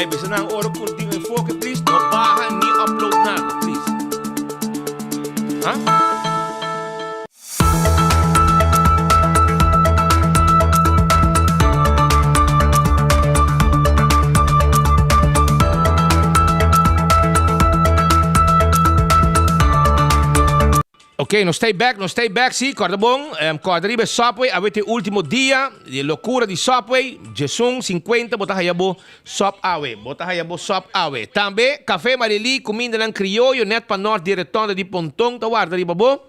Ay, bisa na ang oro kunting enfoque, please. No baja ni upload nada, please. Ha? Ok, non stay back, sì, corda bon. Corda ribe Subway, avete ultimo dia di locura di Subway. Gesù 50, bota hayabo Subway. Bota hayabo Subway. Tambe, caffè Marili, comida ng criollo, net pa nord di retonda di Pontong, tawarda riba bo.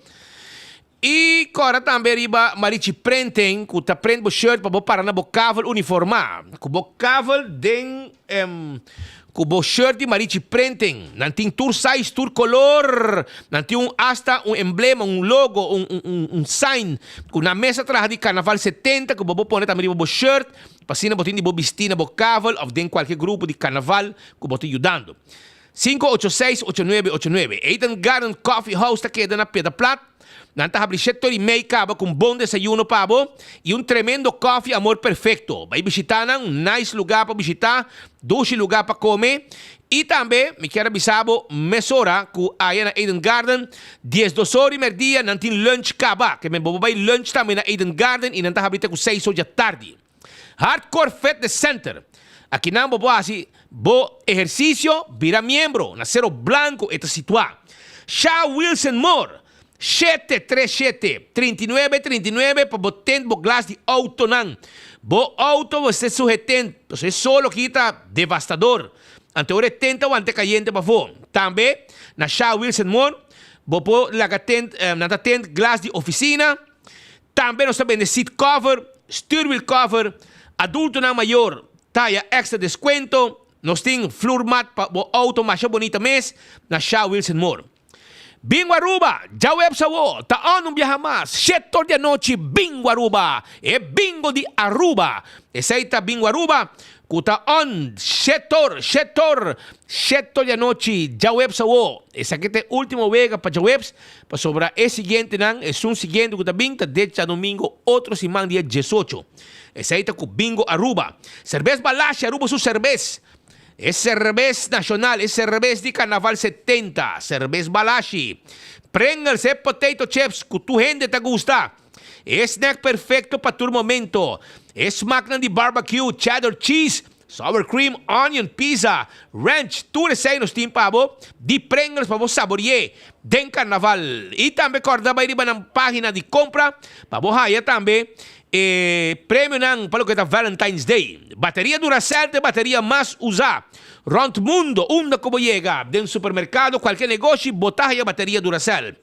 E corda tambe riba marici printing, kuta print bo shirt pa bo para na bo kavel uniforma. Kubo kavel den kubo shirt di marici printing. Nanti tour size, tour color. Nanti hasta un emblema, un logo, un sign. Kuna mesa traha di Carnaval 70, kubo bo pone tambe riba bo shirt. Pasina bo tindi bo bistina bo kavel of den qualche grupo di Carnaval kubo ti ayudando. 586-8989. Eden Garden Coffee House ta queda na Piedra Plat. Nanta hablichetto di make-up con buon desayuno pavo e un tremendo coffee amor perfecto. Vai visitare un nice lugar para visitar, 12 lugar para comer. E também, me quero bisabo, mesora ku aya na Eden Garden, 10 ore mer dia, nantin lunch kaba. Que me bobo bay lunch também na Eden Garden e nanta habita ku 6 horas da tarde. Hardcore Fitness Center. Aqui não bobo assim, bo ejercicio, vira miembro, na Cerro Blanco, eta situado. Shaw Wilson Moore. 737-3939 para botar bo glass de auto nan. Bo auto você sujetente, você solo quita devastador. Ante ore tenta o ante caliente para fora. Também na Shaw Wilson Moore, bo po lagatent nata tent glass de oficina. Também nós sabemos seat cover, steering wheel cover, adulto na maior, talla extra descuento. Nós tem floor mat para bo auto mais bonita mês na Shaw Wilson Moore. Bingo Aruba, já web sa wo, taon ng biyaha mas, 7 de noche, Bingo Aruba, bingo di Aruba. Esa Bingo Aruba, kutaon, 7 de noche, já web sa wo. Esa kite último vega pa já webs, pa sobra siguiente nang, un siguiente kuta bing, ta decha domingo, otro simang dia 18. Esa ku Bingo Aruba. Cervez Balashi, Aruba su cervez. Es cerveza nacional, es cerveza de Carnaval 70, cerveza Balashi. Pringles e potato chips que tu gente te gusta. Es snack perfecto para tu momento. Es máquina de barbecue, cheddar cheese, sour cream, onion, pizza, ranch, tu recei nos team pavo, de Pringles para vos saborear den Carnaval. E também corda vai riba na página de compra, para vos haya também prêmio ng palo que Valentine's Day. Bateria Duracell de bateria mais usada. Rond mundo, onda como llega. Den supermercado, qualquer negócio, botar a bateria Duracell.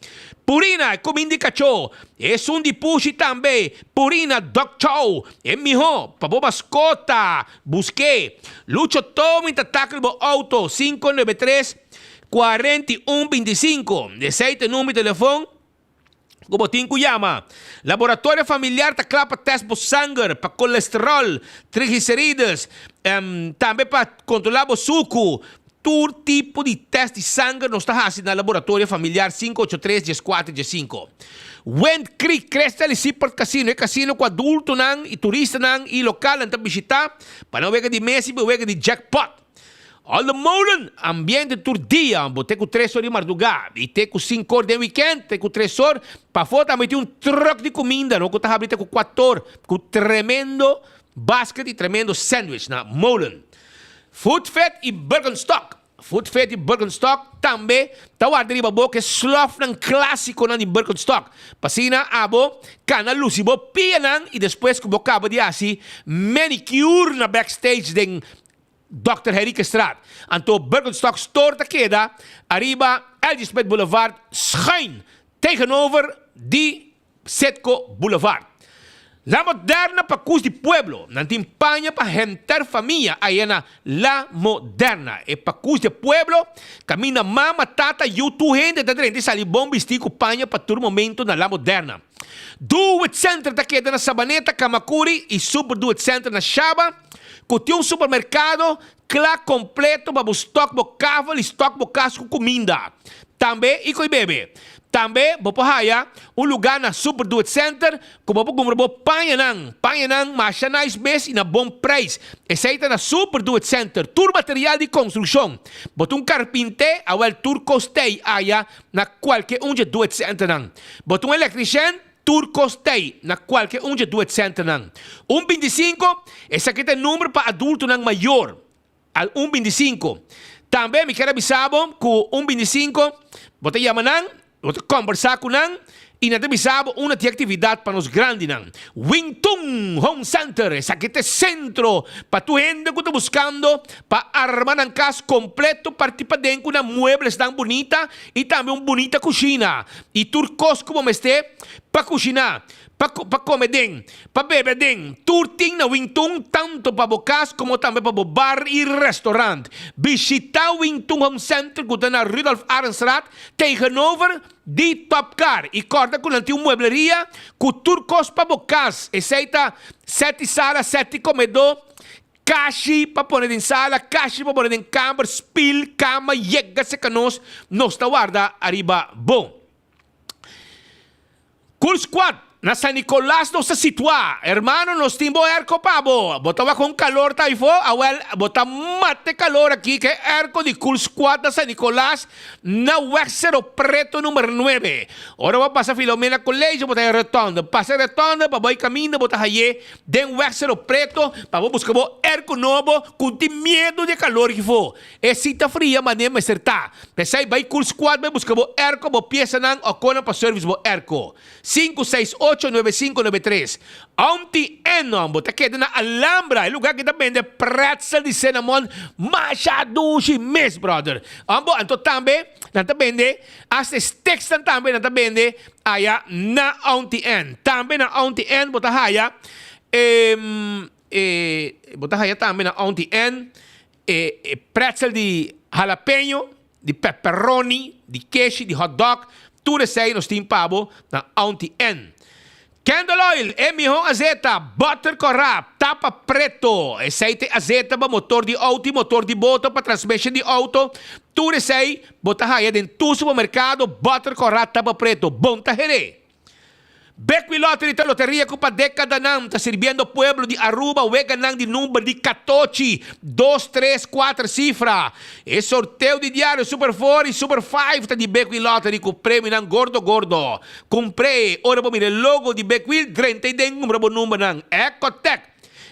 Purina, como indicação. Es un de push também. Purina Dog Chow. É mijo, para bo mascota. Busque. Lucho Tommy, tatakal bo auto. 593-4125. Esse número de telefone. Como tinha llama. Laboratório familiar ta clapa test bo sangue para colesterol, triglicéridos, também para controlar o suco. Todo tipo de teste de sangue não está assim na laboratório familiar 583-1415. Wind Creek Cresta Seaport Casino, é casino com adulto nang e turista nang e local nang visitar para não ver de Messi, para ver de jackpot. All the molen, ambiente tur dia, bote com 3 horas de madrugada, e te com 5 horas de weekend, te com 3 horas, para fora também tem truck de comida, não que tá abrindo com 4 horas, com tremendo basket e tremendo sandwich na molen. Food Fat e Birkenstock. Food Fat e Birkenstock também, tawar de riba bo que slof ng clássico na de Birkenstock. Pasina abo, kana lusibo pianang, e depois que bo cabo de asi, manicure na backstage den Dr. Henrique Estrada. Anto Birkenstock Store ta queda arriba Elgisbeth Boulevard schuin tegenover die Setco Boulevard. La Moderna pa cus di pueblo. Nantimpaña pa gentar familia. Ayana La Moderna. E pa cus di pueblo. Camina mama, tata, you tu gente. Tadrente sali bom bistico paña pa tur momento na La Moderna. Do It Center ta queda na Sabaneta, Kamakuri. E Super Do It Center na Shaba. Cuti um supermercado, clá completo para o estoque bo caval e estoque bo casco comida. Também, e coi bebe, Também, vou haya lugar na Super Do It Center, como vou comprar panhanang, mas nice base e na bom preço. Essa na Super Do It Center, tour material de construção. Botar carpinte, awel tour costei aya na qualquer de Do It Center nang. Botar eletrician, tour costei na qualquer de Do It Center nang. 125, esse aqui tem número para adulto nang maior. Al 125. Também me quero avisar com 125, botar yamanang, botar conversar com nang, e natin bisabo una ti atividad para nos grande nang. Wingtung Home Center, essa aqui é centro para tu gente que está buscando para armar um casa completo participadem com muebles tão bonita e também bonita cozinha. E turcos como este para cozinhar, para comer den, para beber den. Turting na Wingtung tanto para bocas como também para bar e restaurante. Visita Wingtung Home Center que está na Rudolf Arenstraat tegenover di Top Car e corda com uma muebleria com turcos para bocas. Aceita 7 sala, 7 comedor, caixa para pôr em sala, caixa para pôr em cama, spill, cama, yega, secanos, nos guarda arriba bom. Cool Squad na San Nicolás no se situa. Hermano, nos timbo erco pabo. Botava com calor taifo, awel, bota mate calor aqui, que erco de Cool Squad na San Nicolás, na Wexero Preto número 9. Ora va passa Filomena Colégio, bota retorno. Passa retorno, pa boy caminho, bota haye, den Wexero Preto, pa bo busca bo erco novo, com ti medo de calor que for. E cita fria, mané, mas certa. Pensai, vai Cool Squad, vai busca bo erco, bo pieza nang, o kona pa service bo erco. 568-9593. Auntie Enom, bota queda na Alhambra, é lugar que também vende pretzel de cinnamon, masyado si miss, brother. Ambo, anto também, nanta vende, as sticks também, nanta vende, aya na Auntie N. Também na Auntie N, bota haya, bota haya também na Auntie N, pretzel de jalapeno, de pepperoni, de queijo, de hot dog, tudo isso aí nos tem pavo na Auntie N. Candle oil, emihong azeta, butter corrupt, tapa preto, aceite azeta ba motor de auto, motor de moto, para transmission de auto, tudo isso aí, bota haya din tu supermercado, butter corrupt, tapa preto, bom tahere. Beckwith Lottery, ta loteria ko pa dekada nang ta sirviendo pueblo de Aruba, wega nang di número de 14, 2, 3, 4 cifra. E sorteio de diário Super 4 e Super 5 ta di Beckwith Lottery com prêmio nang gordo. Comprei, ora po mire logo di Beckwith, 30 den número nang Ecotec.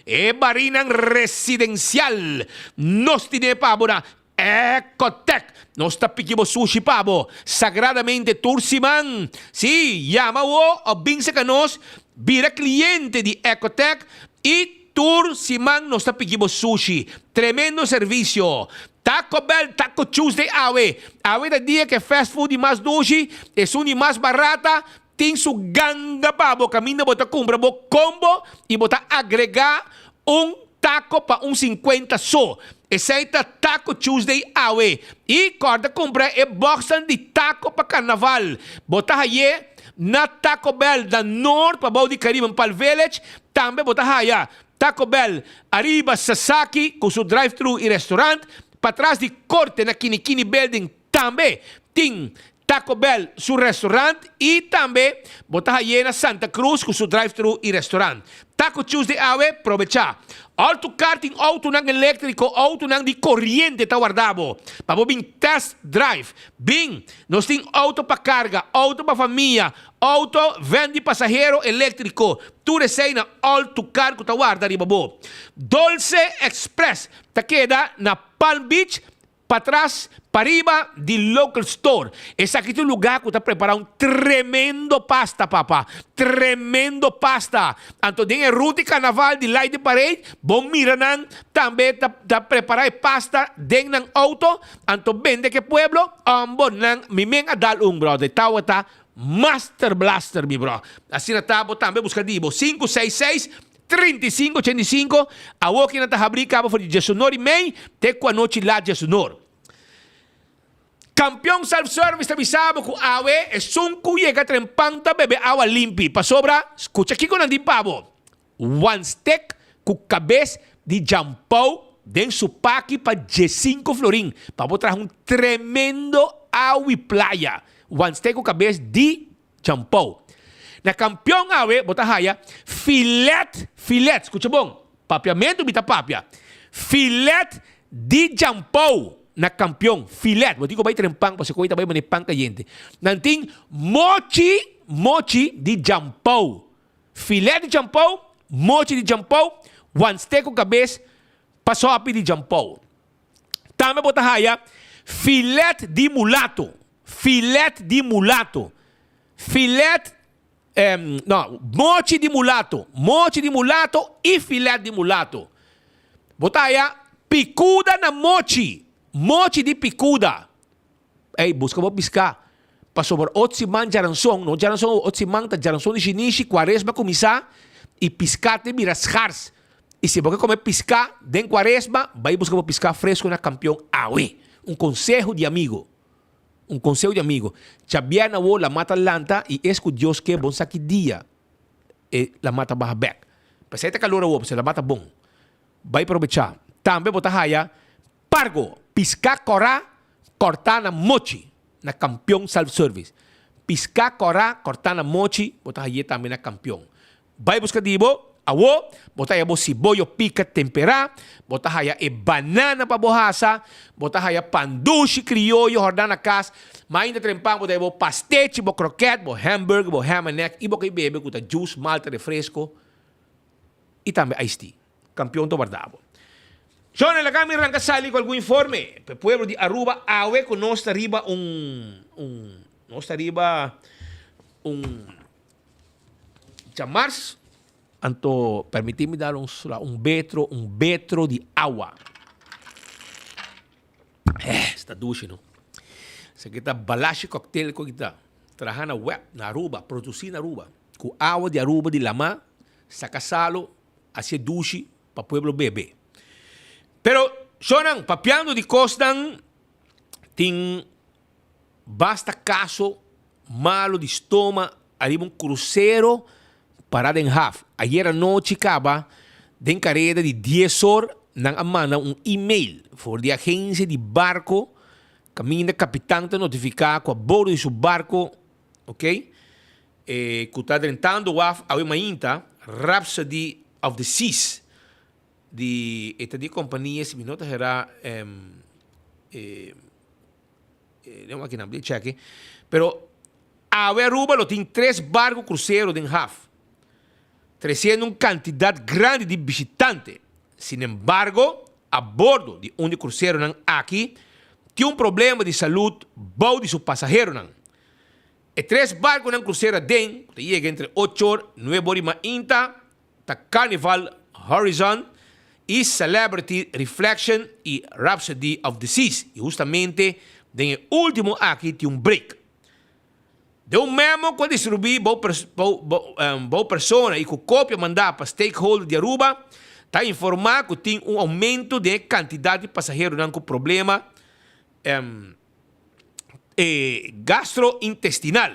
E barinang residencial. Nos tine pabora Ecotec. Nós está pedindo sushi pabo. Sagradamente Tursiman. Sí, llama o binse que nos vira cliente de Ecotec e Tursiman nos está pedindo sushi. Tremendo servicio. Taco Bell, Taco Tuesday, awe. Awe da dia que fast food e mais doce, é suni mais barata. Tem su ganga pabo. Caminho bota compra bo combo e bota agregar taco para 50 só. Aceita Taco Tuesday awe. E corda compra e boxan de taco para carnaval. Bota haye na Taco Bell da Norte para Baudi Caribe Pal Village. Também bota haya Taco Bell arriba Sasaki com seu drive-thru e restaurante. Para trás de corte na Kinikini Building também tem Taco Bell su restaurante e também bota haye na Santa Cruz com seu drive-thru e restaurante. Taco Tuesday awe, aprovechar. Auto karting, auto nang elétrico, auto nang di corriente ta guardavo. Pabo bing test drive. Bing, nos ting auto pa carga, auto pa família, auto vendi passageiro elétrico. Tu resei na auto car ko ta guarda ribabo. Dolce Express, ta queda na Palm Beach, para trás, para riba de local store. Esse aqui é o lugar que está preparando tremendo pasta, papa. Tremendo pasta. Então, tem a ruta carnaval de Light de Parade. Bom, mira, também está preparando pasta dentro do auto. Então, vende que pueblo, ambos, mimeng adal brother. Tawa ta, Master Blaster, mi bro. Assim na tabo, também busca dibo. 566-3585, a walking na tahabri kaba for Jesunor e May, te kwa noche la Jesunor. Campeão self-service tabisabo ku awe, e sunku yega trempanta bebe awa limpi. Pasobra, escucha aqui com nandi pabo. One stick ku cabeça de jampau, den supaki pa 15 florin. Pabo trajo tremendo awi playa. Wanste com cabeça de jampou. Na campeão awe, bota raia, filet, escuta bom, papiamento bita papia. Filet de jampou na campeão, filet. Bota ko bay trempang, pa se ko itabay manipang kayente. Nanting mochi de jampou. Filet de jampou, mochi de jampou, wanste com cabeça, pasopi de jampou. Também bota raia, filet de mulato. Filet de mulato. Mochi de mulato. Mochi de mulato e filet de mulato. Bota raia, picuda na mochi. Mochi de picuda. Ei, busca mo piscar. Pasobor otsimang jaransong, no jaransong otsimang ta jaransong de shinishi, quaresma comisa e piscate mirashars. E se você comer piscar, den quaresma, vai buscar piscar fresco na campeão awe. Conselho de amigo. Conselho de amigo. Chabia na wo la mata lanta e esco Dios que bom saki dia. E la mata baha back. Pasaita calor wo, se la mata bom. Vai aproveitar. Também bota raia, pargo, piscar corá, cortar na mochi, na campeão self-service. Piscar corá, cortar na mochi, bota raia também na campeão. Vai buscar dibo, awo, bota haya siboyo pica temperar, bota haya banana para borraça, bota haya pandushi criollo jordana cas, mas ainda trempang bota haya pastete, bo croquete, bo hamburger, bo ham and neck, e bo kay bebe com juice, malta, refresco, e também iced tea. Campeão do Bardabo. John, la camera arranca sali con algún informe. El pueblo de Aruba, awe con nos arriba un chamars. Anto, permitime dar un betro de agua. Está duche, no? Se kita balashi cocktail ko kita. Trabajar na web, na Aruba, produzir na Aruba. Com água de Aruba de lama, sacasalo, hacer duche para pueblo bebe. Pero, sonan, papiando de costan, tem basta caso malo de estômago, arriba um cruzeiro parado em half. Ayer à noite acaba de carreira de 10 horas nang amana um e-mail for de agência de barco caminho da capitão te notificar com a bordo de seu barco, ok? Que está tentando a uma inta Rhapsody of the Seas esta de companhia se me nota será não aqui não cheque pero a Aruba lo tem 3 barcos cruzeiro de half trazendo uma quantidade grande de visitantes. Sin embargo, a bordo de um cruzeiro aqui, tinha problema de saúde bom de seus passageiros. E 3 barcos no cruzeiro que chega entre 8 horas, 9 horas e inta, tá Carnival Horizon e Celebrity Reflection e Rhapsody of the Seas. E justamente, no último aqui, tinha break. De um memo que distribuí boa pessoa e com cópia mandar para stakeholder de Aruba, está informar que tem aumento de quantidade de passageiros com problema gastrointestinal.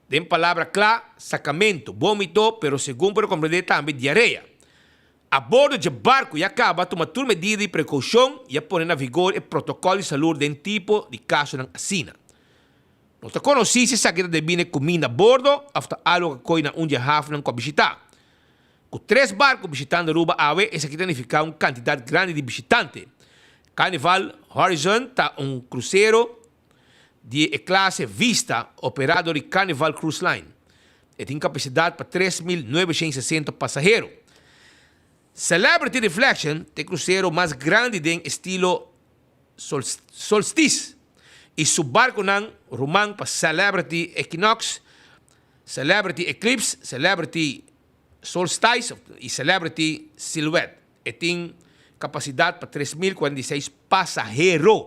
De palavra clara, sacamento, vômito, pero segundo para compreender também diarreia. A bordo de barco e acaba tomar toda medida de precaução e a pôr na vigor o protocolo de saúde de tipo de caso na assina. Não te conheci se sagrada de bine comida a bordo, after algo que coi na dia half não visitar. Com 3 barcos visitando Aruba Awe, esse aqui significa uma quantidade grande de visitantes. Carnival Horizon está cruzeiro de classe Vista, operado de Carnival Cruise Line. E tem capacidade para 3.960 passageiros. Celebrity Reflection tem cruzeiro mais grande de estilo Solstice. E seu barco não rumang para Celebrity Equinox, Celebrity Eclipse, Celebrity Solstice e Celebrity Silhouette. E tem capacidade para 3.046 passageiros.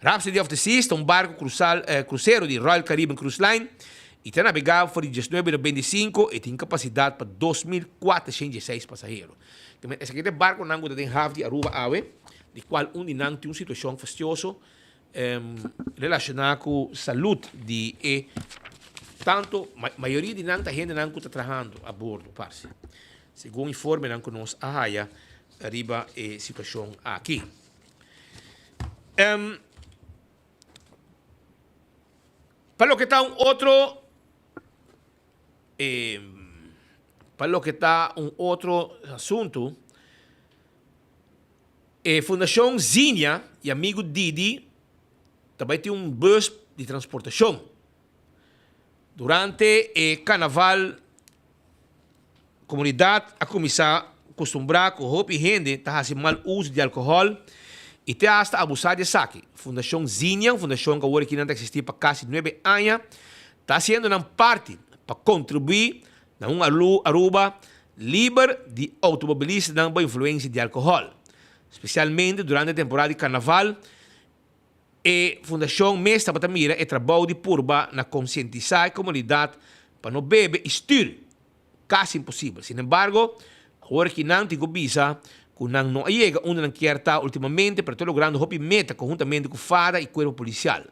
Rhapsody of the Seas é barco cruzeiro de Royal Caribbean Cruise Line e está navegado por 19,25 e tem capacidade para 2.416 passageiros. Esse aqui é o barco que tem half de Aruba Awe, de qual tem uma situação fastidiosa relacionada com a saúde de tanto a maioria de nanta gente não está trabalhando a bordo, parce. Segundo informe não conosco a haia arriba a situação aqui. Para lo que está un otro, para lo que está un otro asunto, Fundação Zinha e amigo Didi também tem bus de transportação. Durante o carnaval, a comunidade a começar a acostumbrar com roupa e gente está fazendo mal uso de álcool e até hasta abusar de saque. Fundação Zinha, fundação que agora não existe para quase 9 anos, está sendo uma parte para contribuir a uma Aruba livre de automobilistas não boa influência de álcool. Especialmente durante a temporada de carnaval, a Fundação Mesta Batamira é trabalho de purba na conscientizar a comunidade para não beber e styr. Quase impossível. Sin embargo, agora que não tem visa, que não chega onde não quer estar ultimamente, para estar logrando a meta conjuntamente com FADA e Corpo Policial.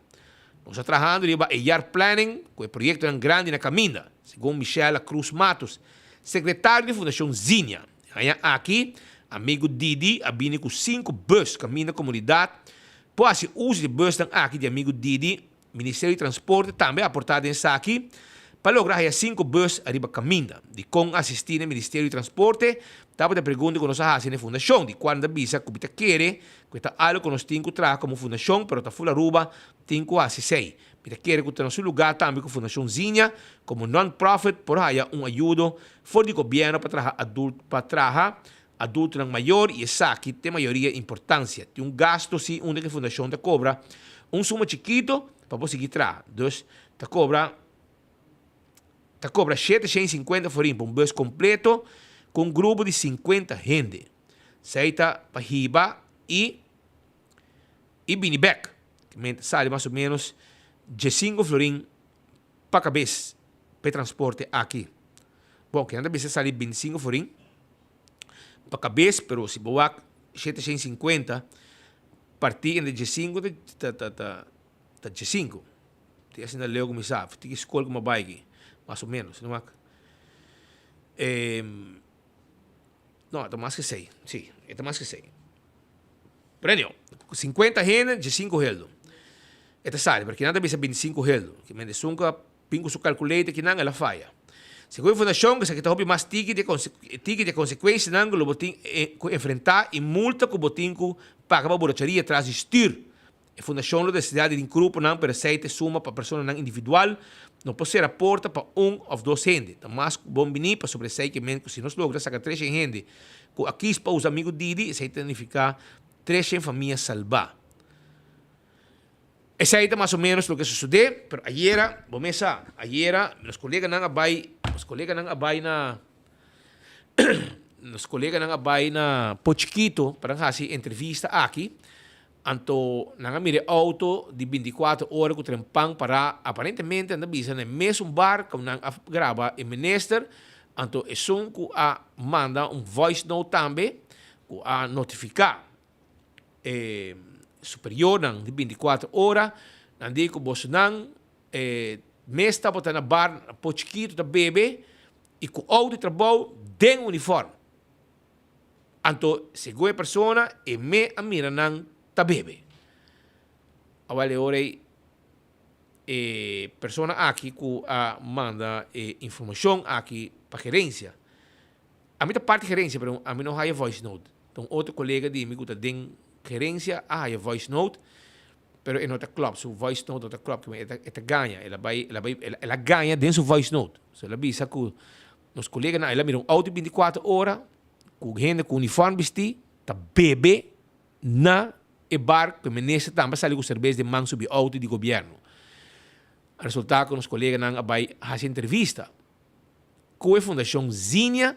Nós estamos trabalhando em year planning, com o projeto grande na caminha, segundo Michela Cruz Matos, secretário da Fundação Zinha. Aqui, amigo Didi, abine com 5 bus caminho da comunidade. Pode uso de bus aqui de amigo Didi, Ministério de Transporte também aportado em aqui, para lograr 5 bus arriba caminho. De com assistir no Ministério de Transporte, estava a pergunta que nós fazemos na Fundação, de quando a visa que você quer, que está algo que nós temos que trazer como Fundação, mas está fora Aruba, tem que assistir. Você quer que está no seu lugar também com a Fundação Zinha, como non-profit, por aí ajuda fora do governo para trazer adulto maior e essa aqui tem maioria importância. Tem gasto se onde a fundação te cobra suma chiquito para você seguir atrás. Então, te cobra 750 forinhos para bus completo com grupo de 50 gente. Seita para riba e Binibec. Que sai mais ou menos 15 florim para cabeça para transporte aqui. Bom, que anda a sai 25 florim para cabeça, pero se boa 750 partir de 5 tá 5. Tem assim na leu como sabe, tem que escolher como vai mais ou menos, não é? Não, é mais que 6. Sim, é mais que 6. Prêmio, 50 gente, 5 heldo. Esta sai, porque nada bisa 25 heldo, que me desunca pingo su calculate que não ela falha. Segundo a Fundação, que se está mais ticket de consequência, não lo botin enfrentar e multa que o botin paga para a borracharia atrás de styr. A Fundação lo decide de grupo não para aceita suma para pessoa não individual, não pode ser a porta para ou 2 gente. Mas bom venir para sobresair que se nós logra sacar 3 gente, que aqui para os amigos Didi, se significa 3 famílias salvar. Essa é mais ou menos o que sucedeu, mas ayer, meus colegas não abai na Pochiquito para fazer entrevista aqui. Anto nang mire auto de 24 horas com trempang para aparentemente anda bisa no mesmo bar que nang grava em minister. Anto é que a manda voice note também, que a notificar superior nang de 24 horas, nandi ko boss nang mesta bota na bar po chiquito da bebe e com auto de trabalho den uniforme. Anto segue persona e me amira nang ta bebe. Awale ore persona aqui que a manda informação aqui para gerência. A minha parte gerência, pero a mim não há voice note. Então outro colega de mim que tem gerência há voice note, pero é nota club, so voice note nota club que ela ganha, ela ganha dentro do voice note. So ela bisa que nos colegas na ela miram auto 24 horas, com gente com uniforme vestir, tá bebe na e bar que ministra também sali com cerveja de mão sobre auto de governo. O resultado que os colegas não vai fazer entrevista com a Fundação Zinha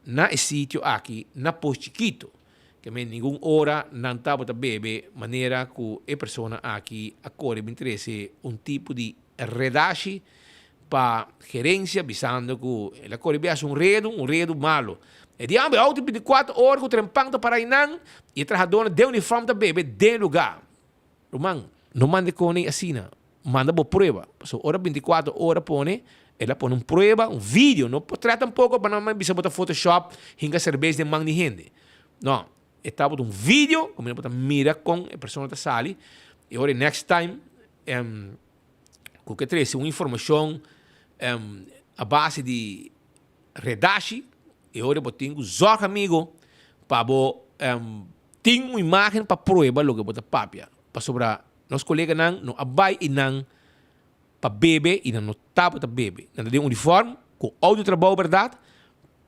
na sítio aqui na Posto Chiquito, que nenhuma hora não estava a beber, maneira que a pessoa aqui acorre me interessa tipo de redache para gerência, visando que ela corre bem redo malo. E diabo, auto 24 horas com o trempang da Parainang e a trajadora de uniforme da bebê de lugar. Romang, não manda com nem assina, manda por prova. So, hora 24 horas põe, ela põe uma prova, um vídeo, não trata um pouco para não bisa botar Photoshop, hinga cerveja de mão de gente. Não, estava um vídeo, como ele mira com a pessoa da sala, e agora next time, que traz uma informação a base de redação e agora eu tenho zorg amigo para ter uma imagem para provar o que bota papia para sobrar nos colegas não abai e não para beber e não tava para beber não tem uniforme com áudio trabalho verdade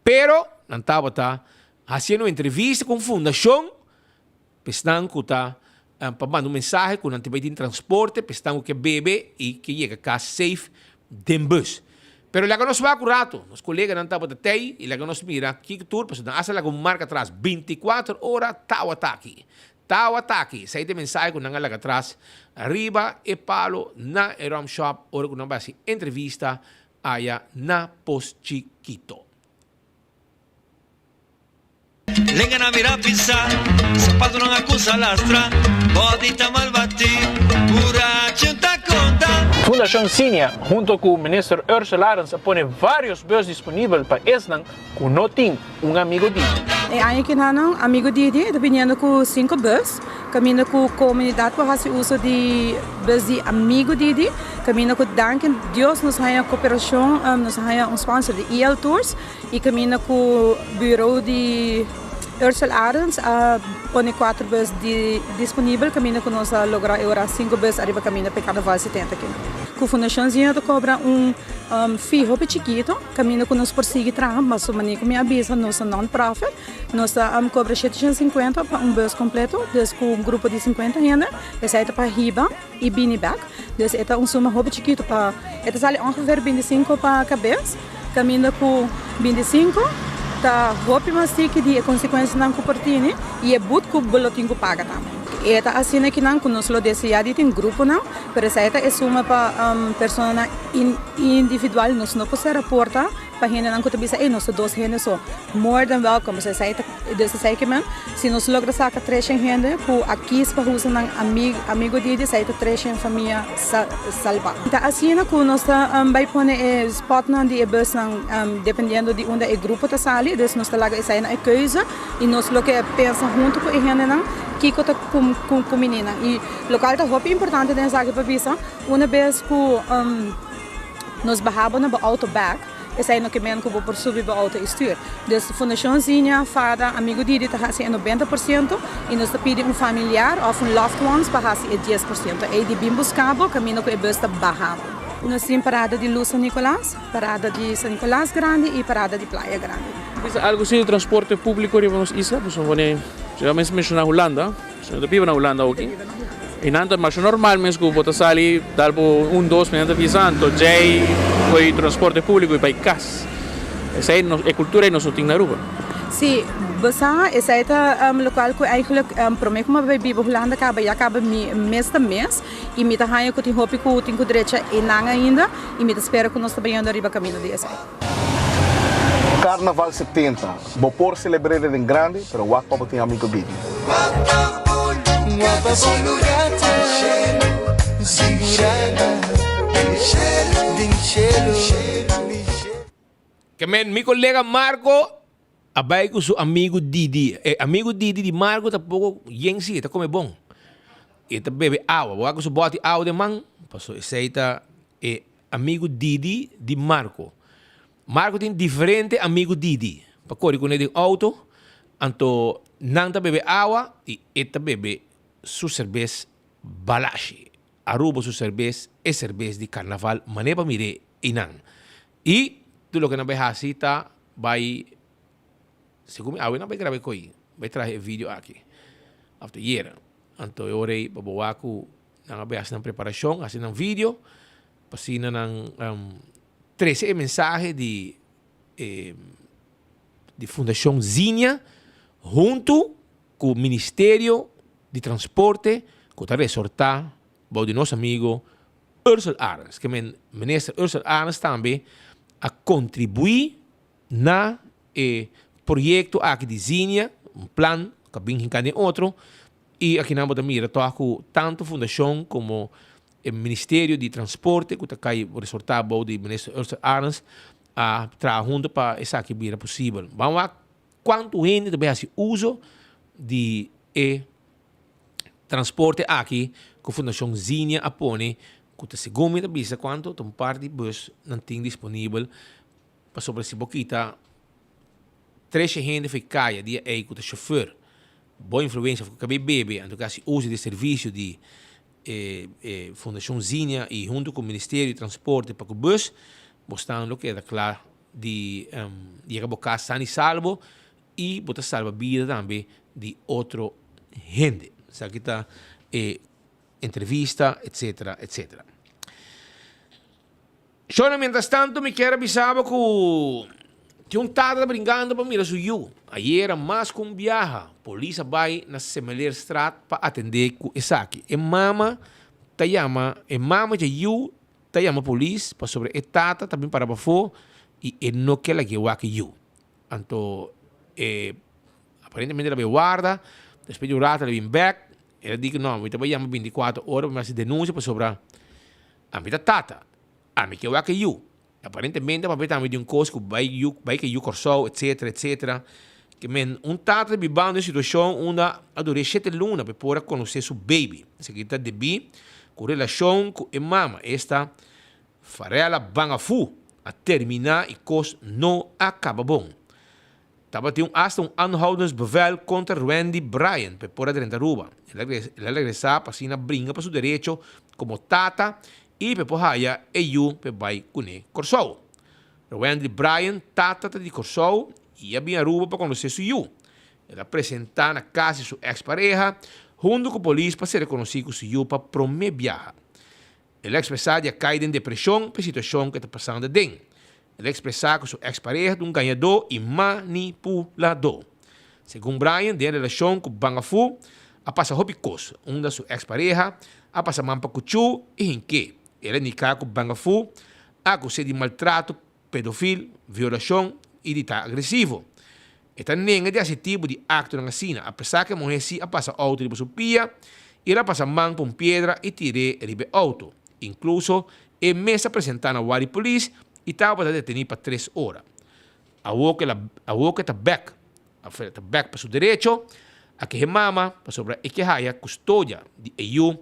pero não tava tá fazendo entrevista com fundação pensando que tá para mandar mensagem que não tem transporte pensando que bebe e que chega a casa safe den bus pero lá que nós vai rato os colegas não tava até e lá que nós mira que tour para não asa lá com marca atrás 24 horas tava aqui sai de mensagem que não lá atrás arriba e palo na Ram Shop ora que não vai se entrevista aí na Post Chiquito. Lenga na mira pizza, sapato non accusa lastra, bodita malvati, burache ta conta. Fundação Zinia, junto com o ministro Ursula Arens, põe vários bus disponíveis para esnan que não tem amigo dele. Aí que não, amigo dele, dependendo com 5 bus, caminho com a comunidade para fazer uso de bus de amigo dele, caminho com danken Deus nos haya cooperação, nos haya sponsor de EL Tours e caminho com o bureau de Ursula Arens põe 4 bus disponíveis, caminho com nós lograr agora 5 bus arriba caminho para Carnaval 70 aqui. Com a Fundação Zinia cobra fee hobby chiquito, caminho com nós persegue trabalho, mas o maneiro me avisa nossa non-profit, nós cobra 750 para bus completo, desde com grupo de 50 gente, esse é para riba e bini back, desde é suma hobby chiquito para, sale ongeveer 25 para cabeça, caminho com 25 tá roupa mas que de consequência não compartilhe e é muito que o boletim que paga também. E tá assim que não conosco lo desejado tem grupo não, pero essa é uma para persona individual nós não pode reportar para gente não que bisa nós dois gente só more than welcome se sai desse sai que man se nós logra sacar 3 gente ku aqui para usa não amigo de sai 3 família salva. Tá assim que nós vai pôr spot não de bus não dependendo de onde é grupo tá sali, dus nós tá lá sai na keuze e nós lo que pensa junto com gente não que tá com menina e local tá roupa importante dentro da para bisa uma vez que nós barrava na auto back esse aí no que men que vou por subir para auto stuur. Dus Fundação Zinia, fada, amigo dele está assim 90% e nós está pedindo familiar ou loved ones para assim 10%. Aí de bem buscado, caminho que o bus está barrado. Nós temos parada de Luz São Nicolás, parada de São Nicolás Grande e parada de Praia Grande. Isso algo assim de transporte público riba nos isla, pues geralmente menciona Holanda, se não vive na Holanda aqui. E nada mais normal mesmo que você sali dar por 2 minutos visando, já foi transporte público e para casa. Essa é cultura e nós temos na Aruba. Sim, esse é um local que eigenlijk promete que vai viver Holanda acaba mês a mês e me tá ganhando que tem roupa que tem direita e não ainda e me espera que nós trabalhando arriba caminho desse. Carnaval 70, vou por celebrar em grande, pero o Papo tem amigo dele. Que meu colega Marco abay com seu amigo Didi. Amigo Didi de Marco tá pouco yensi, tá come bom. E tá bebe água, vou com seu bote água de man, passou esse tá amigo Didi de Marco. Marco tem diferente amigo Didi. Para correr com ele de auto, anto não tá bebe água e tá bebe sua cerveja balashi. Aruba sua cerveja é cerveja de carnaval, mané para mire inang. E tudo que não vai fazer tá vai segundo a não vai gravar coi, vai trazer vídeo aqui. After year, anto eu orei para boaco não vai fazer preparação, assim um vídeo, passina nang 13 mensagem de Fundação Zinia junto com o Ministério de Transporte que está resortar de nosso amigo Ursula Arens, que o ministro Ursula Arens também a contribuir na projeto aqui de Zinia, plan que vem em outro, e aqui na mira com tanto Fundação como o Ministério de Transporte, que está resortar do ministro Ursula Arens, a trabalhar junto para essa que vira possível. Vamos ver quanto gente também faz uso de transporte aqui que a Fundação Zinia apone que segundo me bisa quanto um par de bus não tem disponível para sobre esse boquita 3 gente foi caia dia aí com o chauffeur boa influência porque acabei bebe então que uso de serviço de Fundação Zinha e junto com o Ministério de Transporte para o bus mostrando que era claro de bocar sano e salvo e botar salva vida também de outro gente aqui está entrevista etc etc. Só mientras tanto me quero avisar que tinha tata brincando para mim su aí era mais com viaja polícia vai na Semeler Straat para atender com esse aqui e mama te chama de you te chama polícia para sobre e tata também para bafo e não que ela que you então aparentemente ela veio guarda depois de um rato ela vem back ela diz que não, eu te chama 24 horas mas denúncia para sobre a minha tata a mim que you aparentemente a papel também de coisa que vai que you corso etc etc que tata vivendo em situação onde a durar 7 lunas para poder conhecer seu baby se que está de bi com relação com a mama esta farela bangafu a terminar e coisa não acaba bom estava tendo hasta aanhoudingsbevel contra Randy Bryan para poder renda ruba ele regressar para assim brinca para seu direito como tata e para poder eu para vai cune corso Randy Bryan tata de corso e havia ruba para conhecer seu you ele apresentar na casa de sua ex-pareja junto com a polícia para ser reconhecido com seu you para prometer viajar ele expressar que cai em depressão por situação que está passando dentro ele expressar que sua ex-pareja é ganhador e manipulador segundo Bryan de relação com Bangafu a passar hobicos da sua ex-pareja a passar mampa cuchu e em que ele nica com Bangafu acusado de maltrato pedofil violação e de estar agressivo. Esta nega de esse tipo de acto na cena, apesar que a mulher se passa auto de sua pia, ela passa mão com pedra e tire ele auto. Incluso, é mesa apresentar na Wari Police e estava para detener para 3 horas. A boca está back para seu direito, a que mama para sobre a que haya custódia de EU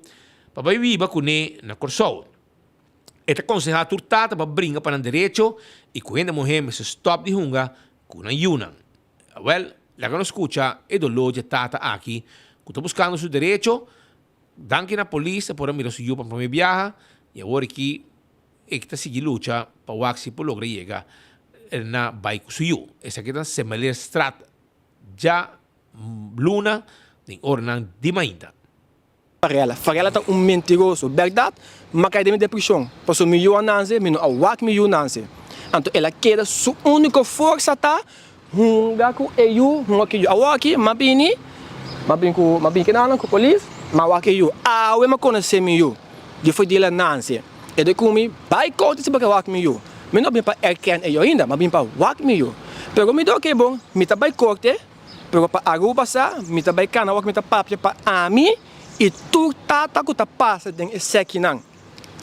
para viver com ele na corso. Esta aconselha a turtada para brincar para o direito e quando a mulher se stop de hunger com a yuna. Well, la que não escuta é dolor de tata aqui, que está buscando seu direito, danke na polícia por mirar seu para me viajar e agora aqui é que está seguindo luta para o axi por lograr chegar na bike seu. Essa aqui está Semeler Straat já luna em ornan de mainda. Farela tá mentiroso, verdade? Mas cai de minha depressão. Passou milhão nanse, mino a wak milhão nanse. Então ela quer sua única força tá, hunga com eu, hunga que eu awaki, mabini que não com polícia, mas wak eu. Ah, eu me conhece milhão. De foi dela nanse. E de comi, vai corte se para wak milhão. Me não bem para erken eu ainda, mas bem para wak milhão. Pero me do que bom, me tá vai corte, pero para aruba sa, me tá vai cana, wak me tá papia para ami. E tu tá que tá passa den esse aqui não.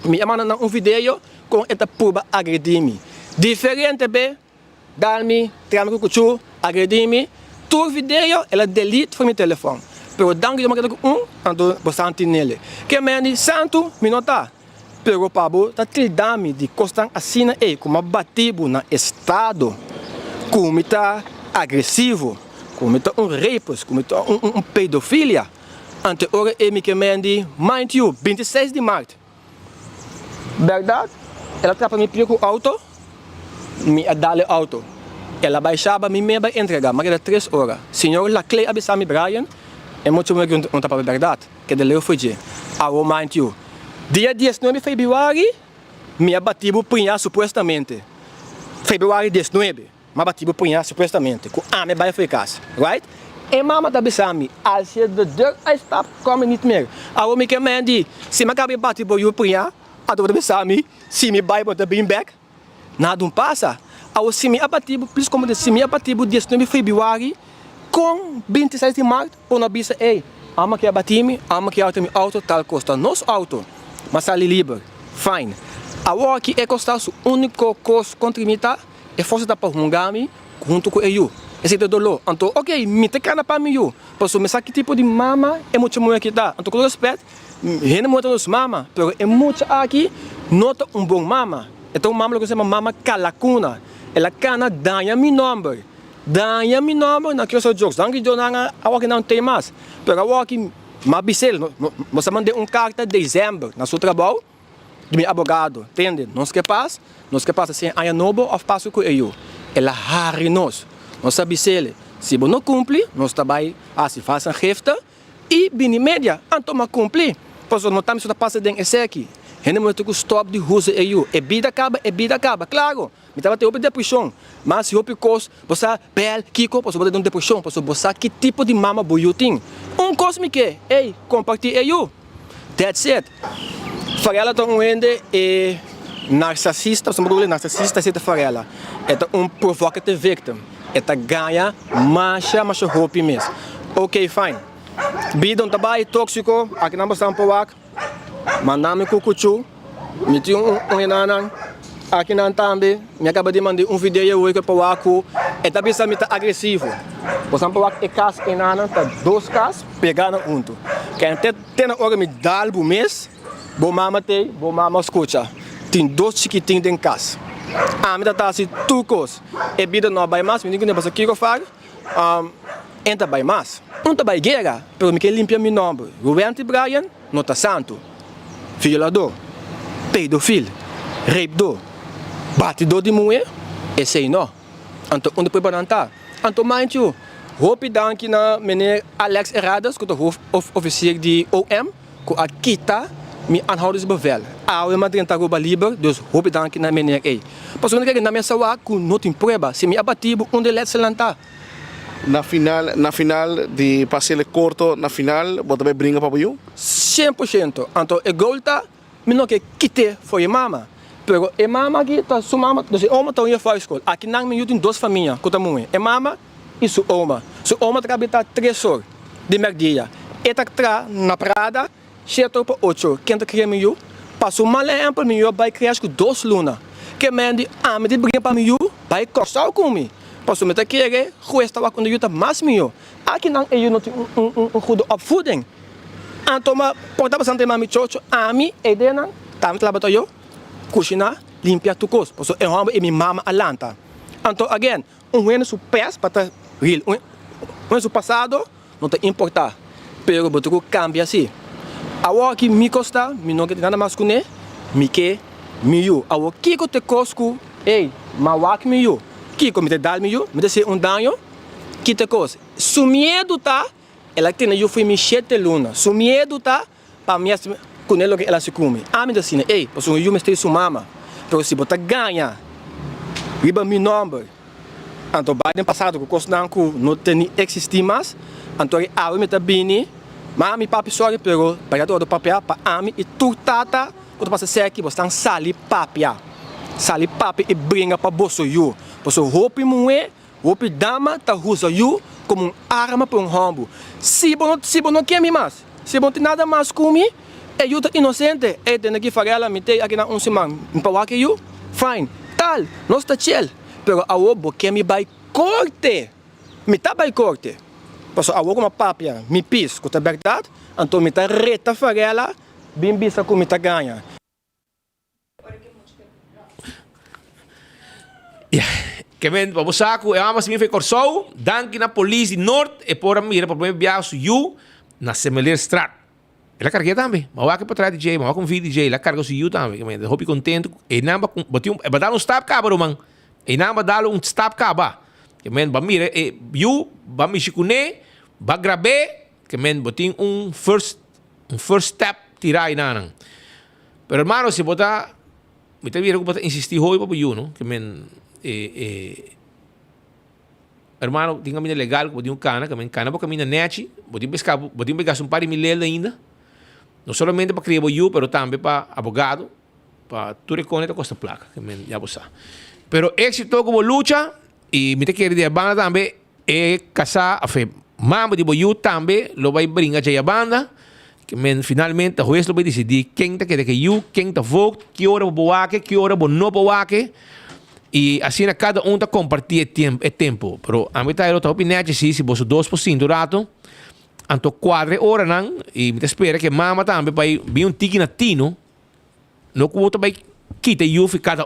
Me amando um vídeo com esta puba agredir-me. Diferente be, dar-me, tirar-me com o agredir-me. Tu vídeo ela delete foi meu telefone. Pero dangue de uma ando bastante nele. Que me santo me nota. Pero pabo tá tildame de constant assina e como batibo na estado. Como tá agressivo, como tá rapes, como tá pedofilia. Ante ora e me que mind you, 26 de março. Verdade? Ela trapa me com o auto, me dá-lhe auto. Ela baixava, me vai entregar, mas era 3 horas. Senhor, la clay abisami Brian, é muito melhor que um tapa verdade, que de leu foi de. Aro mind you. Dia 19 de fevereiro, me abativo punhar supostamente. Fevereiro 19, me abativo punhar supostamente. Com a me vai eficaz, right? E mama da besami, als je de deur uitstapt, kom je niet meer. Waarom ik hem die, se me cabe bati bo you punha, a do besami, se me bible da bring back, nada passa. Ao se me abatibo, plus como de se me abatibo 19 de fevereiro, com 26 de março, ou na bisa, ei, ama que abatime, ama que auto tal costa nos auto, mas ali livre, fine. Agora que é costar o único custo contra mim tá, é força da para hungami junto com eu. esse dolor. Então, ok, me te cana para mim, posso me saber que tipo de mama é muito muito que dá. Então, com respeito, rende muito nos mama, pero é muito aqui, nota bom mama. Então, mama que se chama mama calacuna. Ela cana danha mi nome. Danha mi nome, na que eu sou jokes. Danke eu não tem mais. Pero eu aqui, mabicel, você mandei carta de dezembro na seu trabalho. De meu advogado, entende? Nós que passa sem a nobo of passo com eu. Ela harri nós sabemos se não cumpre, nós também se faz a refta e bem média, então mas cumpre. Pois não estamos a passar dentro esse aqui. Ainda muito que stop de uso eu. É vida acaba, claro. Me estava tendo depressão, mas se eu picos, você bel, kiko, você pode ter uma depressão, você que tipo de mama boiu tem. Cosmic, ei, compartilha eu. That's it. Farela tá é narcisista, narcisista é farela. É provocative victim. É ganha macha roupa mesmo. Ok, fine. Bidon trabalho tóxico, aqui não basta pouco. Mandame cucuchu, me tinha enanan, aqui não também. Me acaba de mandar vídeo hoje para o Aku. É também agressivo. Você pouco é casa enanan, tá 2 casas, pegando junto. Quem tem na hora me dá o mês. Bo mama escuta. Tem 2 chiquitinhos em casa. Me dá assim, tucos. É vida não vai mais, me digo que não passa aqui que eu faço. Entra vai mais. Não tá vai guerra, pero me quer limpar meu nome. Rubén Brian, não tá santo. Violador, pedofilo, rapedor, batidor de mulher, esse aí não. Então, onde pode balançar? Então, mind you, roupa danke na meneer Alex Herradas, que é o oficial de OM, que aqui está. Me aanhoudingsbevel. Eu me tentar roubar livre, dus hoop ik dan naar meneer A. Pas wanneer ik naar mijn sawa, não tem prueba. Se me abativo, onde let se lantar. Na final de passeio curto, na final, você vai brincar para o 100%. Então, a golta, me não quer quitar foi a mama. Pero a mama aqui, tá sua mama, dus a oma está indo para a escola. Aqui não me tem 2 famílias, que tá muito. A mama e sua oma. Sua oma trabalha 3 horas de merdia. E tá na prada. 7 para 8, quem está criando eu? Passou mal exemplo, eu vai criar com 2 lunas. Que mende, me de brincar para mim, vai costar comigo. Passou me tá querendo, resta lá quando eu tá mais meu. Aqui não eu tem goede opvoeding. Então, pode bastante mami chocho, mim e dena, tá me trabalhando eu, cozinhar, limpar tu coisa. Passou eu amo e minha mama alanta. Então, again, ano su pés para real, ano su passado não te importa. Pero botuco cambia assim. Awo que me costa, me não quer nada mais com ele, me quer, me eu. Awo que te cosco, ei, mawak me eu. Que me te dá me eu, me desse dano, que te cos. Su medo tá, ela tem eu fui me 7 luna. Su medo tá, para mim com ele que ela se come. Me disse, ei, posso eu me estou su mama. Pero se botar ganha, riba meu nome. Então, no passado, que costa não tem existir mais, então eu me tá bem. Mami papi sorry pero pagato do papel pa ami e tu tata quando passa seki você tá sali papia e brinca para bolso you posso roupa mulher roupa dama tá usa you como arma para rombo se não quer me mais se não tem nada mais comigo é you tá inocente é tem aqui farela me tem aqui na semana me para que you fine tal nós tá chill pero a obo que me vai corte me tá vai corte. Passo a alguma papia, me pis, que é verdade, então me tá reta farela, bem bisa como me tá ganha. Que men, vamos saco, mas me foi corsou, danke na polícia norte e por mira para me viajar you na Semeler Strat. Ela carrega também, mas vai que para trás DJ, mas vai com vídeo DJ, ela carga o you também, que men, hope contento, e namba botiu, e dar stop cabo man. E namba dar stop cabo. Que men, ba mira, you ba me chicune, ba grabe, que men botin first step tirar nanang. Pero hermano, se bota, me te vira que bota insistir hoy pa you, no? Que men hermano, tinha mina legal, botin cana, que men cana ba camina nechi, botin pegar um par de mil ainda. Não somente para criar you, pero também para abogado, para tu reconhecer costa placa, que men já você. Pero éxito como lucha e me te quer dizer banda também é casar a fe mama de boyu também lo vai brincar a banda que men finalmente o juez lo vai decidir quem tá quer que you quem tá vote que hora boaque que hora bo no boaque E assim cada um tá compartilha tempo. Pero a mim tá eu tá opinando se você 2% rato, anto 4 horas não, e me espera que mama também vai vir tiki na tino, no que outro vai quita e cada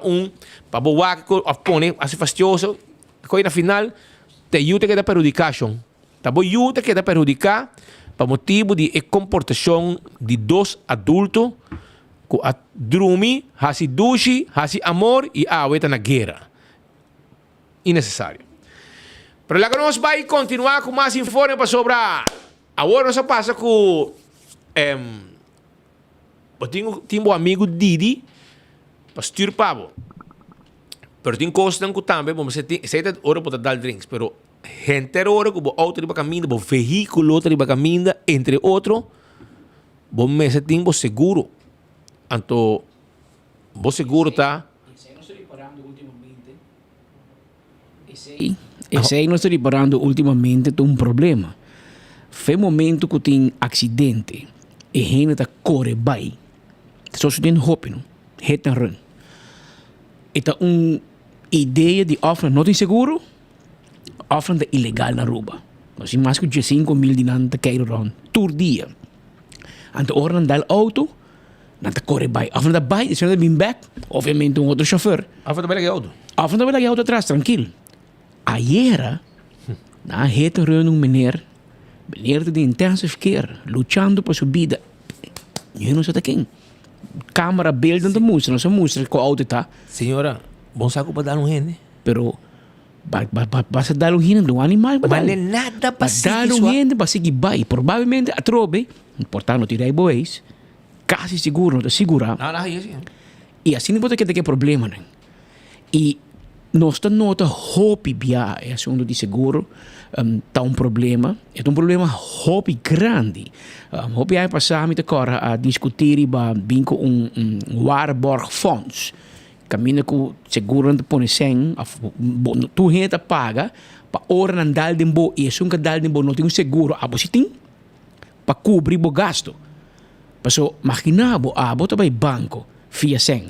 para boa que opone assim fastioso, coi na final te ajuda que da perjudicação. Tá bom ajuda que da perjudicar para motivo de comportação de dois adultos que a dormir, hasi dushi, hasi amor e a na guerra. Innecessário. Pero lá que nós vai continuar com mais informe para sobre agora nós passa com eu tenho um amigo Didi pastor Pablo. Pero tem coisas que também você tem hora para dar drinks, pero gente hora que o auto de caminho, o veículo de caminho, entre outros, bom mês tem o seguro. Anto, o seguro tá. Esse aí nós estamos reparando ultimamente tem um problema. Foi momento que tem acidente e gente está corre bem. Só se tem hope, não? Hit and run. Então, uma ideia de oferta não tem seguro, oferta ilegal na rua. Assim, mais que 5 mil de nada cair rond, por dia. Então, hora andar auto, nada corre bem. Oferta bem, se não vem back, obviamente outro chauffeur. Oferta bem auto. Oferta bem auto atrás, tranquilo. Ayer, na hit and run meneer de intensive care, lutando por sua vida. Eu não sei quem. Câmara, beelden de mostra, não se mostra que o auto está. Senhora, bom saco para dar gente. Pero, basta dar gente de um animal. Mas não é nada para dar gente para seguir bem. Provavelmente, a trobe, portanto, tirar bois, quase seguro, não está segura. Não, é assim. E assim não pode ter problema, né? E nós nota hope bia é assunto de seguro tá um problema hope grande hope aí passar me agora a discutir e bem com Warburg Fonds caminha com seguro não põe sem tu gente paga para hora não dar de boa e se nunca dar de boa não tem um seguro a você tem para cobrir o gasto passou imaginava a bota vai banco fia sem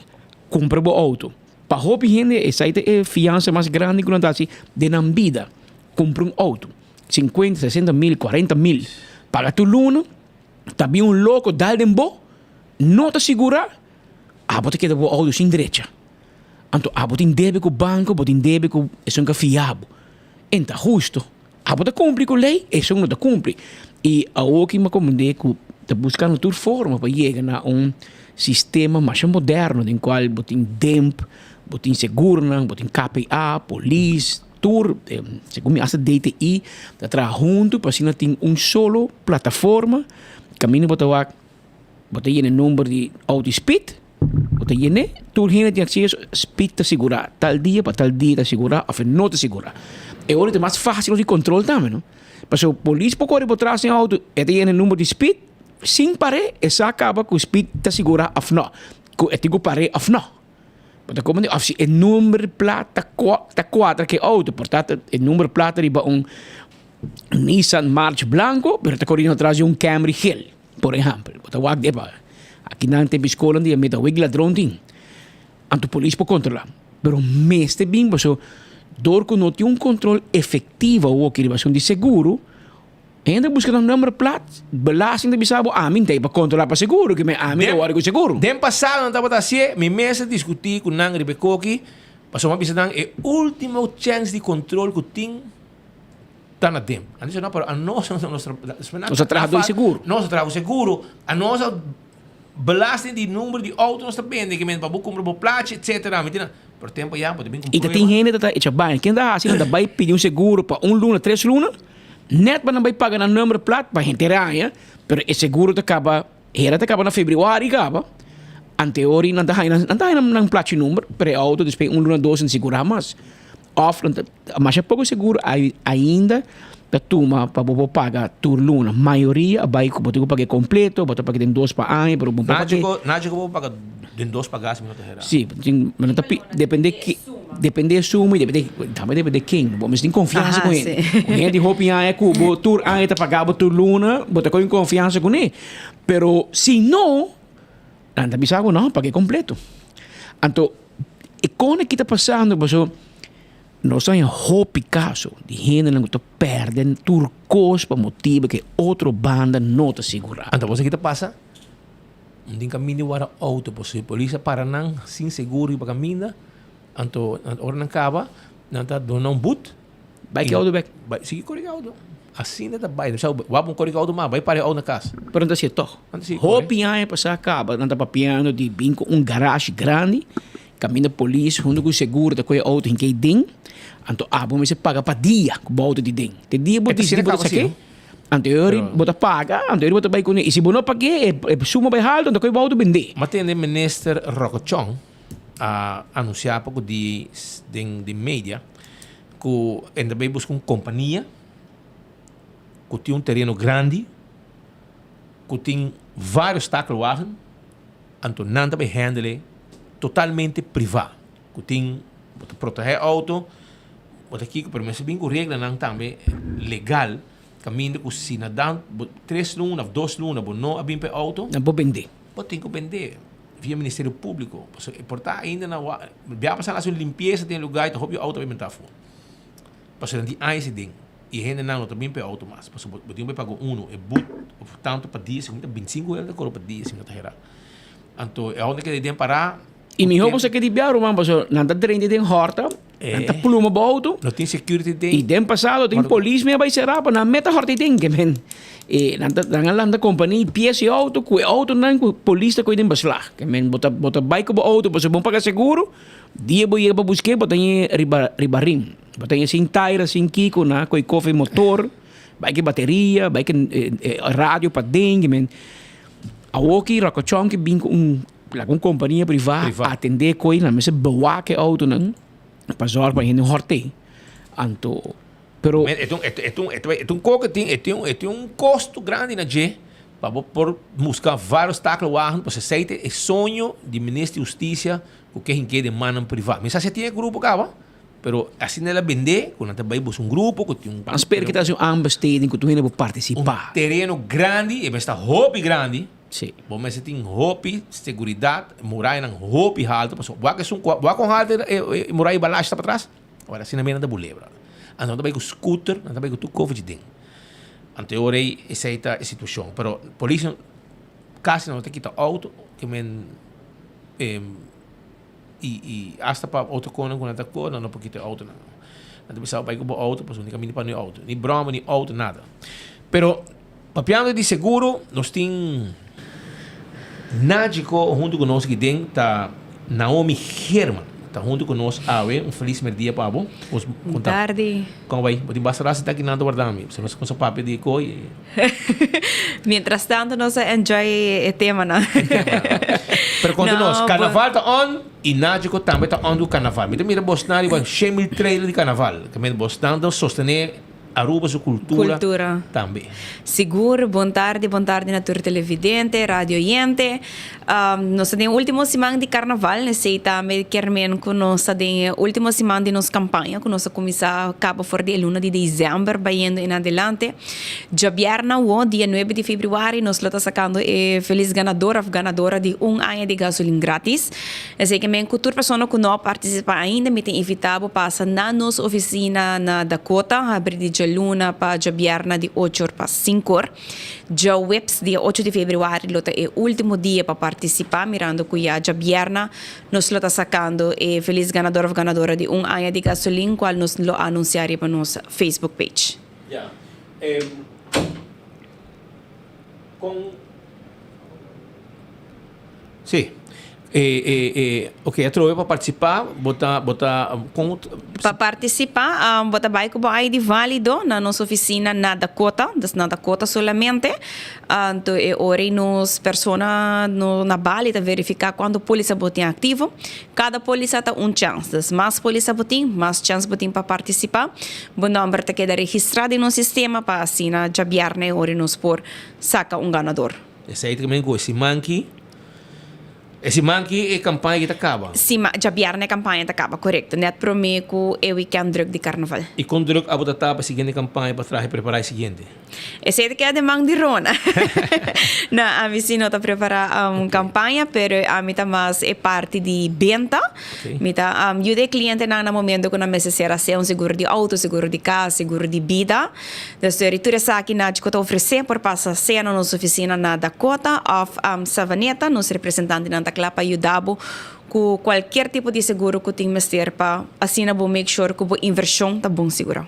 compra o auto para hope gente essa é fiança mais grande que não está assim de na vida compra um auto 50, 60 mil, 40 mil paga tu luna também um louco dá de bo não te segura bota que o auto sem direita então bota em débito com o banco bota em débito com isso é fiável então justo bota cumpre com a lei isso não te cumpre e a que me comandei que está buscando outra forma para chegar a sistema mais moderno em qual botin DEMP, botin seguro, botin KPA, polícia, tour, segundo essa DTI, está trabalhando junto para assim ter solo plataforma, caminho botar o número de auto speed, botar tour gente tem acesso speed te segurar, tal dia para tal dia te segurar, ou não te segurar. É hora é mais fácil de controle também, não? Porque o polícia pode correr por trás em auto, tem o número de speed, sem parar, essa acaba com o speed te segurar ou não. É tipo parar ou não. Porque como se o número plata 4 que auto, portanto, o número plata riba Nissan March Blanco, pero está correndo atrás de Camry Hill, por exemplo. Aqui não tem escola onde meta o ladrão tem. Anto polícia pode controlar. Pero mestre bem, porque dorco não tem controle efetivo ou que riba de seguro. Ainda busca um número plata, belasting de bisabo, mim tem para controlar para seguro, que mim eu acho seguro. Den passado não estava assim, me mesa discutir com Nang Ribecoki, passou uma visão é última chance de controle que tem tá na tempo. A gente não para a nossa trabalho seguro. Nosso trabalho seguro, a nossa belasting de número de auto nós depende que men para comprar o plate, etc. Por tempo já pode bem com. E tem gente que tá echa bem, quem dá assim, vai pedir um seguro para luna, 3 luna. Net para não vai pagar na número plata para gente ranha, pero o seguro acaba na februário acaba. Anteori não tá plate número, pero auto depois luna 2 sem segurar mais. Mas é pouco seguro ainda da turma para você pagar tur luna. Maioria vai que você pagar completo, você pagar tem 2 para ano, pero nada que você pagar tem 2 para gas minuto era. Sim, depende da suma e depende de quem. Você tem confiança com ele. Quem de roupa é que o tur tá pagado tur luna, você tem confiança com ele. Pero se não, anda bisado não, paguei completo. Então, E como é que está passando, pessoal? Nós temos um hopi caso de gente que perdem turcos para motivo que outra banda não está segura. Então, você que passa? Hindi caminho para auto, pois polícia para nang sin seguro e para caminho. Então, hora não acaba, não está dando boot. Vai que auto back. Vai, sige corrigado. Assim não está vai, não sabe, wapong corrigado mas vai para auto na casa. Pero não sei toh. Hopi aí para acaba, não está papiando de binco garagem grande. Caminho polícia, junto com o seguro da coisa auto em que ding. Então, você paga para dia com o auto de ding. Te dia bota assim, aqui. Anterior, bota paga, anterior bota vai com e se você não paga, suma vai alto, então o auto vende. Mas tem o ministro Rocochong anunciar pouco de mídia que ainda vai buscar uma companhia que tem um terreno grande, que tem vários takelwagens, então não vai handle totalmente privado. Que tem proteger auto, bota aqui que permite bem com regra não também legal. Caminho que se na dan 3 lunas, 2 lunas, não abrir para auto, não pode vender. Pode ter que vender via Ministério Público. Portar ainda na via passar a limpeza tem lugar então o auto vai mentar fora. Porque não tem esse ding. E ainda não também para auto mas. Porque botinho vai pagar é boot tanto para dia, 25 euros coro para dia, assim tá Então é onde que tem parar. E melhor você que dibiar o mambo, não tá treinando em horta, não tá pluma para auto. Não tem security tem. E dem passado tem polícia me vai ser rápido, na meta horta tem que men. E não tá companhia pièce auto, que auto não que polícia que tem basla. Que men bota bike para auto, para bom pagar seguro. Dia boia para buscar, bota em ribarim. Bota em sin tire, sin kiko na, coi cofre motor, bike bateria, bike rádio para ding, men. A walkie Rocochong que bem com companhia privada atender coisa na mesa bawa que auto não para zorgar para gente horte. Anto pero tem um custo grande na G para por buscar vários takelwagens para se é sonho de ministro de justiça o que quer demanda privado. Mas se tem grupo cá, pero assim ela vender quando também busca grupo que tem espero que tá um besteding que tu ainda participar. Terreno grande e está hobby grande. Sim. Bom, mas tem hopi, segurança, morar em hopi alto, boa com alto morar em balasta para trás. Agora assim também não dá bulebra. Então também com scooter, não também com tu covid ding. Anteorei essa é a situação, pero polícia quase não tem que estar auto, que men e hasta para outro cona quando tá cona não porque ter auto não. Não precisa para ir com auto, porque não caminho para nem auto, nem broma nem auto nada. Pero papiando de seguro, nós tem Nádico, junto conosco que tem, tá Naomi Herman. Tá junto conosco, feliz dia para você. Boa tarde. Como vai? Você basta estar aqui nada guardando. Você não se papel de coi. Mientras tanto, nós enjoy o tema, não? Pero continuamos, carnaval tá on e Nádico também tá on do carnaval. Mira Bolsonaro vai cheio trailer de carnaval. Que me Bolsonaro sostener Aruba sua cultura também. Seguro, boa tarde na turma televidente, radio oyente. Nós temos a última semana de carnaval, nós também queremos que nós temos a última semana de nossa campanha, que nós começamos a for de 1 de dezembro, indo em adelante. Já vierna, dia 9 de fevereiro, nós estamos sacando feliz ganadora de ano de gasolina grátis. Assim que a cultura pessoa que não participa ainda, me tem evitado passa na nossa oficina na Dakota, abrir de luna para já vierna de 8 para 5. Já webs dia 8 de fevereiro, lota é o último dia para participar, mirando que já vierna, nós estamos sacando feliz ganadora de ano de gasolina, qual nós lo anunciaremos para nossa Facebook page. Yeah. Sim. Ok, eu trouxe para participar, botar para participar, bota vai com o ID válido na nossa oficina na Dakota solamente. Então, ora nos persona na Bali tá verificar quando a polícia botem ativo. Cada polícia tá chance. Mais polícia botem, mais chance botem para participar. O número tá queda registrado no sistema para assim na jabiarne ora nos por saca ganador. Esse aí também com esse monkey. Esse manque é campanha que acaba. Sim, mas já bierna a campanha acaba, correto. Net pro mim que é weekend drug de carnaval. E quando druk abo tapa seguinte campanha para trás preparar a seguinte. Esse é que é de mang de Rona. Não, a mim sim não tá preparar campanha, pero a mim tá mais é parte de venda. Okay. Mim tá eu de cliente na momento que não necessita ser seguro de auto, seguro de casa, seguro de vida. Então, tudo isso aqui na Dakota oferecer por passar ser na nossa oficina na Dakota of Savaneta, nosso representante na Taclapa ajudabo com qualquer tipo de seguro que tem mestre para assim na bom make sure que a inversão tá bom seguro.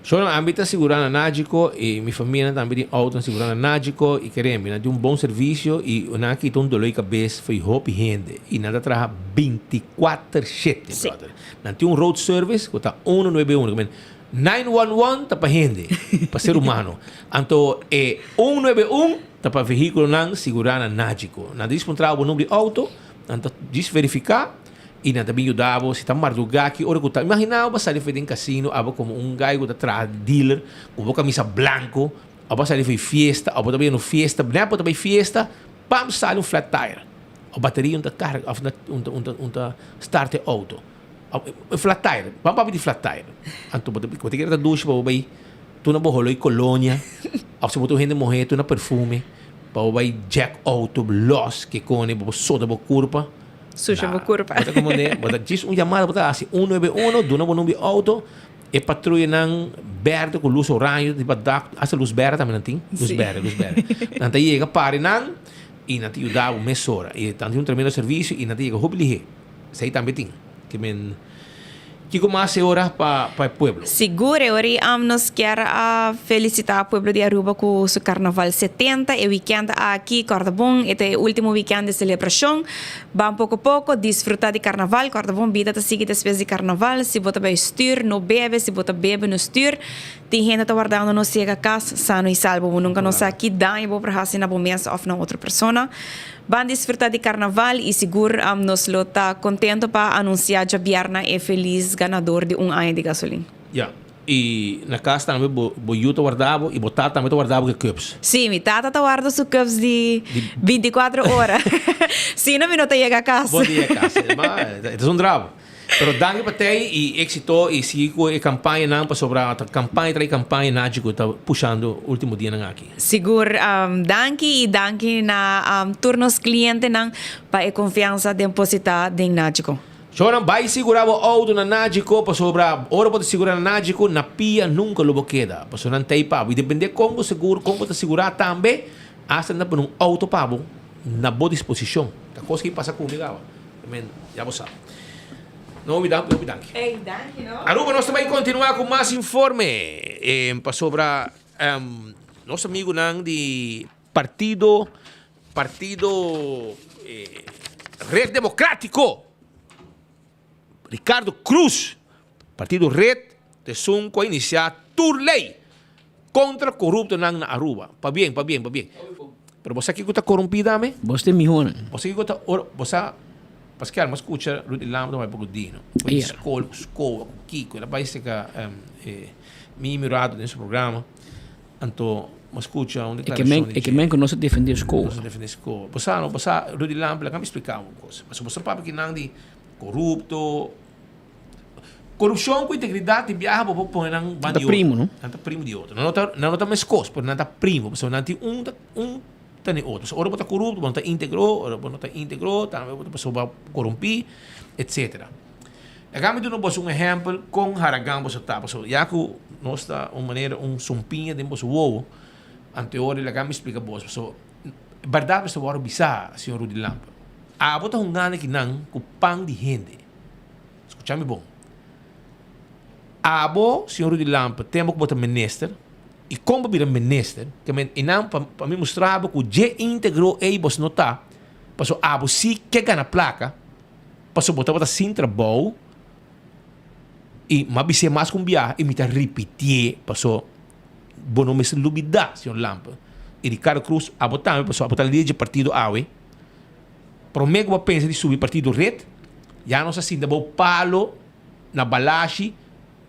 Só no âmbito da segurança nádico e minha família também tem auto segurança nádico e queremos de um bom serviço e o naqui tom dolor de cabeça foi hope rende e nada trabalha 24/7, brother. Não tem um road service que tá 191, que 911 tá para rende, para ser humano. Então é 191 tá para veículo não segurança nádico. Não disponível o número de auto, então verificar. E na também ajudava, se está mardugar aqui, ora que está. Imagina, eu sair em casino, aba como um gajo que está dealer, com camisa branco, aba sair foi fiesta, aba também no fiesta, né, aba também fiesta, pam, sai flat tire. A bateria onde carga, onde start auto. Flat tire, pam, pam de flat tire. Então, quando você quer ducha, para vai, tu na boholo e colônia, ou se botou gente morrer, tu na perfume, para vai jack auto, los, que cone, para soda, para curva. Suja mo curva. Bota como ne, bota diz chamada bota assim 191 do novo número auto e patrulha nang verde com luz orange de bada essa luz verde também não tem luz verde. Então chega para nang e não te ajuda o mesora e tanto um tremendo serviço e não te chega hobby sei também tem que men que como hace hora para o pueblo. Seguro, ori nos quer felicitar o pueblo de Aruba com seu carnaval 70 e weekend aqui, corda bom, este é o último weekend de celebração. Vamos pouco a pouco desfrutar de carnaval, corda bom, vida tá seguir despesa de carnaval, se bota bem styr, não bebe, se bota bebe no styr. Tem gente tá guardando no chega a casa, sano e salvo, nunca não sabe que dá e vou para assim na bomesa ou na outra pessoa. Vamos desfrutar de carnaval e seguro nos lo tá contento para anunciar que Bierna é feliz ganador de ano de gasolina. Yeah. E na casa também boiuta guardava e botar também guardava que cups. Sim, mi tata tá guarda su cups de 24 horas. Sim, não me não chega a casa. Bom dia, casa. Mas é um drama. Pero danke para te e éxito e sigo com a campanha não para sobre a campanha nádico tá puxando o último dia não aqui. Seguro, danke na turnos cliente não para a confiança depositar de nádico. Choram vai segurar o auto na nádico para sobre a hora pode segurar na nádico na pia nunca lo queda. Para não tem papo e depende como seguro como te segurar também hasta na por um auto papo na boa disposição. A coisa que passa comigo também já você sabe. Não me dá. Ei, danke, não? Aruba, nós também continuar com mais informe sobre nosso amigo nang de partido Red Democrático, Ricardo Cruz, Partido Red de Sunco a iniciar turlei contra corrupto nang na Aruba. Pa bien. Pero você aqui que está corrompida, me? Você me honra. Você que está Pascal, mas escucha Rudy Lambda vai pouco dino. Escola, Kiko, ela vai ser me mirado nesse programa. Então, mas escucha uma declaração. É que men que não se defende a escola. Não se defende a escola. Você Rudy Lambda, me explicar uma coisa. Mas você papo que não de corrupto. Corrupção com integridade viaja para pôr nang bando. Tá primo, não? Tá primo de outro. Não tá mais coisa, porque não tá primo, porque não tem um tem outros. Ora bota corrupto, bota íntegro, ora bota íntegro, também bota pessoa corrompi, etc. Agora me dou um exemplo com Haragão, você tá, pessoal. Já que nós está uma maneira sumpinha de você ovo, anterior ele me explica boas, pessoal. Verdade você vai bisa, senhor Rudy Lampa. A bota gana que não com pão de gente. Escucha-me bom. A senhor Rudy Lampa, temos que botar minister. E como vira minister, que não para me mostrar que o je integrou aí você não tá, passou a você que ganha placa, passou botar sem trabalho e mas se mais com biar e me tá repetir, passou bom nome se lubida, senhor Lampa. E Ricardo Cruz a botar, passou a botar líder de partido AUE. Promego a pensa de subir partido Red, já não se assim da palo na balashi,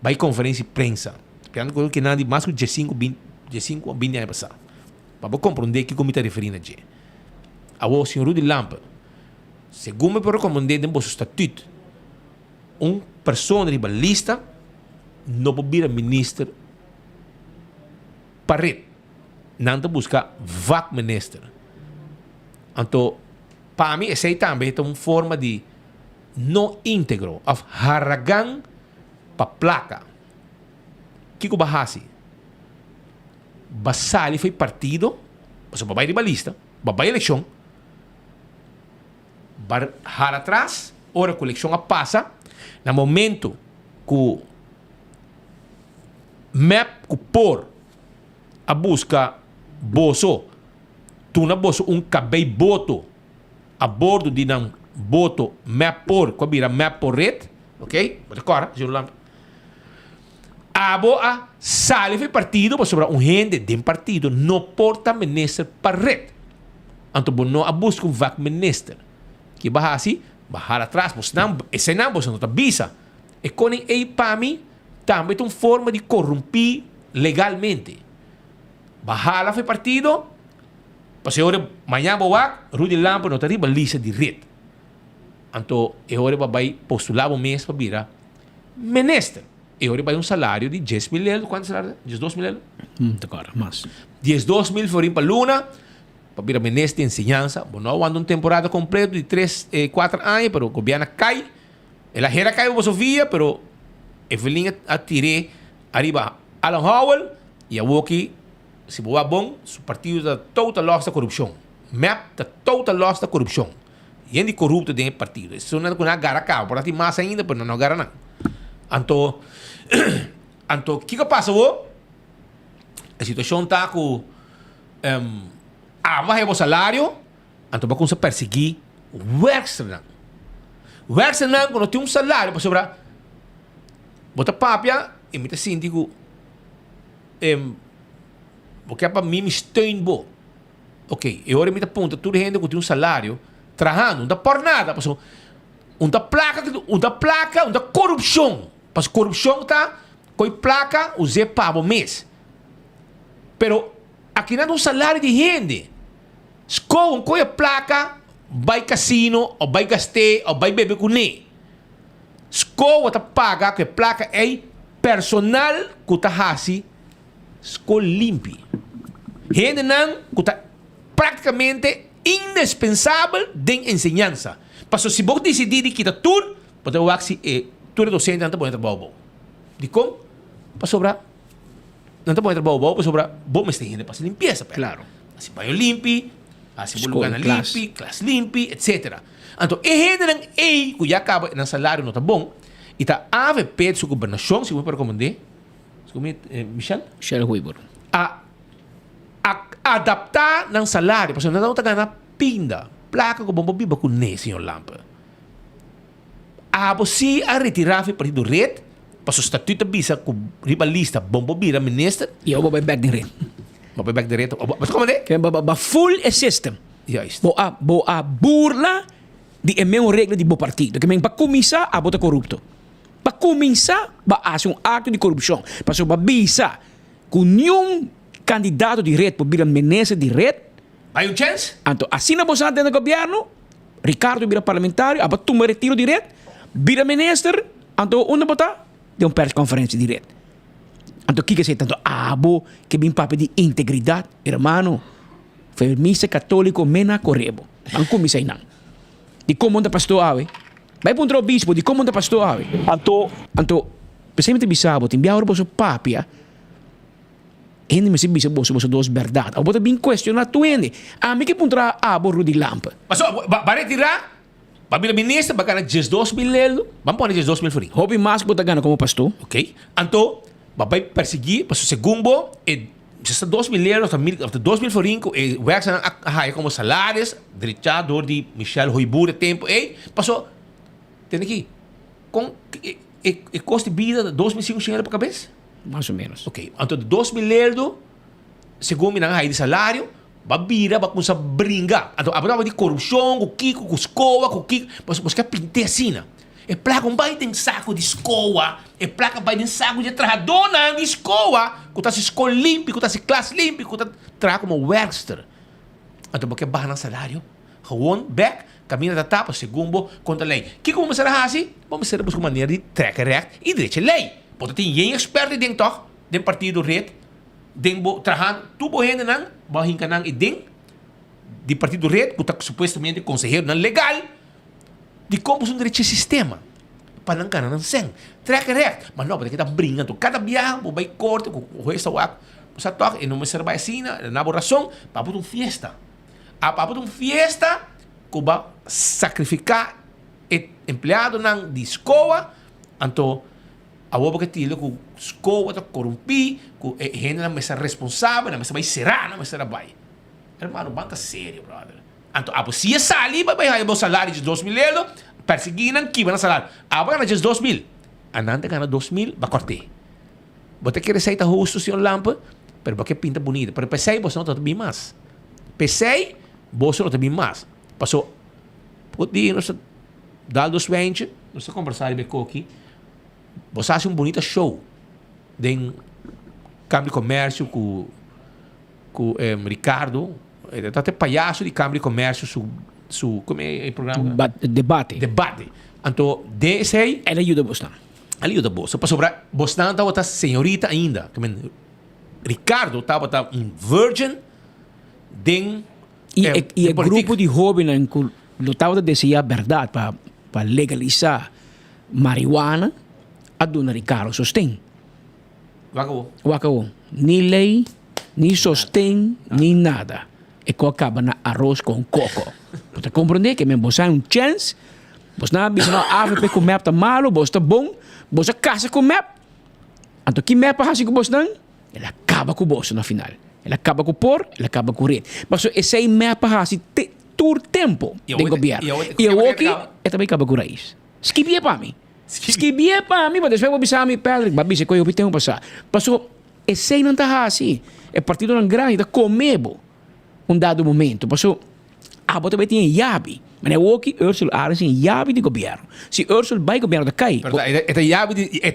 vai conferência de prensa. Piano que nada mais que 5 a 20 anos passar. Para compreender que como está referindo a gente. A o senhor Rudy Lampa, segundo me recomendei de vosso estatuto, persona ribalista não pode vir a ministro para red. Não te busca vac minister. Então, para mim, essa também é uma forma de não íntegro, of haragan para placa. Que que bahasi? Basali foi partido, mas o babai ribalista, babai eleição, bar atrás, hora que a eleição passa, no momento que o map que por a busca boso, tu na boso cabelo boto a bordo de não boto map por, que vira map por red, ok? Agora, a sale foi partido, mas sobre gente de partido não porta minister para red. Então, não a busca vac minister. Que bahasi, bahar atrás, mas não, esse não, você não visa. E com ele, para mim, também é uma forma de corromper legalmente. Bahar foi partido, mas agora, amanhã, Rudy Lampo não está riba lista de red. Então, agora vai postular um mês para virar minister. E agora vai salário de 10 mil euros. Quanto salário? 12 mil euros? Agora, mas. 12 mil forinhos para Luna, para vir a ministra de ensinança. Bom, não anda uma temporada completa de 3, 4 anos, mas o governo cai. Ela era cai para Sofia, mas Evelyn atirei arriba Alan Howell e a Woki, se boa bom, o partido está total lost da corrupção. MAP está total lost da corrupção. E ainda corrupto dentro do partido. Isso não é que não agarra cá, por aqui mais ainda, mas não agarra não. Então, o que passa hoje? A situação está com vai o salário, então vai começar a perseguir o extra. O extra, quando tem salário, para sobrar, bota papia e me síndico, porque é para mim me steun. Ok, e agora me aponta tudo gente que tem salário, trabalhando, não dá por nada, passou. Uma placa, uma corrupção. Porque corrupção está com placa, o Zé paga o mês. Pero aqui não é um salário de gente. Com a placa, vai casino, ou vai gastar, ou vai beber com ele. Escola está paga, que a placa é personal que está assim, escola limpa. Gente não, que está praticamente indispensável de ensinança. Porque se você decidir que está tudo, pode eu acho que tudo docente não está bom trabalho. De como? Para sobrar. Não está bom trabalho, para sobrar. Bom, mas tem gente para limpeza. Claro. Assim, banho limpo, assim, lugar limpo, classe limpa, etc. Então, e gente não é, que já acaba no salário não está bom, e está a AVP de sua governação, se eu me recomendar, Michel? Michel Huibor. A adaptar ng salário, porque não está ganhando pinda, placa ko bom biba com ne, senhor Lampa. Você a retirar o partido red, para o estatuto bisa com ribalista, bom bira minister. E eu vou back de red. Vou back de red. Mas como é? Que ba full system. Juist. Boa burla de mesma regra de bo partido. Que para começar a bota corrupto. Para começar a fazer ato de corrupção. Para ba bisa com nenhum candidato de red para virar ministro de red. Hay chance? Então, assim na bolsa dentro do governo, Ricardo vira parlamentário, a tu me retiro de red, vira ministro, então onde botar? De press conferência de red. Então, o que é tanto? Que bem papo de integridade, irmão. Foi missa católico mena correbo. Não comecei não. De como anda pastor ave. Vai para o bispo, de como anda pastor ave. Então, precisamente bisabo, tem biar o papia. Hindi me si bisa boso dos verdade. Ao bota bem questionar tu ende. A mim que puntra Rudy Lampa. Mas vai retirar? Vai vir a ministra, vai ganhar 12 mil euros. Vamos pôr 12 mil forinhos. Hobby mais que bota ganhar como pastor. Ok. Então, vai perseguir, para o segundo, e se 2 mil euros, 2 mil forinhos, e vai ganhar como salários, diretor de Michel Huibur, tempo, e passou, tem aqui, com e custo de vida de 2.500 euros por cabeça? Mais ou menos. Ok. Então, 2 mil euros, segundo a de salário, vai virar, vai começar a brincar. Então, a prova de corrupção, o Kiko, com escola, com o Kiko, mas quer pintar assim, né? E placa vai ter saco de escola, e placa vai ter saco de trabalhador de escola, que está se escola limpa, que está se classe limpa, que está trabalhando como workster. Então, porque barra no salário, gewoon back, caminha da tapa, segundo contra a lei. Que como será assim? Vamos ser buscar maneira de trekker recht e direito lei. Porque tem geen expert ding toch, den partido red, den bo trahan, tu bo hende nang, bo hinka nang iding, di partido red, que está supostamente conselheiro não legal, de como um direito sistema. Para não canar não sem. Trekker recht. Mas não, porque está brincando. Cada viagem, bo vai corte, o resto wak, sa toque, e não me serve assim, na razão, para botar fiesta. A para botar fiesta, que vai sacrificar empleado nang di escola, anto a bobo que tilo que escola to corrompi, que gente na mesa responsável, na mesa vai será, na mesa vai. Hermano, banta sério, brother. Anto a se é sali, vai o salário de 2.000 euros, perseguindo que vai salário. A vai ganhar 2.000. Anante ganha 2.000, vai cortar. Você quer receita justo se lampa, pero porque pinta bonita. Pero pensei, você não está bem mais. Pensei, você não está bem mais. Passou, o dia, nós dá 220, nós conversar com aqui. Você faz bonito show de Câmara de Comércio com Ricardo, está até palhaço de Câmara de Comércio, como é o programa? Debate. Então, desse aí, Ela ajuda bastante. ali da bolsa. Passou para Boston, estava senhorita ainda. Ricardo estava um virgin de E o grupo de jovens que lutavam de dizer a verdade para legalizar marihuana, a dona Ricardo sostém. Acabou. Ni lei, ni sostém, ni nada. E que acaba na arroz com coco. Você compreende que você tem chance, você não bisa na AVP com map tá malo, você tá bom, você casa com map. Então que map assim que você não, ele acaba com você no final. Ele acaba com o por, ele acaba com o rede. Mas esse map assim todo tempo do governo. E eu aqui, ele também acaba com o raiz. Skibia para mim. Skibia para mim, mas depois eu bisa me Pedro, mas bisa que eu tenho passar. Passou esse não tá assim. É partido não grande, tá comebo. Dado momento. Passou, você também tem Yabi. Mas eu aqui, Ursula Ares tem Yabi de governo. Se Ursula vai governo da cai. Esta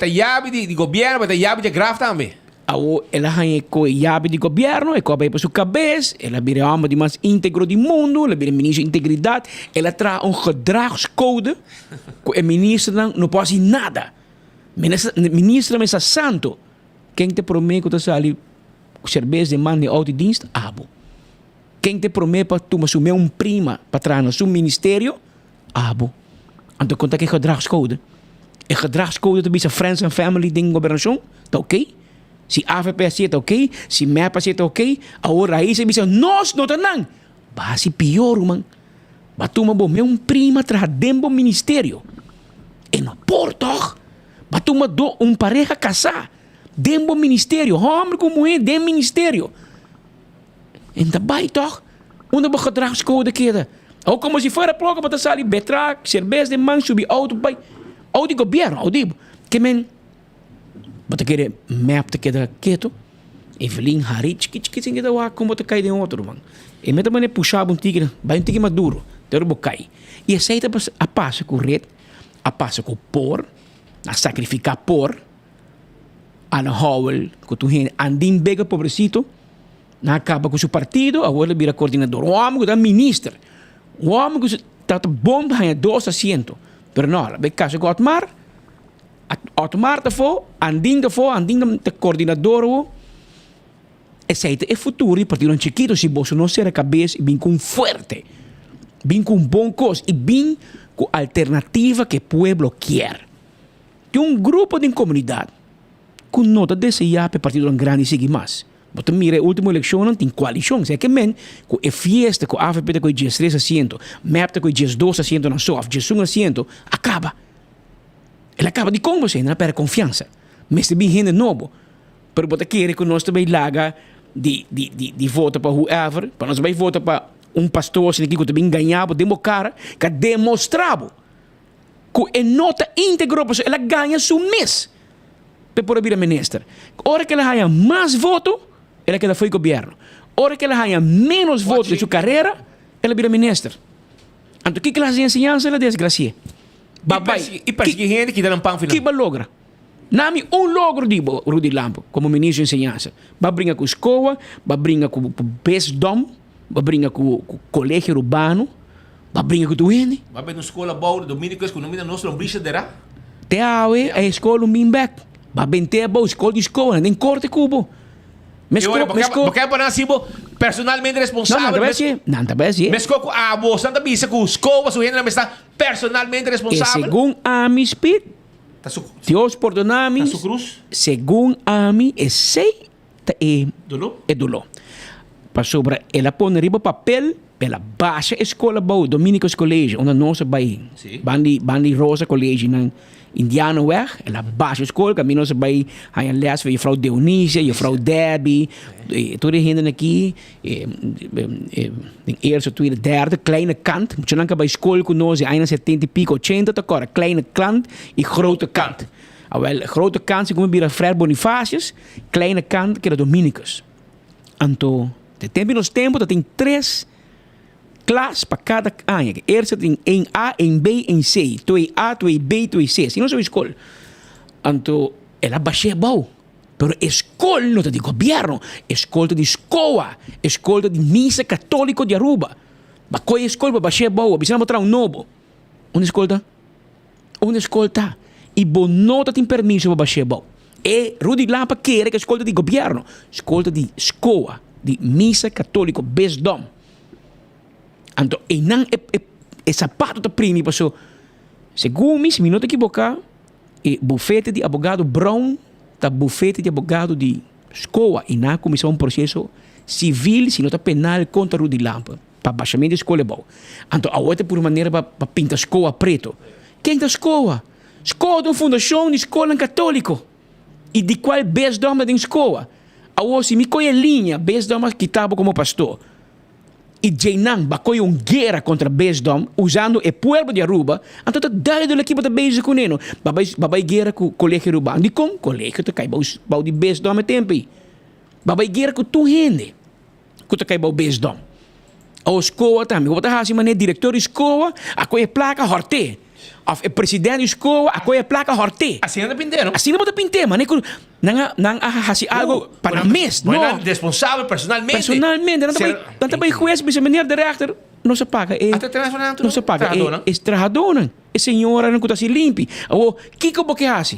Yabi de governo, mas é Yabi de graf também. Ela tem com Yabi de governo, e cobre para sua cabeça, ela vira homem de mais íntegro do mundo, ela vira ministro de integridade, ela traz gedragscode, que o ministro não pode fazer nada. Ministro é santo. Quem te promete que você ali cerveja de mão de autodienst? Abo. Quem te promete para tu assumir prima para trás no seu ministério? Abo. Então, conta que é gedragscode. E gedragscode também é friends and family de governação? Tá ok? Se AVP está ok? Se MEPA está ok? Agora aí você diz, nós não estamos. Vai ser pior, man. Vai tomar prima para dentro do ministério. E não pode, toch? Vai tomar pareja casar dentro do ministério. Homem com mulher dentro do ministério. Então vai, toch? Onde vai gedragscode queda? Ou como se fosse ploca para sair betrac, cerveja de mão, subir auto, vai. Auto governo, auto. Que men... Você quer map te queda quieto? Evelyn Harit, que você quer como te cai de outro, man. E meta mané puxar tigre mais duro, ter o cai. E aceita a passa com red, a passa com por, a sacrificar por, a na howell, que tu andim bega pobrecito, na acaba com seu partido, agora vira coordenador. O homem que está ministro, o homem que está bom ganha 2 assentos, pero não, vai casa com Otmar daarvoor, anding de coordenador, aceita o futuro e partido chiquito se você não ser a cabeça e bem com forte, bem com bom coisa e bem com alternativa que o pueblo quer. Tem grupo de comunidade que nota desse IAP partido grande sigue mais. Você mira a última eleição não tem coalição, é que men com a fiesta com a AVP com 13 assentos, MEP com 12 assentos na SOF, 11 assentos, acaba. Ele acaba de como você, não perde confiança. Mas também gente novo. Pero você quer que nós também laga de voto para whoever, para nós também votar para pastor assim que também ganhava, democrata, que demonstrava que é nota íntegro, ela ganha seu mês para vir a ministra. Hora que ela ganha mais voto, ela queda foi governo. Hora que ela ganha menos votos de sua carreira, ela vira ministra. Então, o que ela faz ensinança? Ela desgracia. E perseguir gente que dá pão final. Que vai lograr? Nami logro de Rudy Lampo, como ministro de ensinança. Vai brincar com a escola, vai brincar com o BESDOM, vai brincar com o colégio urbano, Ba brinca com tu hende. Vai bem na escola boa, domingo que não me dá nosso lombricha derá. Te awe, a escola um back. Ba bente ba escola de escola, nem corte cubo. Porque é para assim, personalmente responsável. Não, tá bem assim. Mas como a moça da bisa com escola, sua gente não está personalmente E responsável. segundo a mi speed, Tá su Deus perdona-me. cruz? Segundo a mi, é sei, Dolo? é dolo. Para sobre, ela põe riba papel, pela baixa escola boa, Dominicos College, onde nós vai. Sim. Bandi Rosa College, na Indiano weg, ela baixa escola, caminho se vai, aí a les van juffrouw Dionisia, juffrouw Debbie, toda gente aqui, de eerste, tweede, derde, kleine kant, moet je lang bij school kunnen zien, 70 pico, 80 te kleine kant en grote kant. Wel, grote kant, ze komen bij Fred Bonifacius, kleine kant, que era Dominicus. Anto, de tempo nos tempo, dat tem 3 classes para cada ano. Eerste tem 1A, 1B, 1C. 2A, 2B, 2C. Assim não é escola. Então, ela baixa bom. Pero escola não é de governo. Escola de escola. Escola de missa católica de Aruba. Bacoia escola baixa bom. Bisa mostrar novo. Onde escola? Onde escola? E bonota tem permisso para baixar bom. E Rudy Lampa quer que a escola de governo. Escola de escola. De missa católica. Besdom. Então, e não é sapato da prima, passou. Segundo se me não te equivocar, é bufete de advogado Brown, tá bufete de advogado de escola, e na começou um processo civil, se não tá penal contra Rudy Lampa, para baixamento de escola bom. Então, a outra por maneira para pintar escola preto. Quem da escola? Escola de uma fundação de escola católico. E de qual besdoma de escola? A outra, se me conhece linha, besdoma que estava como pastor. E Jainan bacoy guerra contra Besdom usando o pueblo de Aruba. Então, daí do equipe da base com ele. Babai guerra com o colégio Aruba. Não com o colégio que cai bau de Besdom a tempo. Babai guerra com tu gente. Que cai bau Besdom. A escola também. Vou botar assim, mané, diretor de escola, a coisa placa horte. O presidente de escola, a coisa placa horte. Assim não pinteiro. Assim não bota pinteiro, mané. Não hasi algo para mês. Não é responsável personalmente. Personalmente, não também juiz, mas a maneira de rechter não se paga. Não se paga. É trajador. É senhora não está se limpe. O que que você faz?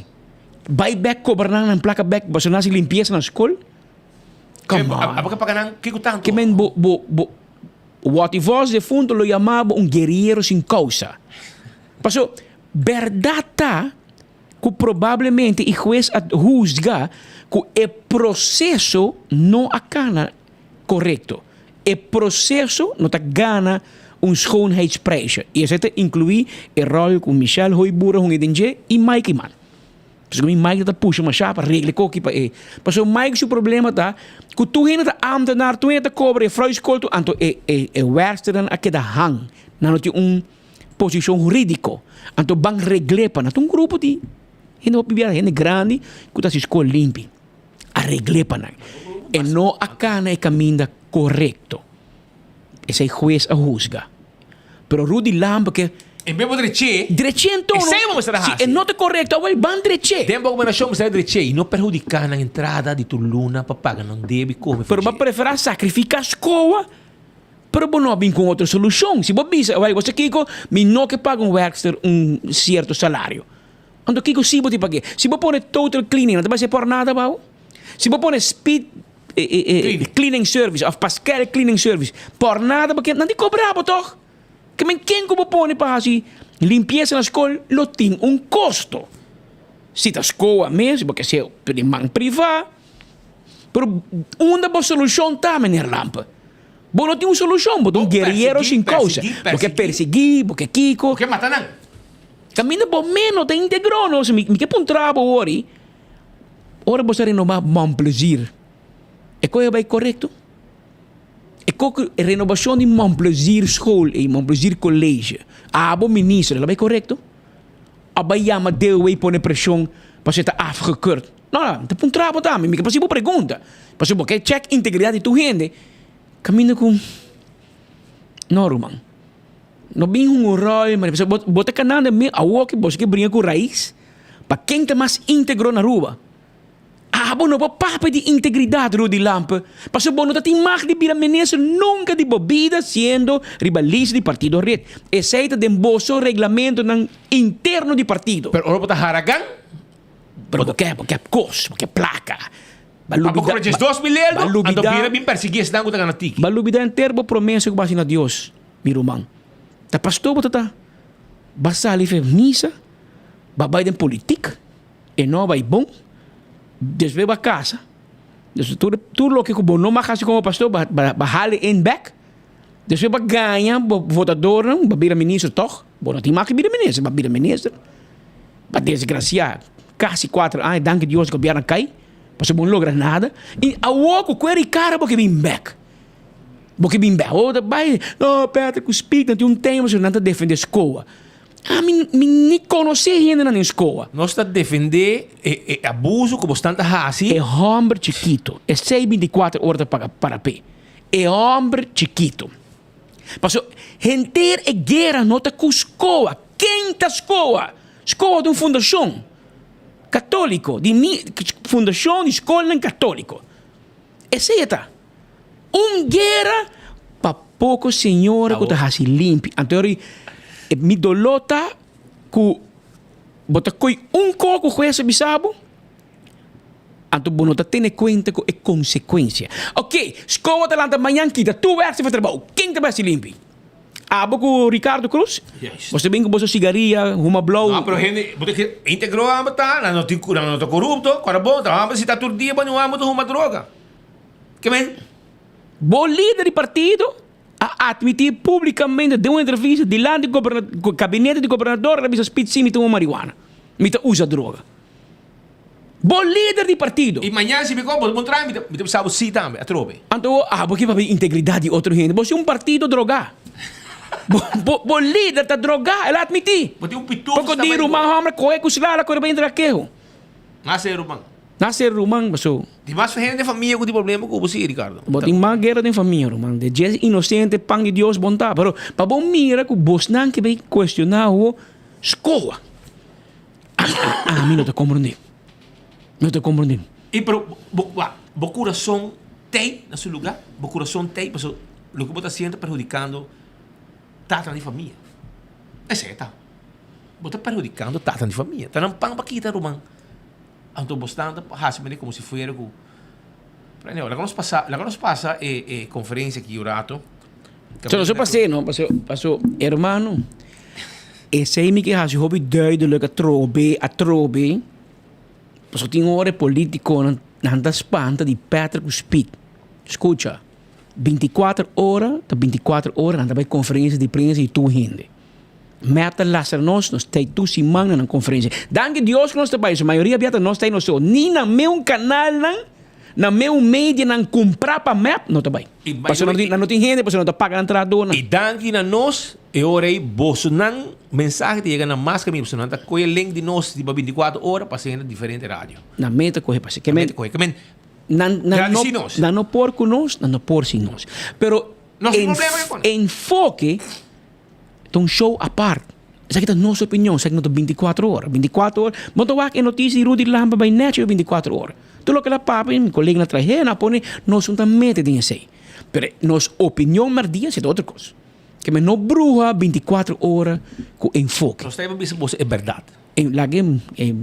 Vai back cobrar na placa back, você não se limpeza na escola? Come on. A boca paga não, que tanto? Que men what voz de fundo lo chamava guerreiro sem causa. Passou, verdade tá que provavelmente o juiz juzga que o processo não acana correto. O processo não está gana schoonheidsprijs. E isso inclui o rol com Michel Hoibura, com Edenje e Mike Man. Então, o Mike está puxando uma chapa, regle coque para ele. Mas o Mike, seu problema está que tu ainda está ambtenaar, tu ainda cobra, frau escolto, então o werkster aqui da hang. Não tem posição jurídica. Então, bang regle para um grupo de gente grande que está se escola limpa. A regle para e não acana o caminho correto. Esse é o juiz a juzga. Pero Rudy Lampa que Em vez de direito, então, se não é correto, ele vai direito. tem uma combinação de direito e não perjudicar na entrada de tu luna para pagar, não deve comer. Pero vai preferir sacrificar a escola, pero não vem com outra solução. Se você Kiko, me não que paga werkster certo salário. Então, Kiko, se você paga, se você põe total cleaning, não vai ser por nada, bom? Se você põe speed cleaning service, ou Pascal cleaning service, por nada, porque não te cobrava, toch? Que quem como põe para assim, limpeza na escola, lo tem custo. Se a escola mesmo, porque se é de mão privada, pero uma boa solução tá, menino Lampa. Bom, não tem uma solução, bom, guerreiro sem causa. Porque perseguir, porque Kiko. Porque matar não. Caminha bom menos, tem integrou, não, se me que põe trabo ori. Ora você renovar bom prazer. É coisa vai correto? E a renovação de Montplaisir School e Montplaisir College. A ministro, ela vai correto? A Bahia deu aí põe pressão para ser afgekeurd. Não, te põe trabo também. Me que possível pergunta. Possível porque check integridade de tu gente. Caminha com não, Roman. Não bem rol, mas você bota canal de mim, a walk, você que brinca com raiz. Para quem está mais íntegro na rua. Bono pa papa de integridade, Rudy Lampe. Paso bono dat imag de bira minister nunca de bebida sendo ribalista de partido red. Aceita de emboso reglamento ng interno de partido. Pero ora bota haragan? Pero porque cos, porque placa. Papo com os 2 milhões, ando bira bem perseguir esse dango da ganatiki. Balubida en terbo promessa que basi na Dios, mirumang. Ta pastor bota ta. Basta ali fe misa, babay den politik, e no vai bom. Desve ba casa. Dus tu lo que kubo no makasi como pastor bahali in back. Desve ba ganha votador, babira ministro toch. Bono ti maki bira ministro, babira ministro. Ba desgraciado. Quase 4 anos, danke Deus que biara cai. Pastor bon logra nada. E a woco queri cara porque bim back. Porque bim back. Oh, dabai, no, Patrick, speak, não tem tema, você não tá defender escola. Me nem conheci ainda na escola. Nós está defender abuso como bastante assim. É homem chiquito. É 6-24 horas para pé. É homem chiquito. Passou, gente é guerra nota com escola. Quem tá escola? Escola de uma fundação católico. De fundação de escola católico. Essa é tá. Guerra para pouco senhora que tá assim limpo. Então, mi dolota ku bota koi coco com esse bisabo anto bonota tiene cuenta com a consequência. Ok, escola da lanta manhã kita tu vai fazer trabalho. Quem te vai se limpi? Abo com Ricardo Cruz? Yes. Você bem com você cigaria, uma blow. Não, pero gente, porque integrou a mata, não tá corrupto, cara bom, tá, mas se tá todo dia para não amo uma droga. Que men? Bom líder de partido a admitir publicamente de uma entrevista diante do gabinete do governador que bisa spit sim toma marihuana. Mita usa droga. Bom líder de partido. E amanhã se me compra, vou entrar, me sabe sim também, a trobe. Então, porque vai integridade de outro gente. Você um partido drogar. Bom líder tá drogar, ela admitir. Porque um pitufo porque de rumang homem coe com sala com bem draquejo. Nascer rumang. Nascer rumang baso. De mais gente de família com de problema com você, Ricardo. Botem mais guerra de família, rumang. De gente inocente, pan de Deus bontá. Pero para bom mira que bos não que vai questionar o escola. Não te compreendo. Não te compreendo. E pero bo coração tem na seu lugar, bo coração tem, porque o que você está sendo prejudicando tata de família. É certo. Você está prejudicando tata de família. Tá não pang pakita rumang. Anto bastante hasmene como se fuera com. La que nos pasa conferência aqui o rato. Só passei, não, passou hermano. Esse aí me que has hobby duidelijk a trobe. Passou tinha hora político na espanta de Patrick Speed. Escuta. 24 horas, tá 24 horas anda vai conferência de imprensa e tu rende. Meta laser nós tem tu semana na conferência. Danke Deus que nós trabalhamos, a maioria aberta nós tem nosso, nem na meu canal na meu mídia não comprar para map não trabalha. Passou não tem rende, passou não tá pagando entrada. E danke na nós, e ora aí bolso não mensagem que chega na máscara, me você não tá com o link de nós de 24 horas passando diferente rádio. Na meta corre para que men não por com nós, não por sem nós. Pero enfoque um show à parte. Essa aqui é a nossa opinião, essa aqui não é 24 horas. 24 horas, mas eu acho que a notícia de Rudy Lampa vai net 24 horas. Tudo que ela papa, meu colega na trajetória, põe, nós não mete de assim. Mas nossa opinião mardia é outra coisa. Que me não bruxa 24 horas com enfoque. Nós temos visto é verdade. Lá que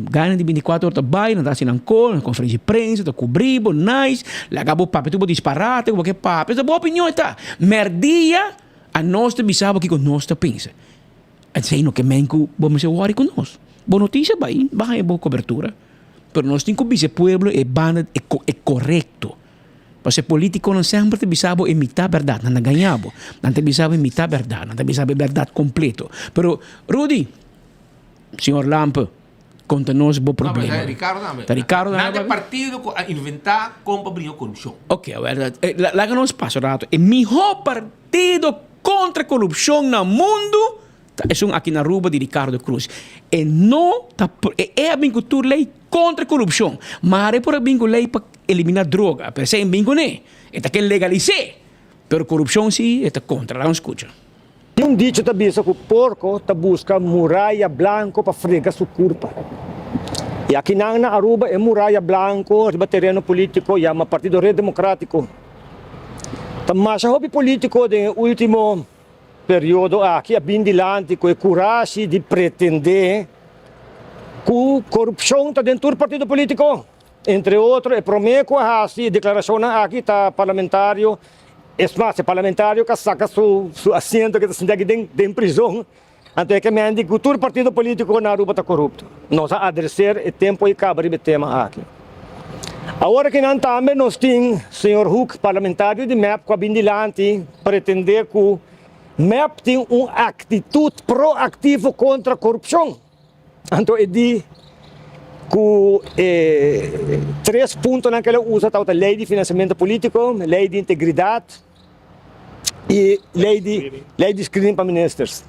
ganha de 24 horas trabalho, não está assim na cor, na conferência de prensa, está cobrindo, nice, lá acabou papo, tu pode disparar, tu pode papo. Essa boa opinião está. Merdia a nós te bisava que com nós te pensa. Assim, no que menco, vamos ser com nós. Boa notícia, vai boa cobertura. Pero nós temos que ser pueblo e banda é correto. Para ser político não sempre te bisava imitar a verdade, não ganhava. Não te bisava imitar a verdade, não te bisava a verdade completo. Pero, Rudy, senhor Lampa, conta-nos o problema. Não, Ricardo não. Ricardo nada é partido a inventar como abrir corrupção. Ok, a verdade. Lá que nós passa, rato. O melhor partido contra a corrupção no mundo é aqui na Ruba de Ricardo Cruz. E não é a vincultura lei contra a corrupção, mas é por a vincultura lei para eliminar droga. Para ser vincultura, é que legalizar. Pero corrupção sim, é contra. Não escuta. Um dicho também que o porco busca muralha branca para fregar sua culpa. E aqui na Aruba é Muralha Blanco, riba terreno político, e uma Partido Red Democrático. Mas o hobby político do último período aqui é bem dilante com a coragem de pretender que corrupção está dentro do partido político. Entre outros, é prometo a declaração aqui está parlamentário, é parlamentário que saca seu assento que está dentro da prisão. Então é que me indica que todo partido político na Aruba está corrupto. Nós adresar o tempo e cabe o tema aqui. Agora que nós também nós temos o senhor Huck, parlamentário de MEP, que bem dilante, pretender que o MEP tem uma atitude proativa contra a corrupção. Então é de que 3 pontos naquela usa a lei de financiamento político, lei de integridade e lei de screening para ministros.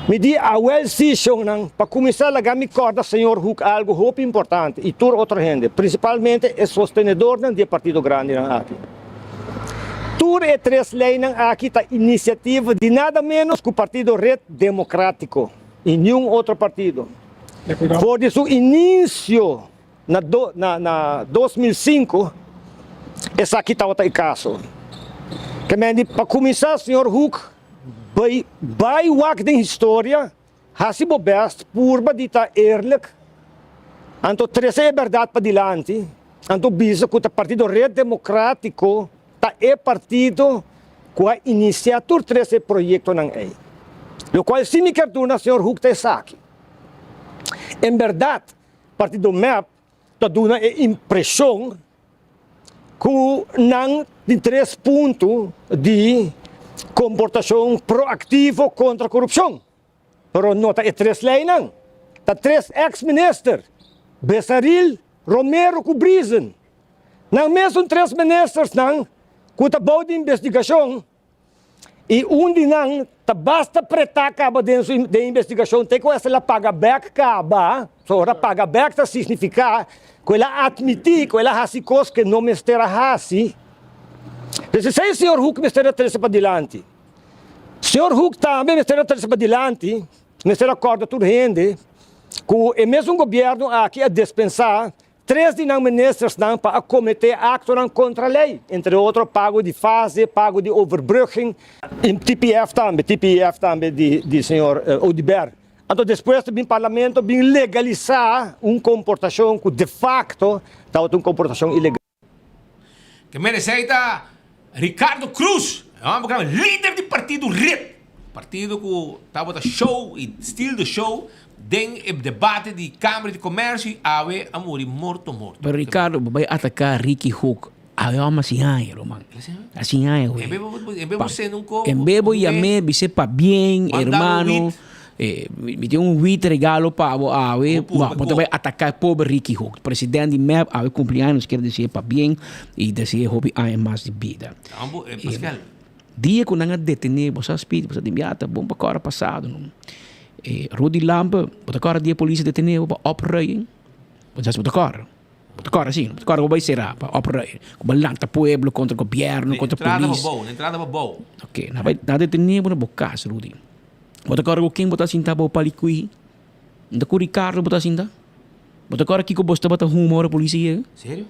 Me diz a well-season para começar a me corda, senhor Huck, algo muito importante e toda outra gente, principalmente o sostenedor do partido grande aqui. Tudo é 3 leis aqui a iniciativa de nada menos que o Partido Red Democrático e nenhum outro partido. Por seu início na 2005, esse aqui estava o caso. Que me diz para começar, senhor Huck, vai wak de história, hasibo best, purba dita eerlijk, anto 13 é verdade para dilante, anto bisa que o Partido Red Democrático tá é partido que a iniciator 13 projeto não é. O qual se me quer turnar, senhor Huck, está aqui. Em verdade, o Partido MEP está dando a impressão que não tem 3 pontos de comportação proativa contra a corrupção. Pero não está 3 leis, não. Está 3 ex-ministros, Bessaril, Romero e Brisen. Não mesmo 3 ministros, não, que está boa de investigação. E de não, basta pretar acaba dentro da investigação, tem que ela paga back acaba, só ela paga back tá significa que ela admitir que ela hasi coisas que não mestera hasi. Então, se o senhor Huck mestera três para diante, senhor Huck também mestera três para diante, mestera acorda tudo gente, que o mesmo governo aqui a dispensar 3 de não ministros para cometer actos contra a lei, entre outros pago de fase, pago de overbrugging, e TPF também de senhor Odibert. Então depois do parlamento bem legalizar comportação que de facto está uma comportação ilegal. Que merece Ricardo Cruz, líder do partido Red, partido que estava no show e estilo do show. Den o debate de Câmara de Comércio ave a morrer morto. Pero Ricardo, vai atacar Ricky Huck. Ave ama si hay, Roman. Assim hay, güey. En bebo y amé, bise pa bien, hermano. Me deu wheat regalo para ave. Você vai atacar pobre Ricky Huck. Presidente de MEP, ave cumpleaños, quer dizer pa bien e dizer hobby hay mais de vida. Pascal. Dia que não detener, você speed, você dimbiata, bom para agora passado, não. Rudy Lampe, wat agora dia polícia deteneu para operação. Você sabe wat agora sim, wat agora vai ser para operação. Como lanta pueblo contra o governo, contra a polícia. Entrada para bom. Ok, na deteneu na bocas, Rudy. Wat agora o quem botar cinta para o palicui? Ainda com o Ricardo botar cinta? Wat agora que bosta botar rumo a polícia? Sério?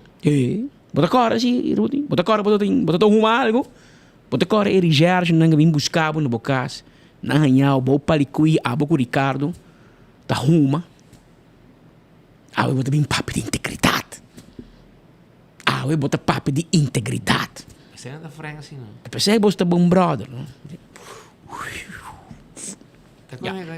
Wat agora sim, Rudy. Wat agora botar rumo algo? Wat agora eriger, não vim buscar na bocas. Na hanhau, bo palicui, abo com o Ricardo, tá ruma. Eu bota bem papo de integridade. Eu bota papo de integridade. Você não tá franco assim, não? Eu pensei que você é bom brother, não?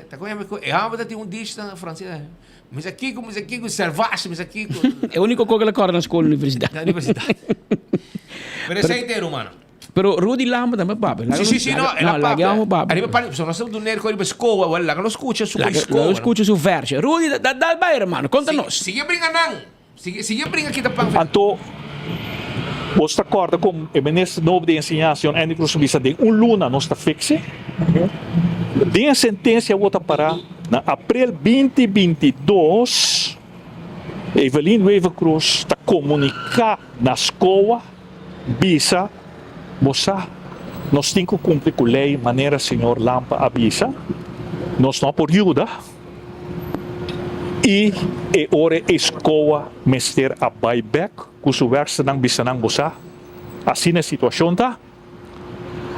Tá com eu tem dish na francesa. Mas aqui com selvagem, mas aqui com... É o único coisa que ela corre na escola, na universidade. Na universidade. Pero esse inteiro, mano. Pero Rudy Lamba também papo. Sì, no, è la papo. Sono stato un nero di scopa, guarda, che lo scuccia su quel scopa. Lo scuccia su verce. Rudy, dal vai, hermano, conta-nos. Sigue brinca aqui da pan. Anto, você acorda com o ministro novo de ensinação, Andy Cruz Bisa, de luna não está fixe. De a sentença, vou parar na abril 2022, Evelyn Weaver Cruz está comunicar na escola, Bisa, moça, nós temos que cumprir com a lei, maneira senhor Lampa avisa, nós não por ajuda, E ora escola mester a buyback, kusu werkse nang bisa nang bosa. Assim a situação tá.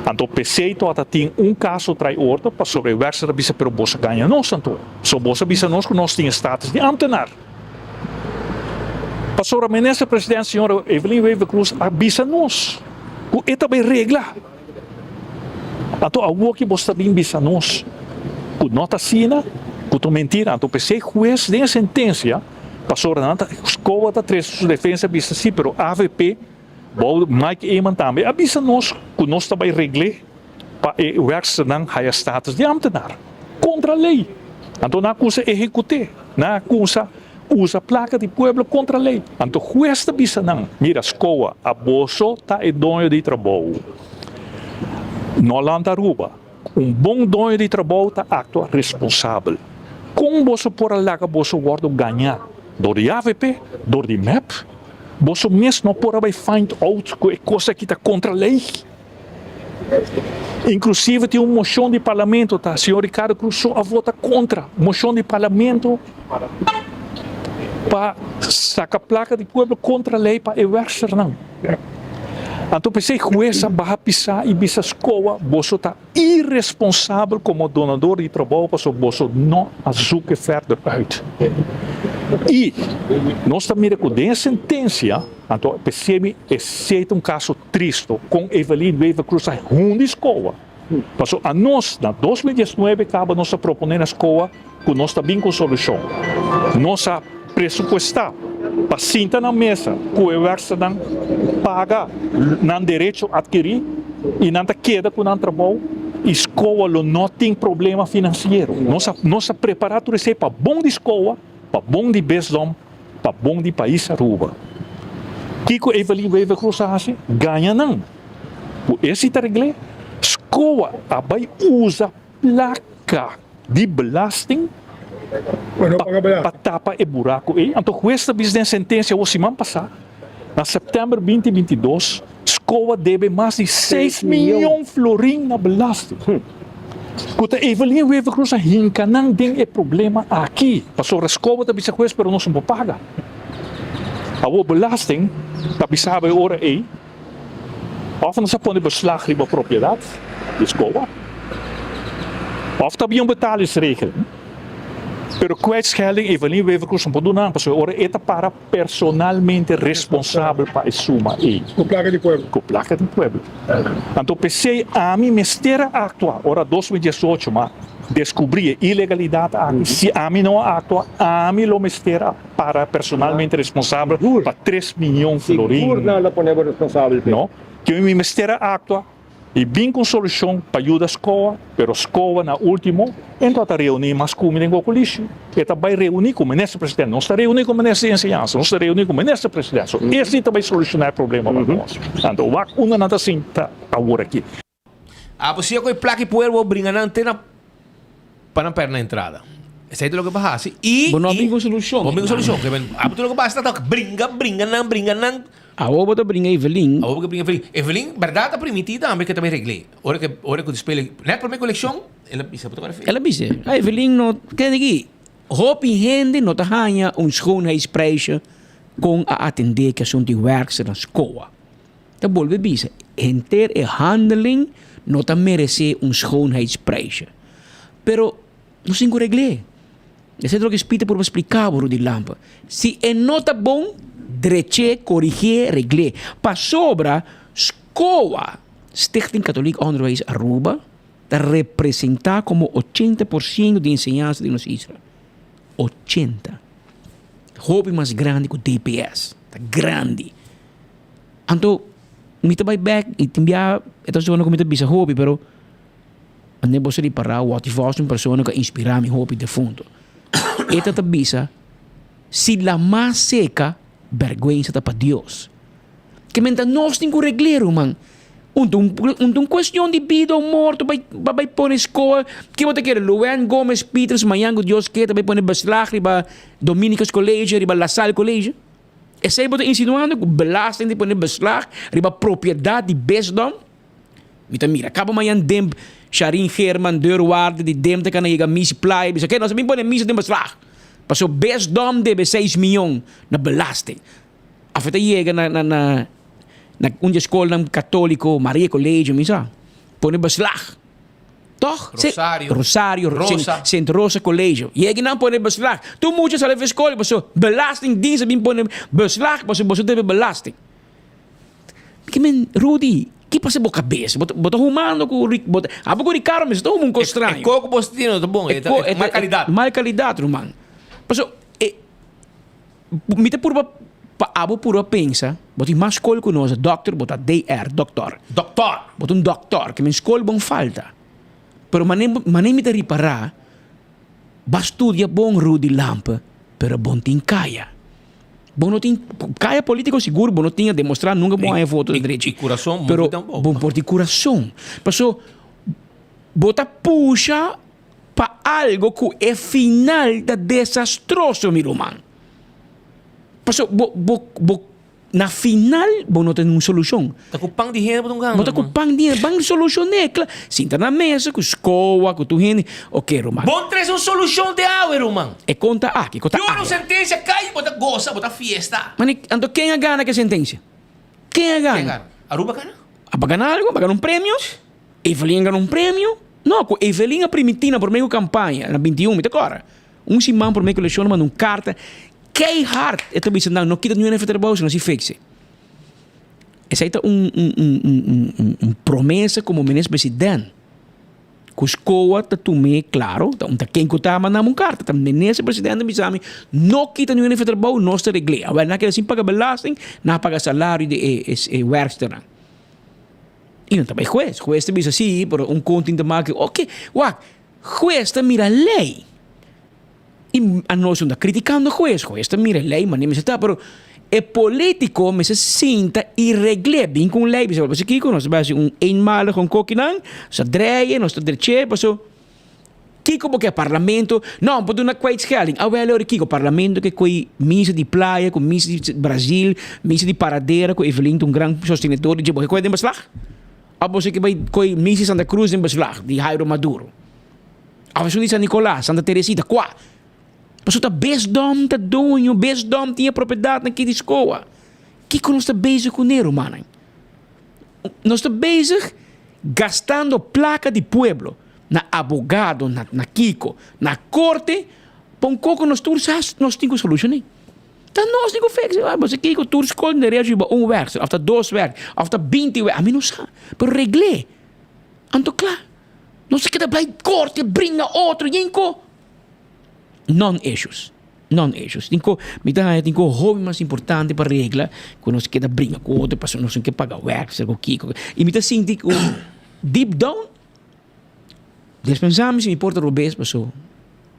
Então PC to tem caso trai orto para sobre o werkse bisa pero bosa ganha nós tanto. So bosa bisa nós que nós tem status de ambtenaar. Para sobre a ministra presidente senhora Evelyn Wever Cruz bisa nós. O eta bem regla. Então a que bosta bem bisa nós. O nota sina Kuto mentira, então pensei juez de sentença, passou na escola da três sua defesa bisa sim, pero AVP, bom Mike Eman também, avisa nós que nós também regle para o werkse não haya status de ambtenaar contra a lei. Então na acusa execute, na acusa usa placa de pueblo contra a lei. Então juez avisa não, mira escola, abuso tá é dono de trabalho. No Landaruba, bom dono de trabalho tá atua responsável. Como você pode lagar você guarda ganhar? Door de AVP, door de MEP, você mesmo não pode find out que coisa que está contra a lei. Inclusive tem moção de parlamento, tá? O senhor Ricardo Cruz só vota contra. Moção de parlamento para sacar placa de pueblo contra a lei para ewerser não. Então pensei que essa barra pisar e bisa escola, você está irresponsável como donador de trabalho, porque você não azuca verder uit. E nós também recordamos sentença, então pensei aceita caso triste com Evelyn Wever Cruz a de escola. Porque a nós, na 2019, acaba nossa propondo na escola que nós também com solução. Nossa pressupostar para sentar na mesa, que o werkse não paga, não direito a adquirir e não queda com o trabalho, a escola não tem problema financeiro. Nós preparamos para bom de escola, para bom de besdom, para bom de país Aruba. Que a Evelyn Wever Cruz ganha não. Esse é regle. Escola vai usar placa de belasting para tapar o buraco. Então, esta business sentença, o semana passada, na setembro 2022, a escola deve mais de 6 milhões de florins na belasting. Quando a Evelyn Wever Cruz não tem problema aqui. Passou a escola da bisa juez, pero não se paga. A belasting, da bisa vai ora aí, of não se pode beslag riba propriedade da escola, of também betalingsregeling. Pero kwijtschelding, Evelyn Wever Cruz não pode não, porque ora é para personalmente responsável para a suma aí. Com placa de pueblo. Com placa de pueblo. Então pensei a mim mestera actuar, ora 2018, mas descobri ilegalidade aqui. Se a mim não atua, a mim lo mestera para personalmente responsável para 3 milhões de florins. Não, la ponemos responsável. Não? Que a mim mestera atua e bem com solução para ajudar a escola, pero a escola na último, então está reunir mais comigo com o colégio. Está vai reunir com o ministro presidente, não está reunir com o ministro de ensinança, não está reunir com o ministro presidente. Esse também solucionar o problema para nós. Então, uma nada assim está agora aqui. Ah, pues si eu placa e pueblo brinca na antena para não perder a entrada. Isso é o que passa. E Bom, não há solução. Não há solução. Ah, tu que passa, brinca não. A obra brinca Evelyn. A obra brinca Evelyn. Evelyn, verdade, permitida, também que também regle. Hora que o display, net para minha coleção, ela pisa fotografia. Ela disse, a Evelyn não, quer dizer, hoop in gente não tá ganha schoonheidsprijsje com a atender que são de werkers na escola. Dat bolwe bisa, enter e handeling não tá merece schoonheidsprijsje. Pero não se regle. Esse é o que Spita por explicar por de lampa. Se é nota bom, dreche, corrigir, regle. Para sobra, escola, Stichting Katholiek Onderwijs Aruba, te representa como 80% de enseñanza de nos Israel. 80. Hobby mais grande que o DPS. Tá grande. Então, me vai back e timbia, então se eu não cometa bisa hobby, pero ande você de parar o ativação uma pessoa que inspirar me hobby de fundo. Eta ta bisa, se la mais seca, vergüenza ta para Deus. Que menta nós tem que regler, man. Uma questão de vida ou morte, vai pôr na escola, que você quer, Luan Gomes Peters, Mayango Dios que vai pôr beslag, riba Dominicas College, riba La Salle College. E você pode insinuando que belasting de pôr beslag, riba propriedade de besdom. Mira, acaba amanhã dem, Sharin German, deurwaarde, die dem te kan je gaan misplay, bisa que nós também pôr misa de beslag. Paso best dom debe 6 milhões na belasting. Afeta chega na onde escola católico, Maria Colégio, misa. Põe beslag. Toch? Rosario, Rosa. Sint Rosa Colégio. Chega não põe beslag. Tu moet salir van escola, paso belastingdienst bin põe beslag, paso você deve belasting. Que men Rudy, que passa boa cabeça? Bota humano com bota. Abo com Ricardo, mas estou um estranho. É coco postino, tá bom? É má qualidade. Má qualidade, Roman. Paso mita purba abo purba pensa, bota mais escola com nós, doctor, bota DR, doctor. Bota doctor, que men escola bom falta. Pero manem mita reparar, bastudia bom Rudy Lampa, pero bom tin kaya. Bom não tem kaya político seguro, bom não tinha demonstrar nunca bom a voto de direita. E coração, pero bom por de coração. Paso bota puxa para algo que é final da desastroso, meu irmão. Paso na final, bom não tem uma solução. Tá com pão de dinheiro para um ganho. Bota com pão de dinheiro, bang solução é claro. Sinta na mesa com escola, com tu gente. Ok, Romano. Bom traz uma solução de água, Romano. É conta que conta Eu não sentença, cai, bota goza, bota fiesta. Mas então quem a gana que a sentença? Quem a gana? Aruba gana? A ganhar algo? A ganhar um prêmio? Evelyn ganhar um prêmio? Não, com Evelyn a primitina por meio campanha, na 21, me agora. Um simão por meio que leciona, manda uma carta. Que hard, ito bisa não kita nenhum trabalho, não se fixe. Essa é promessa como ministro presidente. Que escola tá tume claro, então quem que tá mandando uma carta, então ministro presidente bisa não kita nenhum trabalho, não se regula. Agora naquele assim paga belasting, não paga salário de werkster. E não também juez tá bisa assim, por conto de marca. Ok, juez tá mira lei. E a nós estamos criticando o juez está mira lei, mas nem me está, pero é político, mas se sinta irregular, bem com lei, mas aqui nós temos eenmalig com coquinang, sa dreien, nós estamos direito, paso, kiko porque parlamento, não, pode uma kwijtschelding, wel kiko parlamento que coi misa de praia, com misa de Brasil, misa de paradeira, com Evelyn, grande sostenedor de boa, coi de beslag. A você que vai coi misa Santa Cruz de beslag, de Jairo Maduro. A você de San Nicolás, Santa Teresita, quá. Paso tá besdom, tá dono, besdom tinha propriedade naquela escola. Que nós está bezig com dinheiro, mano? Nós está bezig gastando placa de pueblo na abogado, na Kiko, na corte, pão coco nós todos nós temos solução, né? Então nós temos fix, mas Kiko todos escola de reagir para werk, after 2 werk, after 20 werk, a mim não sabe, pero regle. Anto claro, nós quer vai corte, brinca outro, yenko. Non-issues. Tenho hobby mais importante para regla, quando nós queremos brincar com outro, para nós não queremos pagar werk, com Kiko. E me sinto deep down, dispensamos, me importa o best, paso,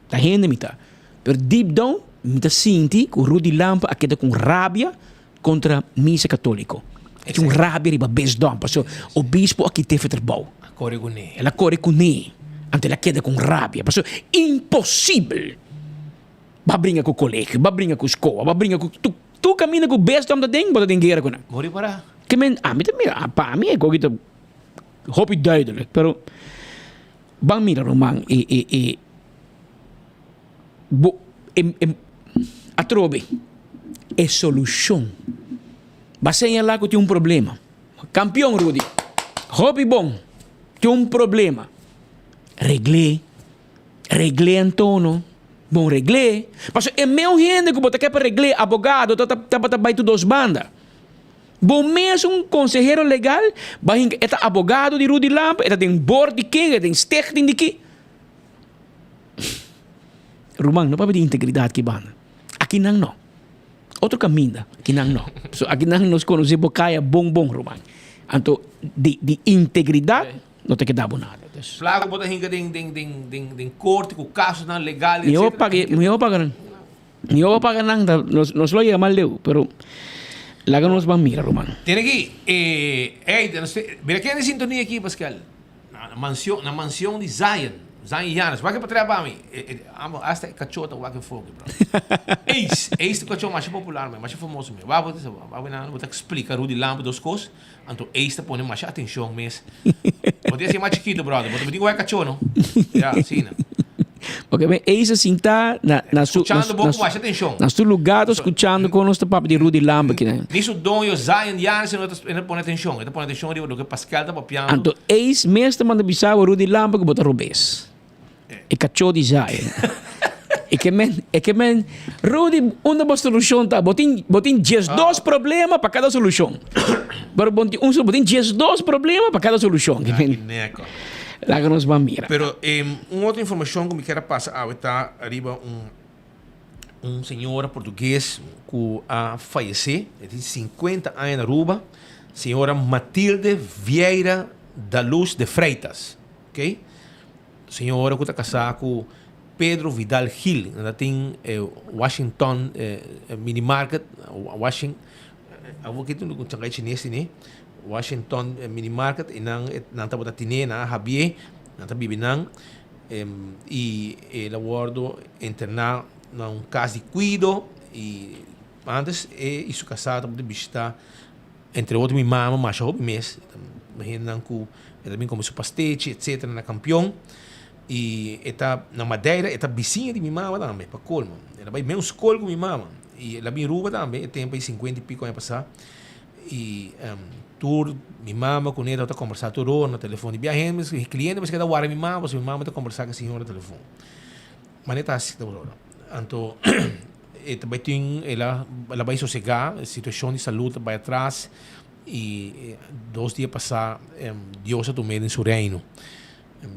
tá rende me tá. Pero deep down, me sinto que o Rudy Lampa aqui com rabia contra missa católico. É um rabia riba best down, paso, o bispo aqui teve trabalho. Ela corre com ele. Ante ela queda com rabia, paso, impossível. Vai brincar com o colégio, vai brincar com a escola, vai brincar com... Tu caminha com o best dom da ding, bota tem guerra com ela. Mori para. Que men, para mim é coisa hobby duidelijk, pero bang mira Roman atrobe é solução. Baseia lá que tem um problema. Campeão Rudy, hobby bom, tem um problema. Regle Antono. Bom regle. Mas é meu gente que bota aqui para regle, abogado, tá baito dos bandas. Bom mesmo conselheiro legal, vai eta abogado de Rudy Lampa, eta tem board de quem, tem stichting de quem. Romang, não pode ter integridade que banda. Aqui não. Outro caminho, aqui não. So aqui não nos conhece bocaya bom Romang. Então de integridade não tem que dar nada. Flago bota hinga den corte com caso não legal. Eu pagar nada, nos lo llega mal leu, pero laga nos van mira, Romano. Tem aqui, mira quem é sintonia aqui, Pascal? Na mansão de Zion Yanas. Vai que para trabalhar mim. Hasta cachorro tá que fogo, bro. Este cachorro mais popular, mais famoso, meu. Vai botar explicar Rudy Lampa das coisas. Então este põe mais atenção, mas. Pode ser mais chiquito, brother. Pode dizer que é cachorro, não? Já, sim, não. Porque bem, eis assim tá Escuchando um pouco mais, atenção. na seu lugar, escutando com o nosso papo de Rudy Lamba aqui, né? Nisso dom eu Zion Jansen não põe atenção. Ele põe atenção do que Pascal tá papiando. Então, eis mesmo manda bisava Rudy Lamba que bota Rubens. E cachorro de Zion. E que men, Rudy, uma boa solução tá? Botin 12 problemas para cada solução. Pero botin 12 problemas para cada solução. Lá que nos vamos mirar. Pero uma outra informação que me quero passar, está arriba um senhora português que faleceu, ele tem 50 anos na Aruba, senhora Matilde Vieira da Luz de Freitas, ok? Senhora que está casada com Pedro Vidal Gil, ela tem Washington Mini Market, Washington, Washington Mini Market, e nang tabota tine na Javier, nang tabibi nang, e ela guardo internar num caso de cuido, e antes isso casado para visitar, entre outros minha mama, mas já mês, imagina que ela também começou pastete, etc, na campeão. E está na Madeira, está vizinha de minha mama também, para colmo. Ela vai mesmo escola com minha mama. E ela vem Aruba também, tem para 50 e pico anos passar. E tour, minha mama com ela está conversando todo no telefone. Viajando, mas o cliente vai quedar guarda minha mama está conversando com a senhora no telefone. Mas não está assim, então, também tem, ela vai sossegar, a situação de saúde vai atrás. E 2 dias passar, Deus tomou em seu reino.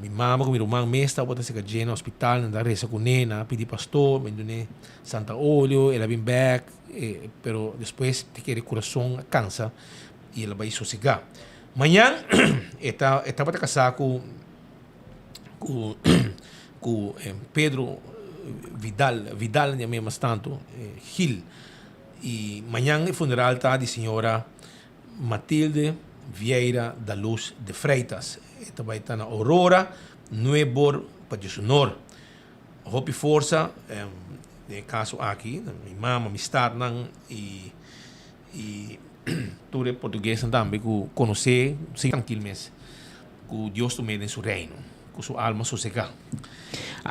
Minha mama com meu irmão mestre bota se cair no hospital, na reza com ela, pedi pastor, me deu Santa Olho, ela vem back, pero depois tem que coração cansa e ela vai sossegar. Amanhã está para casar com Pedro Vidal nem mesmo tanto Gil, e amanhã o funeral está de senhora Matilde Vieira da Luz de Freitas. Esta vai estar na Aurora, Nuevo para o Sonor. Hope força, no caso aqui, minha mama, amistad, e todo português também, que conhecer, se tranquilo mesmo, que Deus tomou em seu reino, com sua alma sossegada.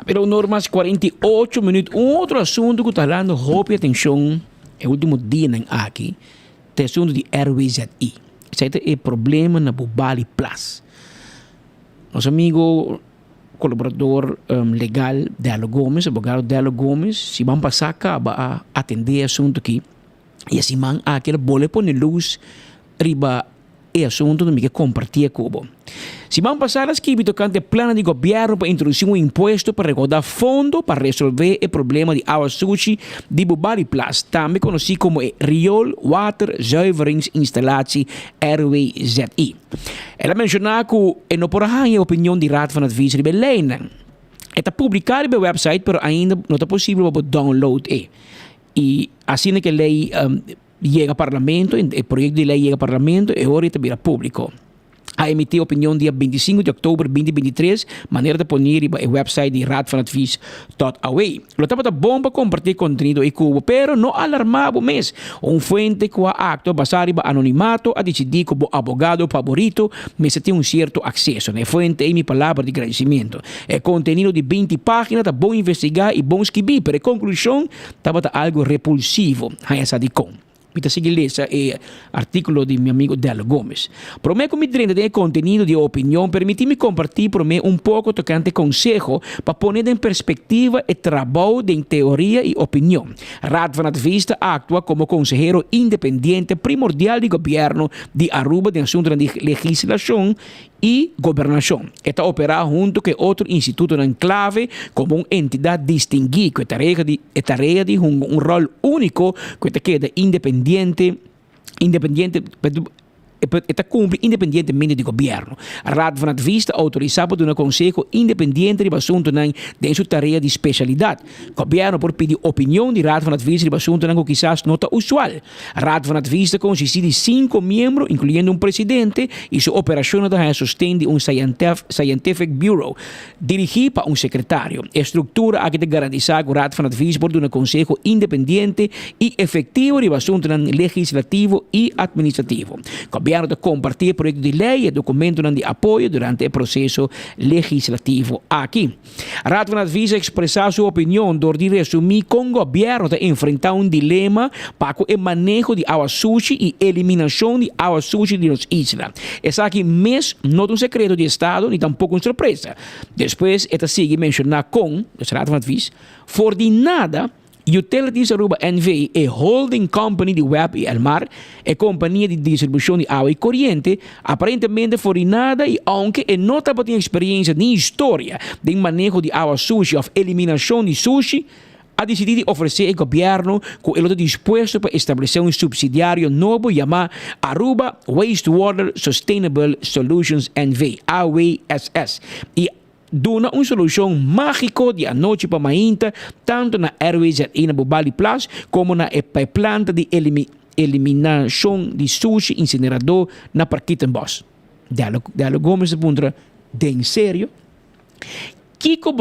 Pero normas 48 minutos, outro assunto que está dando hope e atenção, é o último dia aqui, é o assunto de RWZI. Esse é o problema na Bubali Plus. Nosso amigo colaborador legal Delo Gomes, abogado Delo Gomes, se vão passar acaba a atender assunto aqui. E assim man aquele bole pôr luz riba e assunto no que compartilha cubo. Se vão passar as que tocante plano de governo para introduzir imposto para recaudar fundo para resolver o problema de água suja de Bubali Plus, também conhecido como Riool Water Zuiveringsinstallatie RWZI. Ela mencionou que não por a opinião de Raad van Advies de Belém. Está publicado no website, mas ainda não é possível para download. E assim que a lei chega ao parlamento, o projeto de lei chega ao parlamento e agora está público. A emitir opinião dia 25 de outubro de 2023, maneira de poner o website de raadvanadvies.aw. Lo estava bom para compartilhar conteúdo e cubo, pero não alarmava mesmo. Fuente que a acto basado em anonimato a decidir como abogado favorito, mas tem certo acesso. A fuente é minha palavra de agradecimento. É conteúdo de 20 páginas, está bom investigar e bom escrever, pero a conclusão estava algo repulsivo. Aí essa de com. Mita sigilesa e artículo de meu amigo Delo Gomes. Por mim, como dirente de conteúdo de opinião, permite-me compartilhar por mim pouco tocante consejo para poner em perspectiva o trabalho de teoria e opinião. Raad van Advies atua como consejero independente primordial de governo de Aruba de assuntos de legislação e governação. Está opera junto com outro instituto na clave como uma entidade distinguida, que tarefa de um rol único que queda independente, está cumpre independentemente do governo. A Raad van Advies autorizada por um conselho independente de assunto de sua tarefa de especialidade. O governo por pedir opinião de Raad van Advies de assunto que quizás não está usual. A Raad van Advies consiste de 5 membros, incluindo um presidente, e sua operação é sustém de um scientific bureau, dirigido para um secretário. A estrutura aqui garantiza que o Raad van Advies por um conselho independente e efetivo de assunto legislativo e administrativo. O gobierno de compartir proyectos de ley y documentos de apoyo durante el proceso legislativo aquí. Raad van Advies expresar su opinión door de resumir con gobierno de enfrentar un dilema para el manejo de agua sucia y eliminación de agua sucia de las islas. Es aquí mes no un secreto de Estado ni tampoco una sorpresa. Después, esta sigue mencionar con, el Raad van Advies, voor die nada Utilities Aruba NV, a holding company de web y el mar, a compañía de distribución de agua y corriente, aparentemente por nada y aunque no tiene experiencia ni historia de manejo de agua sucia o eliminación de sushi, ha decidido ofrecer al gobierno con el otro dispuesto para establecer un subsidiario nuevo llamado Aruba Wastewater Sustainable Solutions NV, AWSS. Y dona una solución mágica de anoche para mañana, tanto en la RWZ y en Bobali Plus, como en la planta de eliminación de sushi incinerador en Parquitenbos. Dalo Gomes punto de en serio. Kiko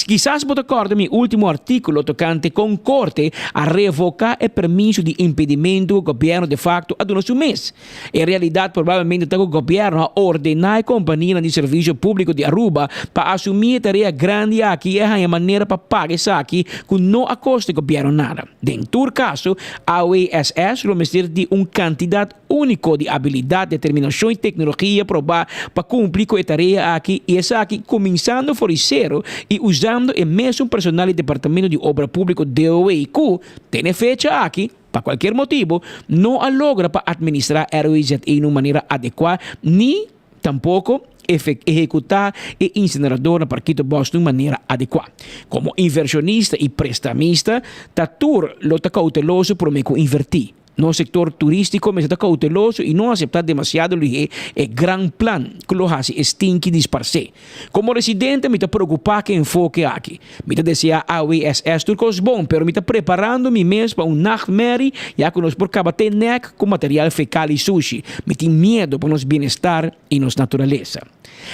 quizás bota acorda mi último artículo tocante con corte a revocar el permiso de impedimento del gobierno de facto a un mes. En realidad, probablemente el gobierno a ordenar a compañía de servicio público de Aruba para asumir tarea grande aquí de manera para pagar eso aquí que no a coste del gobierno nada. En todo caso, AWSS lo meter de una cantidad única de habilidad, determinación y tecnología probar para cumplir con la tarea aquí y es aquí comenzando por cero y usando el mismo personal del Departamento de Obra Pública DOE que tiene fecha aquí, por cualquier motivo, no logra para administrar RWZ de una manera adecuada ni tampoco ejecutar el incinerador en Parquito Boston de manera adecuada. Como inversionista y prestamista, Tatur lo está cauteloso por me invertir. No sector turístico me está cauteloso y no aceptar demasiado el gran plan que lo hace stinky disparse. Como residente me está preocupado que enfoque aquí. Me está deseando AWSS turco es bon, pero me está preparando mi mes para un nachtmerrie ya que nos por cabate neck con material fecal y sushi. Me tiene miedo por nuestro bienestar y nuestra naturaleza.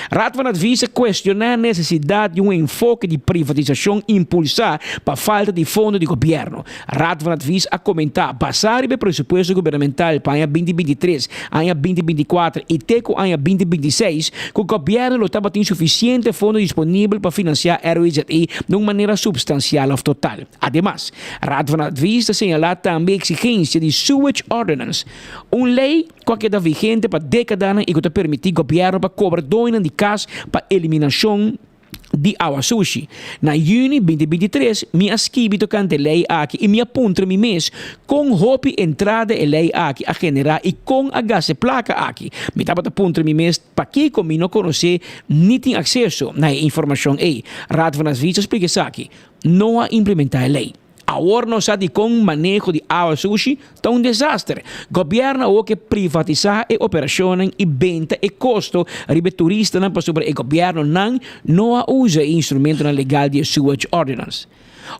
Raad van Advies cuestiona la necesidad de un enfoque de privatización impulsar para falta de fondos de gobierno. Raad van Advies a comentar basar el presupuesto gubernamental para el año 2023, año 2024 y teco año 2026, que el gobierno lo estaba teniendo suficiente fondo disponible para financiar RWZI de una manera substancial o total. Además, Raad van Advies señala también exigencia de Sewage Ordinance, una ley que queda vigente para décadas y que te permite al gobierno para cobrar doinas de cash para eliminación de agua sushi. Na juni 2023, me escrevi tocante lei aqui e me apunta mi mês com hopi entrada e lei aqui a generar e com a gase placa aqui. Me tava apunta mi mês para que como não conhecer nem tem acesso na informação aí. Raad van Advies explica isso aqui. Não a implementar a lei. Agora não sabe com manejo de agua sushi está um desastre. Governo o que privatizar a operação e venda e custo ribe turista para sobre o governo não usa instrumento legal de Sewage Ordinance.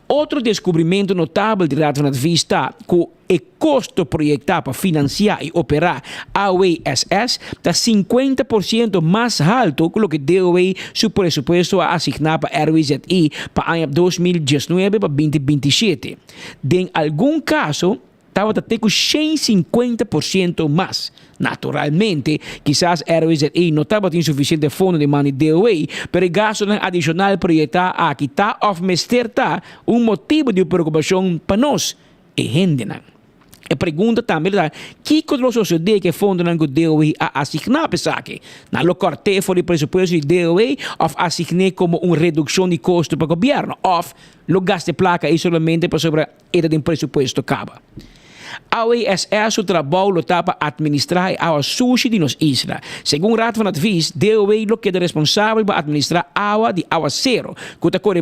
Outro descobrimento notável de Raad van Advies está que o custo projetado para financiar e operar AWSS está 50% mais alto que o que DOE seu presupuesto a asignar para RWZI para o ano 2019 para 2027. Em algum caso, estava até com 150% mais. Naturalmente, quizás RWZI não estava tendo suficiente fundo de mão de DOE, pero o gasto adicional projetado aqui está oferecer motivo de preocupação para nós e gente. A pergunta também é que os sucede que fundo do DOE a asignar para aqui? Não lo corte for o presupuesto de DOE ou asignar como uma redução de custo para o governo ou lo gaste placa e somente para sobre a de presupuesto acaba. AWSS o trabalho está para administrar a água sushi de nos islas. Segundo Raad van Advies, DOE lo queda responsável para administrar água de água zero, que corre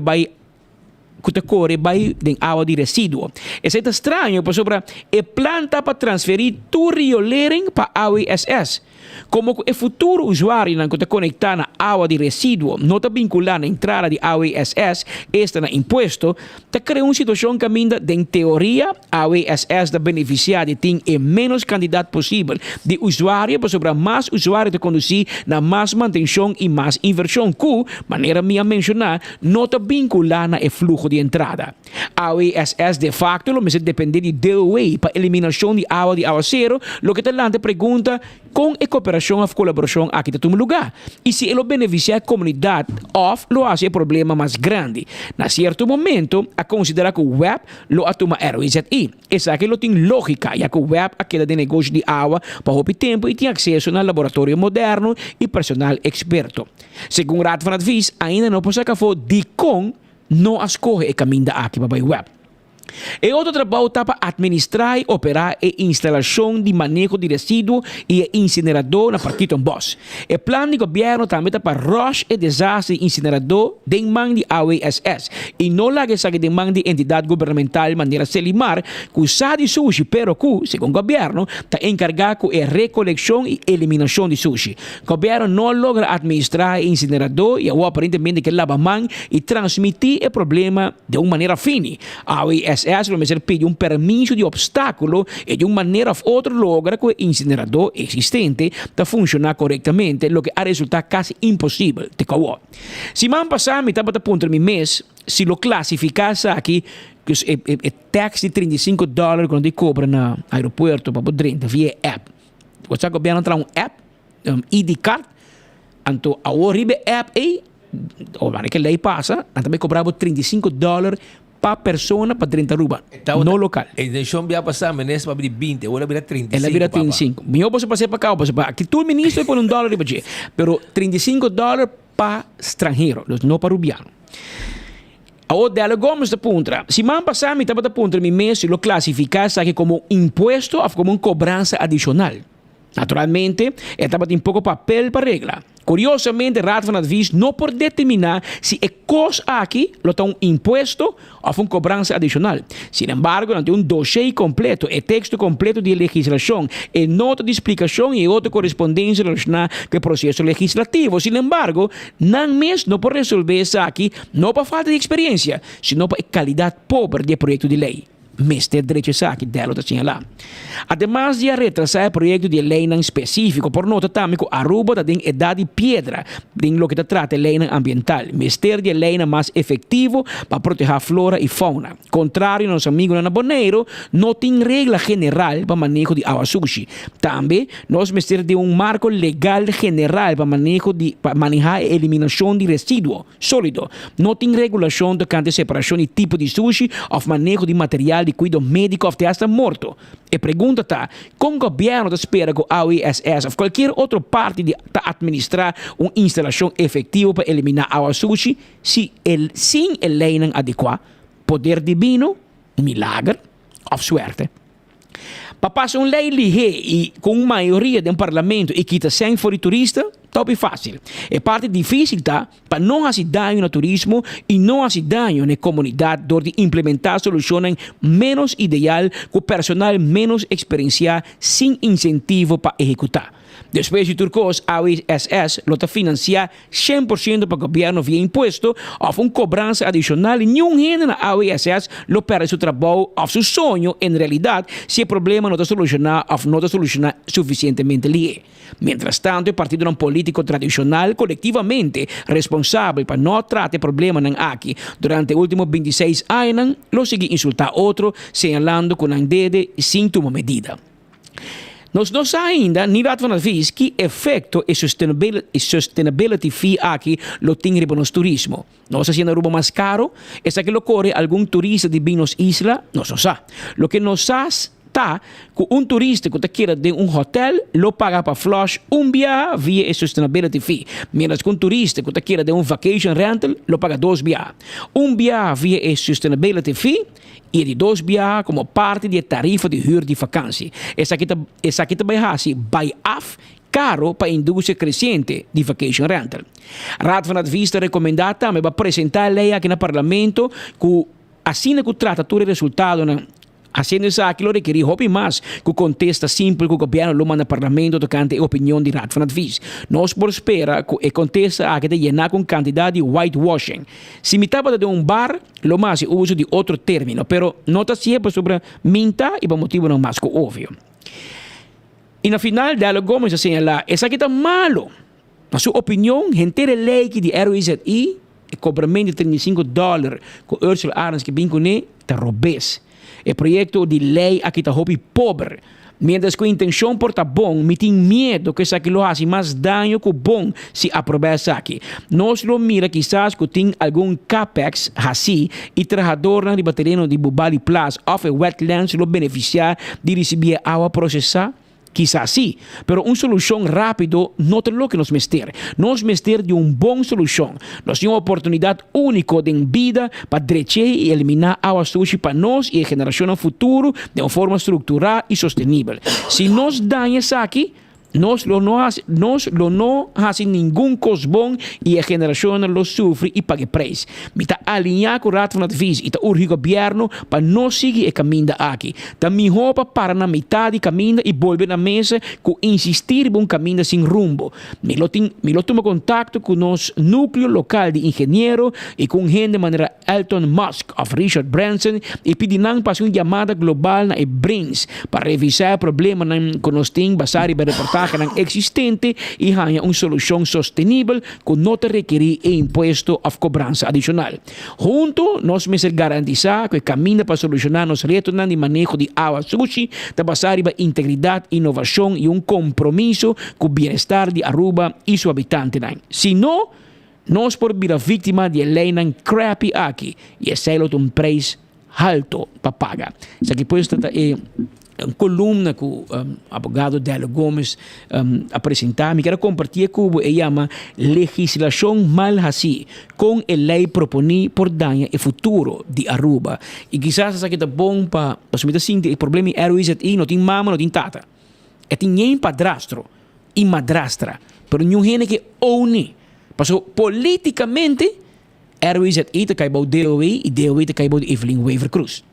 vai de água de resíduo. Isso é estranho, porque sobre a planta para transferir tu riolering para AWSS. Como o futuro usuário não está conectado na água de resíduo, não está vinculado na entrada de AWSS, está no imposto, está criando uma situação que ainda, em teoria, a AWSS está beneficiada de ter a menos quantidade possível de usuário, para sobre mais usuário de conduzir na mais manutenção e mais inversão, que, maneira minha mencionar, não está vinculada no fluxo de entrada. A OESS de facto lo mesmo depende de DOE para eliminação de aguacero, lo que talante pergunta com a cooperação ou colaboração aqui no lugar. E se ele beneficia a comunidade, lo hace problema mais grande. Na certo momento, a considerar que o web lo atuma ROIZI. Essa aqui lo tem lógica, já que o web aquela de negócio de água para o tempo e tem acesso a laboratório moderno e personal experto. Segundo o Raad van Advies, ainda não pode que for de com não escolhe o caminho da aqui para o web. E outro trabalho está para administrar e operar a instalação de manejo de resíduos e incinerador na partida de Bos. O plano de governo também está para rush e desastre incinerador de mão de AWSS e não larga essa demanda de entidade governamental de maneira selimar que usa de sushi, pero que, segundo o governo, está encarregado com a recolecção e eliminação de sushi. O governo não logra administrar o incinerador e aparentemente que lava mão e transmitir o problema de uma maneira fina. AWSS lo mesmo pede permisso de obstáculo e de uma maneira ou outra logra que o incinerador existente está funcionar corretamente, lo que a resultar quase impossível de cair. Se man passar, me estava a ponto de mês, se lo classificasse aqui, que é tax de $35 quando ele cobra no aeroporto para poder via app. Você que o governo traz app, ID card, então a horrible app aí, ou que lei passa, também cobrava $35 para persona para 30 ruba, no local. A intenção de passar, mas para 20, agora vira 35. Ela vira 35. Melhor você passar para cá, você para aqui todo ministro põe $1 para você, pero $35 para estrangeiro, não para rubiano. O dela Gomes da Puntra. Se man passar, me estava da Puntra, me mês lo classificasse aqui como imposto ou como uma cobrança adicional. Naturalmente, estava tem pouco papel para regra. Curiosamente, o Raad van Advies não pode determinar se é coisa aqui lo está imposto ou uma cobrança adicional. Sin embargo, não tem dossiê completo, texto completo de legislação, nota de explicação e outra correspondência relacionada com o processo legislativo. Sin embargo, não mesmo não pode resolver isso aqui, não por falta de experiência, sino por qualidade pobre do projeto de lei. Mester direito aqui dela está assinalado. Además de retrasar o projeto de lei específico, por nota também que Aruba está em idade de pedra, em lo que trata de lei ambiental. Mester de lei mais efetivo para proteger a flora e fauna. Contrário a nosso amigo na Boneiro, não tem regra geral para manejo de água sushi. Também, nós mester de marco legal geral para manejar a eliminação de resíduo sólido. Não tem regulação de separação de tipo de sushi ou manejo de material de cuidado médico até hasta morto. E pergunta está, como o governo espera que a OESS ou qualquer outra parte de administrar uma instalação efetiva para eliminar água sushi sem a lei adequada, poder divino, milagre ou suerte. Para passar uma lei ligeira e com uma maioria do parlamento e que está sem for turista, está bem fácil. É parte difícil tá, para não fazer dano no turismo e não fazer dano na comunidade, door de implementar soluções menos ideal com personal menos experienciado sem incentivo para executar. Depois de turcos, a OESS lo está financiar 100% para o governo via imposto ou uma cobrança adicional e nenhum gente na OESS lo perde seu trabalho ou seu sonho em realidade se o problema não está solucionado ou não está solucionado suficientemente ali. Mientras tanto, o partido não político tradicional coletivamente responsável para não tratar o problema aqui durante os últimos 26 anos, lo sigue insultar outro, señalando com um dedo sem tomar medida. Nós não sabemos ainda, nem Raad van Advies, que efeito e sustainability fee aqui lo tem para o turismo. Nós fazendo Aruba mais caro, essa que ocorre algum turista de Binos Isla, não sabe. Lo que nós sabemos tá que um turista que quer de um hotel lo paga para flush via a sustainability fee, menos que um turista que quer de um vacation rental lo paga 2 via a sustainability fee e de 2 via como parte da tarifa de huur de vakantie. Essa aqui também é buy-off caro para a indústria crescente de vacation rental. Raad van Advies recomendado também para apresentar a lei aqui no parlamento que assim que trata todo o resultado haciendo isso aquilo requerir hobby mais que contesta simples que o governo lo manda parlamento tocante a opinião de Raad van Advies. Nós por espera que o contesta aqui de llenar com quantidade de whitewashing. Se me estava de um bar, lo mais uso de outro término, pero nota sempre sobre minta e por motivo não mais que óbvio. E no final, Diálogo Gomes señala, essa aqui está malo. Na sua opinião, gente de lei de ROIZI e cobramento de $35 com Ursula Arens que bem com ele, tá robês. O projeto de lei aqui tá hobby pobre. Mientras que a intenção por tá bom, me tem medo que isso aqui lo hace mais dano que bom se aprovar isso aqui. Nós lo mira quizás que tem algum capex assim e trabalhador na terreno de Bubali Plus ou wetlands lo beneficiar de receber água processada. Quizás sí, pero una solución rápido no es lo que nos mester. Nos mester de una buena solución. Nos tiene una oportunidad única de vida para drecher y eliminar agua sucia para nos y la generación futuro de una forma estructural y sostenible. Si nos daña aquí, nos lo no hace ningún cosbón y la generación lo sufre y paga precio. Me está alineado con el rato de adviso y está urgido el gobierno para no seguir el camino aquí. También hopa para la mitad del camino y volver a la mesa con insistir en un camino sin rumbo. Me lo tomo contacto con los núcleos local de ingenieros y con gente de manera Elon Musk o Richard Branson y pidieron para una llamada global en BRINS para revisar el problema con los team basado en reportaje existente y haya una solución sostenible que no te requiere impuesto o cobranza adicional. Juntos, nos meses garantizar que el camino para solucionar los retos de manejo de agua sucia te basar en integridad, innovación y un compromiso con el bienestar de Aruba y su habitante. Si no, nos por ser víctima de ley crappy aquí y es un precio alto para pagar. Isso aqui depois uma coluna que o advogado Délio Gomes apresentar. Me quero compartilhar com o que chama legislação mal assim com a lei proposta por danha e futuro de Aruba. E quizás isso aqui é bom para assumir assim, o problema é que não tem mama, não tem tata. É tem nem padrastro e madrastra, pero não tem que oune. Passou politicamente RWZI te caiu DOE e DOE te caiu de Evelyn Weaver Cruz.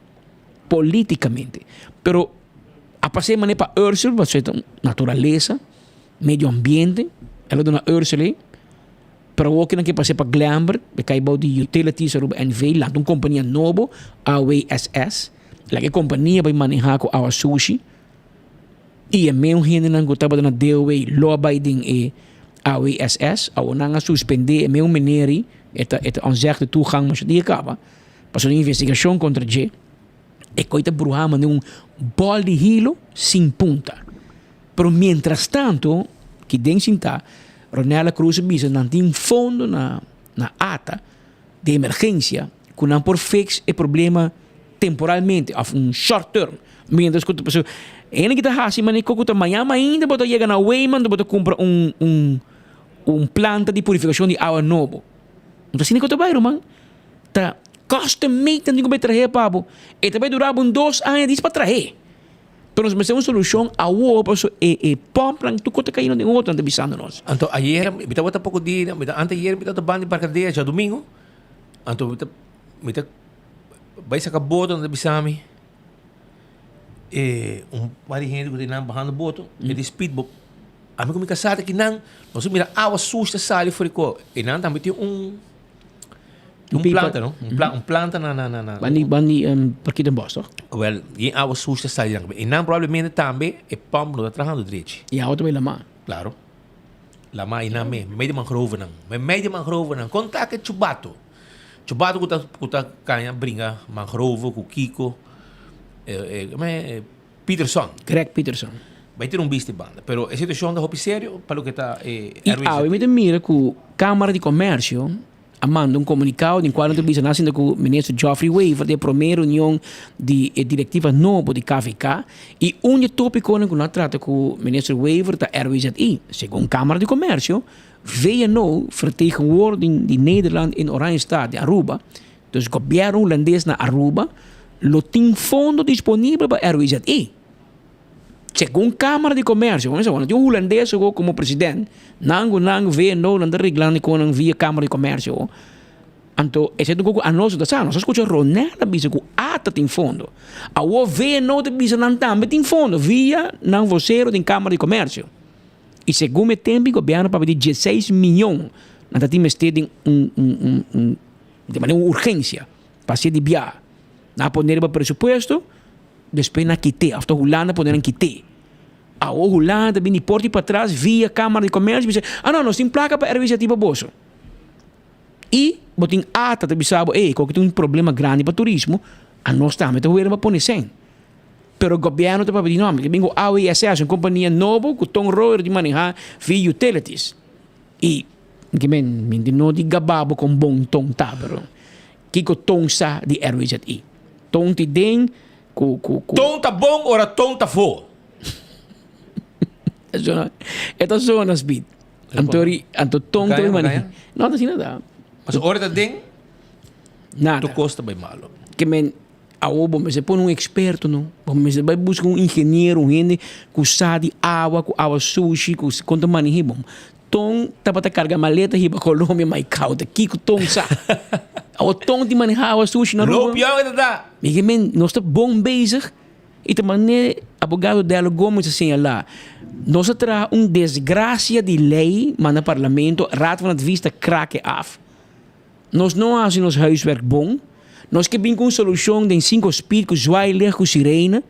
Politicamente. Pero a passar maneira para Ursula, você tem natureza, meio ambiente, ela dona Ursula, pero o que não quer passar para Glamour, que caiu de utilities Aruba NV, lá de uma companhia nova, AWSS, lá que companhia vai manejar com a sushi, e é mesmo gente não gostava na DOE, law abiding e AWSS, ou não suspender, é mesmo meneri, het onzegde toegang, maar die acaba. Pas een investigação contra J. E coita bruhama de um bol de hilo sem punta. Pero mientras tanto, que den sinta, Ronela Cruz bisa não tem fundo na ata de emergência, que não por fix o problema temporalmente, of um short term. Mientras que a pessoa, ene que está assim, mas nem coco amanhã ainda bota chega na Weyman, bota compra planta de purificação de água novo. Então, se não é que man, tá customeita não vai trazer pabo. E também durava 2 anos para trazer. Pero nós temos uma solução a outra, e pomplang tu kota kayo ng outro na bisando nós. Anto ayer bitaw ta pouco dia, ante ayer bitaw ta bandi para cadeia já domingo. Anto bitaw vai sa kaboto na bisami. Pari gente que tem bahando boto, e de speedboat. Ami ko mi kasata kinang, nós mira awa susta sali forico. E nan também tem planta, não? Planta na. Bani porque tem bosta. Well, e awa susta sali lang. E nan provavelmente também é pump no trabajando direito. E a outra vai lama. Claro. Lama ina meio de mangrove não. Meio de mangrove não. Contact chubato. Chubato kuta kanya bringa mangrove ku Kiko. Peterson. Greg Peterson. Vai ter bicho de banda, pero a situação da roupa sério para o que está eu me mira que a Câmara de Comércio manda comunicado em qual entrevista nascendo com o ministro Geoffrey Weaver de primeira reunião de diretiva nova de KVK e tópico que nós trata com o ministro Weaver da RWZI, segundo a Câmara de Comércio, veio vertegenwoordiging de Nederland in Oranjestad de Aruba, dus o governo holandês na Aruba, tem fundo disponível para a RWZI. Segundo a Câmara de Comércio, vamos dizer, um holandês como presidente, não vê não reglando com via Câmara de Comércio. Então, esse é o a nós da sala, nós escutamos Ronela bisa que ata tem fundo. A o vê não te bisa não também tem fundo via não vocero da Câmara de Comércio. E segundo o tempo, o governo para pedir 16 milhões, não tem mestre de maneira urgência para ser de biar. Na poner para presupuesto, depois na quite, after Holanda poderam quite. A Holanda vem de porta para trás via Câmara de Comércio e diz: não, nós temos placa para RWZI para bolso. E botin ata te bisabo, qual que tem um problema grande para turismo, a nós também te huele para pôr sem. Pero o governo te pode dizer, não, que bingo AWSS, uma companhia nova que tem rol de manejar via utilities. E, que não de gababo com bom tom tá, pero que o tom sa de RWZI. Tom te den, Tom tá bom, ora tom tá fo. Ito zona speed. Anto tom te manejar. Não, assim nada. Mas ora tá den, nada. tu costa bem malo. Que mas você põe um experto, não? Você vai buscar um engenheiro, um gente que sabe água, com água sushi, com quanto maneja bom. Tom, tá para carregar maleta aí para Colômbia, mais cauda. Que tom sa? O tom de manejar água sushi na rua. Lopião é da. Porque nós está bom bezig. E também abogado dela Gomes assim lá. Nós traz desgraça de lei, mas no parlamento, raad van het vista craque af. Nós não fazemos nosso huiswerk bom. Nós que vim com uma solução de 5 speed, com zwaailicht, com sirene.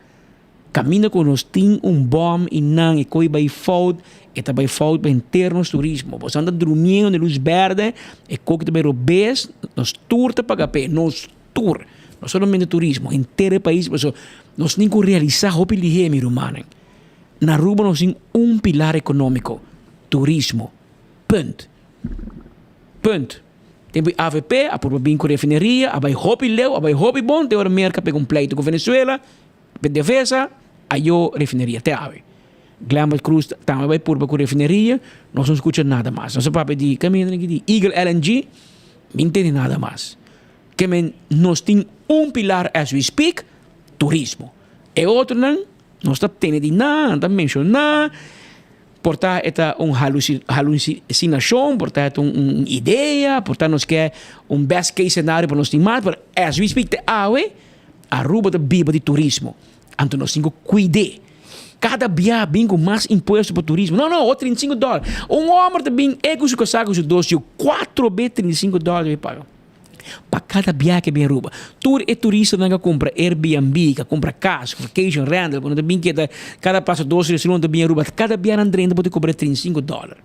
Camina com nós tem bom e não, e coi bij fout. E também fout bij internos turismo. Você anda dormindo de luz verde, e coi também robês, nós tour te paga pé, nós tour. Nós solamente turismo, inteiro país, nós nem com realizar o pilhe, meu irmão. Na Aruba nós temos pilar econômico, turismo. Ponto. Tem AVP, a por bem com refineria, a vai hobby leu, a vai hobby bom, tem hora merca pega pleito com Venezuela, per defesa, aí eu refineria te ave. Glamour Cruz também vai por com refineria, nós não escuta nada mais. Nós papo de caminho de Eagle LNG, não entende nada mais. Que nós temos pilar as we speak, turismo. E outro não, nós temos de nada, mencionar. Portar esta halucinação, portar uma ideia, portar nós quer best case cenário para nós mais, mas as we speak de Aruba de biba de turismo. Então nós temos que cuidar. Cada dia vem com mais imposto para turismo. Não, o $35. Homem também é com o saco de doce, 4 B $35 eu pago. Para cada viagem que vem a Aruba. Tour é turista que compra Airbnb, que compra casa, vacation rental, quando também que cada passo 12 restaurantes também a Aruba, cada viagem andando pode cobrar $35.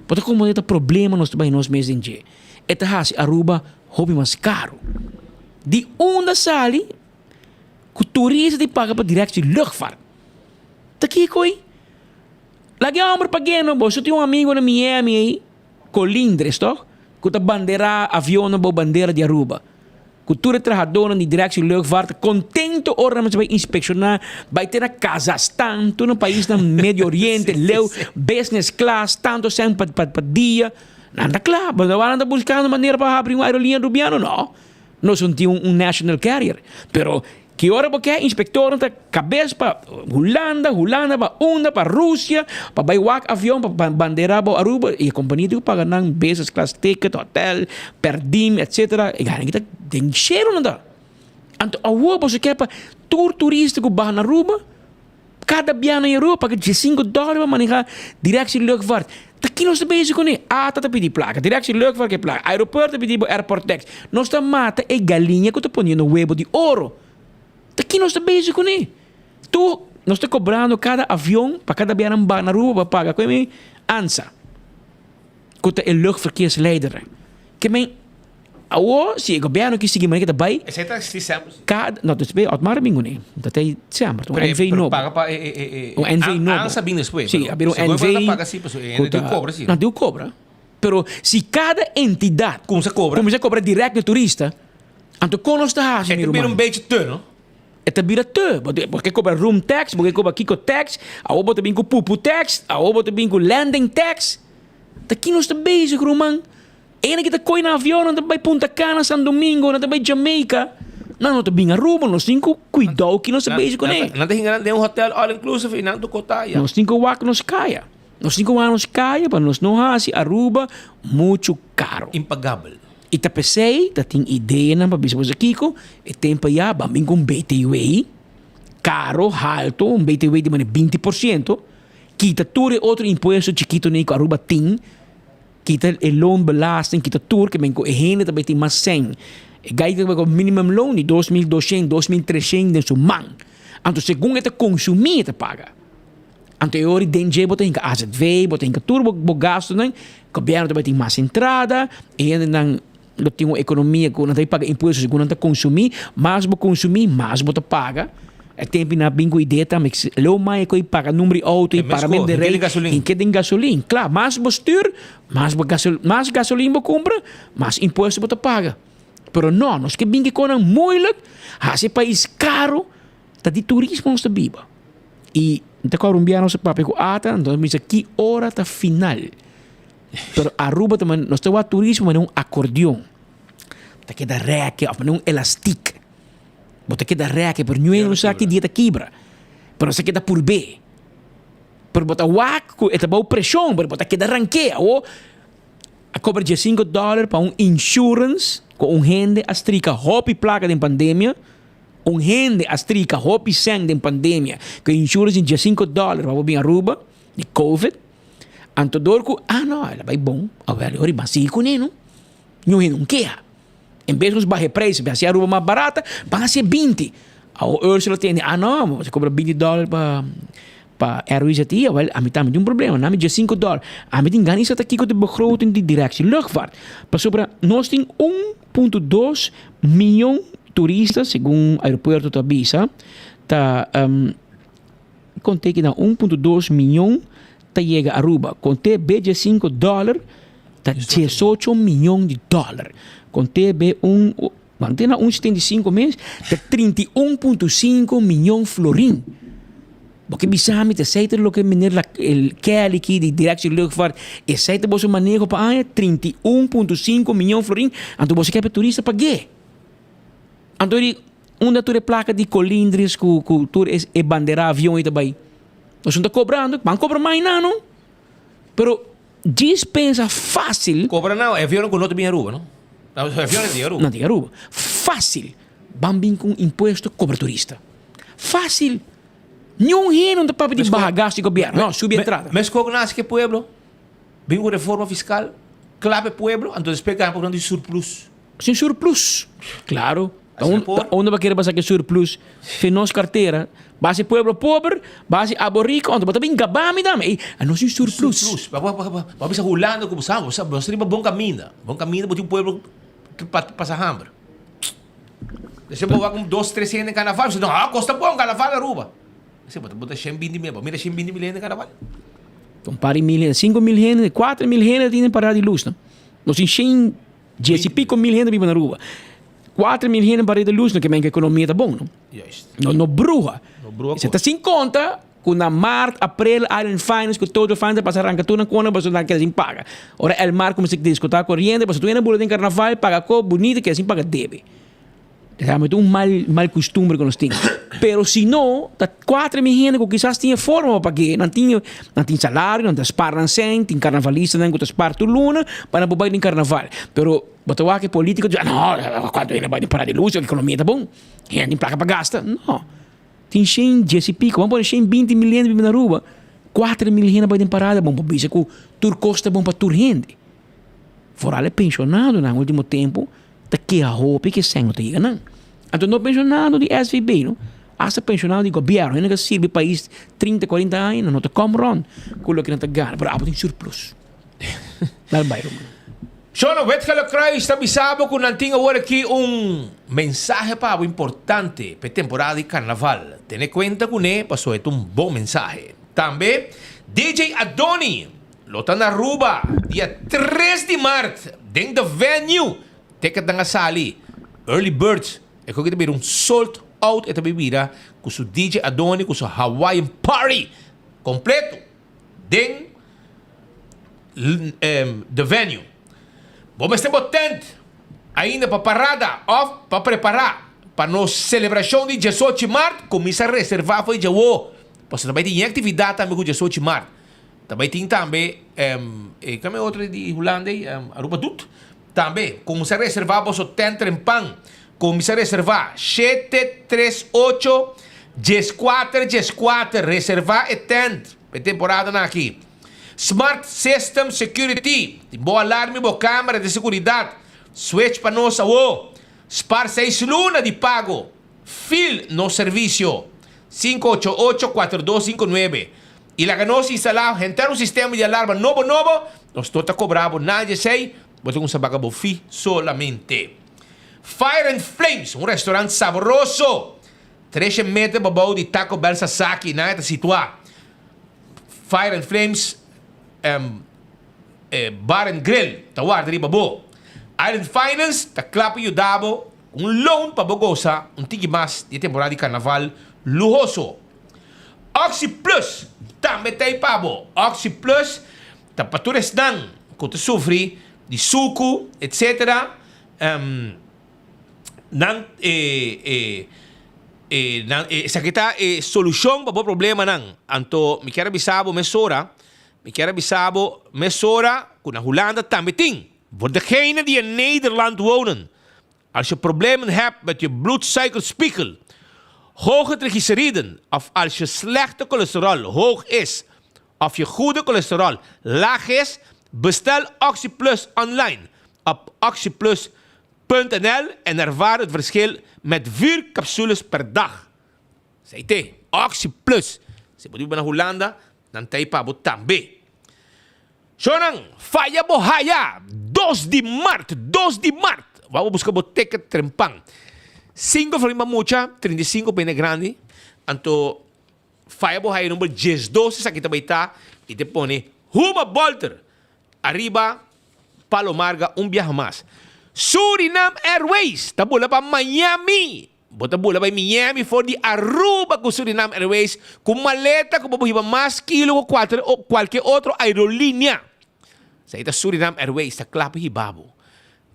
Pode como é problema nós também nós meses em dia. Eta hasi Aruba hobby mais caro. De onde sali, que o turista te paga para direto de luchtvaart. Daqui coi. Lagi amor pagando, você tem amigo na Miami aí, Colindres, toch? Que bandeira avião na bandeira de Aruba. Cultura trabajadora de direção de luchtvaart, contento ora mas vai inspecionar, vai ter a Cazaquistão, no país do Médio Oriente, leu business class, tanto sempre para dia. Nada claro, mas não anda buscando maneira para abrir uma aerolínea rubiano, não. Nós não temos national carrier, pero que hora porque é inspector na cabeça para Holanda, para Onda, para Rússia, para baiwak avião, para bandeira para Aruba, e a companhia tem que pagar nang business class ticket, hotel, per diem, etc. E ganha kita tem cheiro nada. Então, a rua você quer para tour turístico barra na Aruba, cada viagem na Aruba paga $5 para manejar direção de luchtvaart. Daqui nós estamos bezig com ele. Tá pedir placa, direção de luchtvaart que placa, aeroporto pedir airport tax. Nós estamos mata e galinha que está ponendo no huevo de ouro. Daqui nós estamos bezig com ele. Nós estamos cobrando cada avião para cada viagem na Aruba para pagar com ele ANSA. Que é o luchtverkeersleider. Que se o governo que sigue maneira daarbij. Esse é sempre. Não, dat is bij Otmar Bingone. Dat is sempre. O NV no. Paga para o NV no. ANSA bem depois. Sim, aber o NV paga assim, não cobra sim. Não cobra. Pero se cada entidade como se cobra direto no turista, então como nós está fazendo? É também beetje te, não? É também te, porque cobra room tax, porque cobra Kiko tax, a obo também com pupu tax, a obo também com landing tax. Daqui nós está bezig, Roman. Ena kita koi na avião, não vai Punta Cana, San Domingo, não vai Jamaica. Não te bem a Aruba, nós temos que cuidar que nós bezig com ele. Não tem que um hotel all inclusive e não do cotaia. Nós temos que wak nos caia. Nós temos que wak nos caia para nós não hasi Aruba muito caro. Impagável. E ta pensei, ta tem ideia na babisa você Kiko, e tempo já bambing com BTW, caro, alto, um BTW de 20%, kita tudo outro imposto chiquito nem que Aruba tem. Kita loonbelasting, kita tour, que benko ehene também tem mais 100. E gaita com minimum loan de 2.200, 2.300 de seu man. Então, segundo esta consumir, esta paga. Então, eu ori denje botem que AZV, botem que turbo gasto, né? O governo também tem mais entrada, e ainda não não tem uma economia que não tem paga impostos, que não tem consumir, mais vou consumir, mais vou paga. É tempo na bingo ideia também que lo mais que paga número auto e pagamento de rei em que tem gasolina. Claro, mais vou styr, mais gasolina vou compra, mais imposto vou paga. Pero não, nós que bingo com moeilijk, esse país caro, tá de turismo nos biba. E então colombiano se papi com ata, então me diz que hora tá final. Pero Aruba também nós temos turismo, mas é um acordeão. Tá que da reque, mas um elastic. Bota que da reque, pero não sabe que dia tá quebra. Pero se queda por B. Pero bota waco, é boa pressão, pero bota que da ranqueia, ou a cobra de $5 para insurance, com gente astrica hopi placa de pandemia. Gente astrica hopi sang de pandemia, que insurance de $5 para vir Aruba, de COVID. Anto dorco, não, ela vai bom. Agora, ori basi com ele, não quer. Em vez de baixar preço, vai ser a Aruba mais barata, vai ser 20. A Ursula tem, não, você cobra $20 para Airways aqui, a mim também tem um problema, a mim de $5. A mim tem ganho isso aqui com a begroting de direção luchtvaart. Para sobre, nós temos 1,2 milhão turistas, segundo o aeroporto da Bisa, contei que dá 1,2 milhão chega a Aruba. Contei B de $5, tá $18 milhões. Contei B mantém 1,75 meses, tá 31,5 milhões florim. Porque bisami te aceita lo que menir el Kelly aqui de direção luchtvaart, aceita você manejo para 31,5 milhões florim, então você quer para turista para quê? Então onde tu placa de colindres que tu é bandeira avião e também. Nós estamos cobrando, mas cobra mais não. Pero dispensa fácil. Cobra não, é avião com nota bem Aruba, não? Avião é de Aruba. Não, de Aruba. Fácil. Bambim com imposto, cobra turista. Fácil. Nenhum rei não dá para pedir bagagem de governo. Não, sube a entrada. Mas como nasce que pueblo? Vem com reforma fiscal, clave pueblo, então pegar por de surplus. Sem surplus. Claro. Onde vai querer passar que surplus? Se nós carteira, base pueblo pobre, base aborico, onde vai vir gabami dame. A nós surplus. Vamos bisa Holanda como sabe, você riba bom caminho botar um pueblo que passa hambre. Você vai com 200-300 em carnaval, você não, custa bom carnaval Aruba. Você bota 120 mil, mira 120 mil em carnaval. Então pare 5 mil gente, 4 mil gente tem para de luz, não? Nós temos 10 e pico mil gente vive na Aruba. 4 mil gente para de luz, não que a economia está bom, não? Não bruxa. Você está sem conta, com a março, abril, Island Finance, que todo o finance passa arranca tudo na conta, você não quer assim paga. Ora, el mar, como se diz, que está correndo, você tu na boletim carnaval, paga co bonito, que assim paga debe. Realmente um mal costume que nós temos. Pero se não, tá 4 mil gente que quizás tinha forma para pagar, não tinha salário, não tem spar sem, tem carnavalista, não tem spar tu luna, para não poder em carnaval. Pero botar que político diz, não, quando ele vai parar de luz, a economia tá bom, ele tem placa para gastar. Não. Tem 10 e pico, vamos pôr 20 mil gente na Aruba, 4 mil gente vai parar, bom, para dizer que o tur costa bom para tur gente. Fora pensionado no último tempo, tá que a roupa que sem não tem, não. Então não pensionado de SVB, não. Hasta pensionado de governo, ainda que sirve país 30, 40 anos, não te compram, com o que não te ganha, pero tem surplus. Lá vai, Shono, weet que lo creo está bisabo que não tinha agora aqui mensaje para importante para temporada de carnaval. Ten cuenta com ele, passou é bom mensaje. Também DJ Adoni, lota na Aruba, dia 3 de março, dentro do venue, ticket na sali, Early Birds, é que eu sold out esta bebida com o DJ Adoni, com o Hawaiian Party completo, dentro do venue. Vamos estar botando ainda para parada, para preparar para nossa celebração de 18 de março. Começa a reservar foi de hoje. Você também tem atividade também com 18 de março. Também tem como é outra de Holanda, Aruba tudo. Também, começa a reservar para o tentre em pão. Começa a reservar 738-1414. Reservar e tent. Para temporada aqui. Smart System Security. Boa alarme, boa câmera de segurança. Switch para nós. Spar 6 luna de pago. Fil no serviço. 588-4259. E lá que nós instalamos, entrar um sistema de alarme novo, nós estamos cobrando. Nadie sei, bota com sabaca bofi solamente. Fire and Flames, um restaurante saboroso. 13 metros babau de Taco Bell Sasaki, na esta situar. Fire and Flames Bar and Grill, tawar dari babo. Island Finance, taklapa yu dabo, loan pa bogosa, tigi mas de temporada de carnaval lujoso. Oxy Plus, também tem pabo. Oxy Plus, tapatures nang, kung tu sufri, di suku, etc. Sa kita solusyon pa problema nang. Anto, mi kera bisabo mesora, kuna Hollanda tambiting. Voor degenen die in Nederland wonen, als je problemen hebt met je bloedsuikerspiegel, hoge triglyceriden, of als je slechte cholesterol hoog is, of je goede cholesterol laag is, bestel OxyPlus online op oxyplus.nl en ervaar het verschil met 4 capsules per dag. Zeg OxyPlus. Se moet je naar Hollanda, dan tayo pa tambe. Sonang, Faya Bohaya, 2 de março. Vamos buscar boteca trempang. 5 florima mucha, 35 bene grande. Anto, Faya Bohaya número 12, sa kita baita, e te pone Huma Bolter. Arriba, Palomarga, viaje más. Suriname Airways, tabula pa Miami. Botabula pa Miami for the Aruba con Suriname Airways, con maleta, con papuhiba más kilo o 4 o cualquier otro aerolínea. Sa ita Suriname Airways, ta klapa hibabo.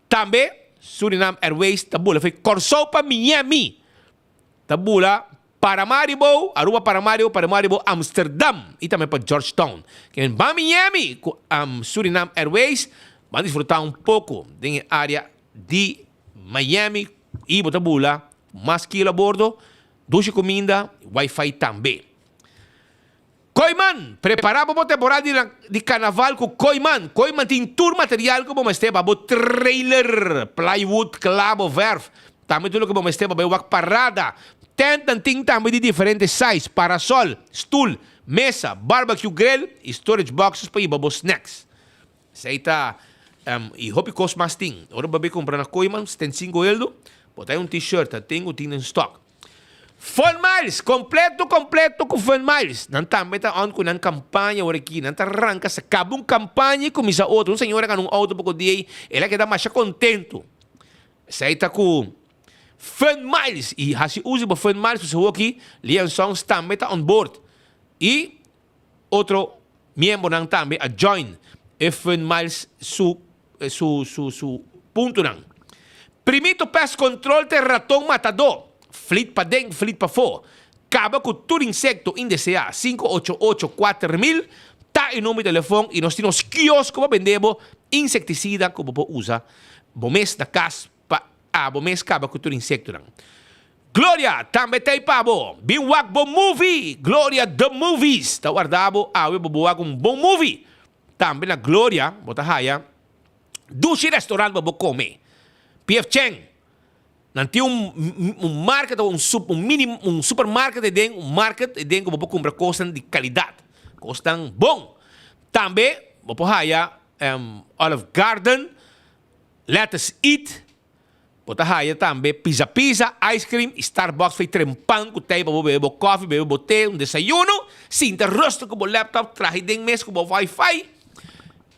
Tambe, Suriname Airways, tabula fa Corso pa Miami. Tabula Paramaribo, Aruba Paramaribo, Amsterdam. E também para Georgetown. Quem vai Miami com Suriname Airways, vai desfrutar pouco da área de Miami e botabula, mais quilo a bordo, ducha comida, Wi-Fi também. Coiman, preparamos para a temporada de carnaval com Coiman. Coiman tem tour material que vamos ter para o trailer, plywood, clavo, verf. Também tudo que vamos ter para a parada. Tem também de diferentes sizes, parasol, stool, mesa, barbecue grill e storage boxes para ir para os snacks. Seita, e hopi cost mais ting. Ora babi comprar na Coiman, tem 5 euros, botar t-shirt, tem em stock. Fun Miles, completo com Fun Miles. Não também está on com uma campanha ora aqui, não está arranca, se acaba uma campanha e começa outra. Senhora que não auto pouco dia, ela que dá mais contento. Seita com Fun Miles, e se usa para Fun Miles, você aqui, Lian Songs também está on board. E outro membro não também a join Fun Miles su ponto não. Primito pest control de ratão matador. Flit pa deng, flit pa fo. Acaba com todo insecto indesejado. 588-4000. Tá em nome de telefone e nós temos quiosco para vender insecticida como para usar. Bomes na casa bomes acaba com todo insecto. Glória, também tem pabo. Binwag bom movie. Glória the movies. Tá guardado, bobuag bom movie. Também na Glória, bota haya. Dushi restaurante para comer. PF Cheng. Nanti market ou um supermarket de market de como comprar coisas de qualidade, costam bom. Também vou haya Olive Garden, Let's Eat, vou haya também pizza, ice cream, Starbucks faz trempang, que tem para beber coffee, beber té, desayuno, sem ter rosto com o laptop, traje de mês com o Wi-Fi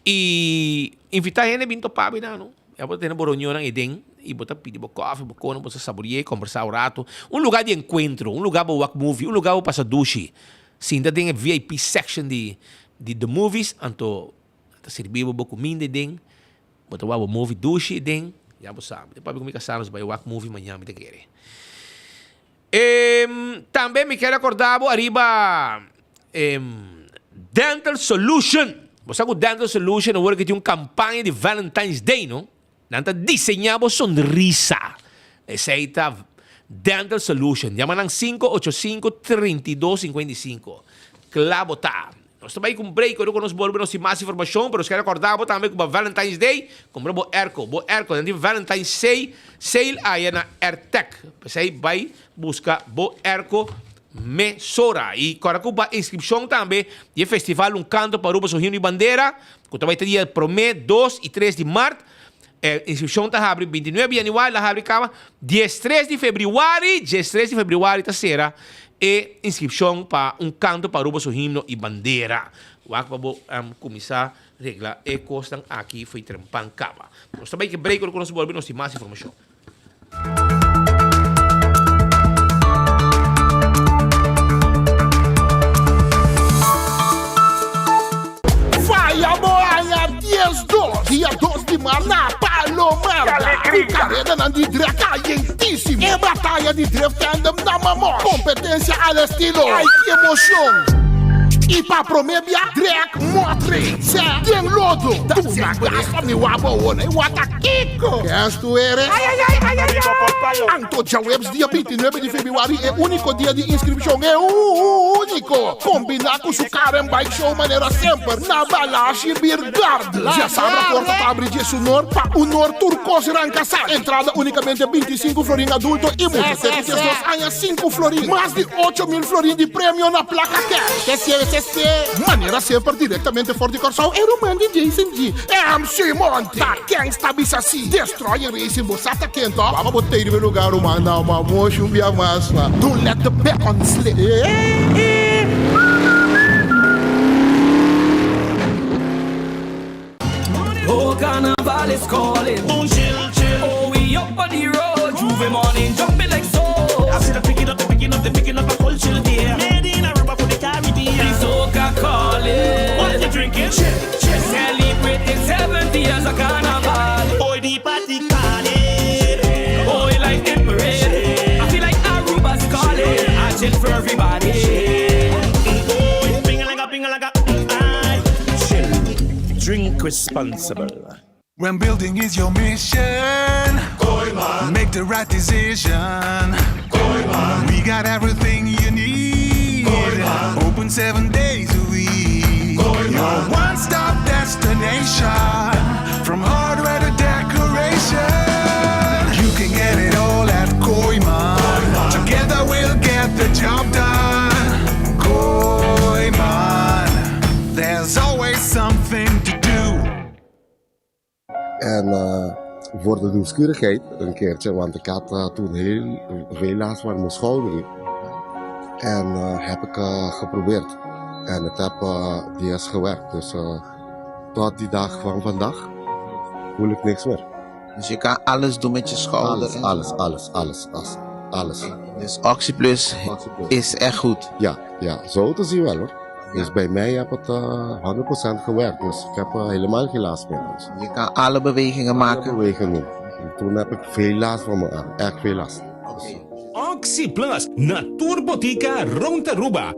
e invitar gente vinto para vir não. Eu vou ter uma reunião em Eden. E botar pedir coffee, bocono, botar saborear, conversar um rato. Lugar de encontro, lugar para walk movie, lugar para passar duche. Sim, tem a VIP section de the movies, então servir para comida den, botar o movie duche den, já você sabe. Depois comigo casamos para walk movie amanhã me te querer. Também me quero acordar arriba Dental Solution. Você sabe o Dental Solution agora que tem uma campanha de Valentine's Day, não? Nanta diseñamos sonrisa. Esa es Dental Solution. Llaman al 585-3255. Clavo ta. Nós também com break, eu não conheço mais informação, mas quero acordar também com o Valentine's Day, compramos Erco. Erco, tem Valentine's Sale aí na AirTech. Você vai buscar o Erco Mesora. E agora com a inscrição também, e festival canto para o Rio de Bandeira, que também tem dia 1, 2 e 3 de março. inscrição está abre 29 de januário, lá abre cama 13 de fevereiro terceira e inscrição para canto para o seu himno e bandeira. O que vamos começar a regla e costam aqui foi trempan cama. Nós também que break com nosso bolso, nós temos mais informação. Vai a Moaia 10-2, dia 2 de março na Palomar. Carrega na de Dré calientíssimo. É batalha de Dré Tandem na Mamor. Competência al estilo. Ai, que emoção. E pra promebia, Drek Motre. Zé, tem lodo. Tu na gasta me wabona e wata kiko. Queres tu ere? Anto Jawebs, dia 29 de fevereiro é o único dia de inscrição. É o único. Combinar com o Karen Bike Show maneira sempre. Na Balashi Birgard. Já sabe a porta para abrir de sonor para o Nor Turcos Rancasar. Entrada unicamente 25 florim adulto e mulher. Temos 2 anos 5 florim. Mais de 8.000 florim de prêmio na placa cash. Maneira sempre diretamente fora de Corsão. Era o man de Jason G. MC Monte. Tá quem está assim. Destrói Racing Bossata quente. Vamos botar em lugar uma uma mocha bia massa. Don't let the bacon slip. Oh, carnival is calling. Oh, chill. Oh, we up on the road. Juve morning, jumping like so. I see them picking up a whole chill there. Made in a rubber for the Caribbean. The soca calling. What you drinking? Chill. Celebrating 70 years of carnival. Boy, the party calling. Boy, like the parade. I feel like Aruba's calling. I chill for everybody. Boy, ping-a-laga. Chill. Drink responsible. When building is your mission, make the right decision. We got everything you need. Open 7 days a week. Your one-stop destination, from hardware to decoration. You can get it all at Koiman. Together we'll get the job done. Koiman, there's always something to do. En voor de nieuwsgierigheid een keertje, want ik had toen heel veel last van mijn schouder. En heb ik geprobeerd. En het heb deels gewerkt. Dus tot die dag van vandaag voel ik niks meer. Dus je kan alles doen met je schouder? Alles. Dus Oxyplus is echt goed? Ja, zo te zien wel hoor. Dus bij mij heb het 100% gewerkt, dus ik heb helemaal geen last meer. Dus. Je kan alle bewegingen maken? Alle bewegingen. En toen heb ik veel last van mijn arm, echt veel last. Oxyplus, Naturbotica Rontaruba.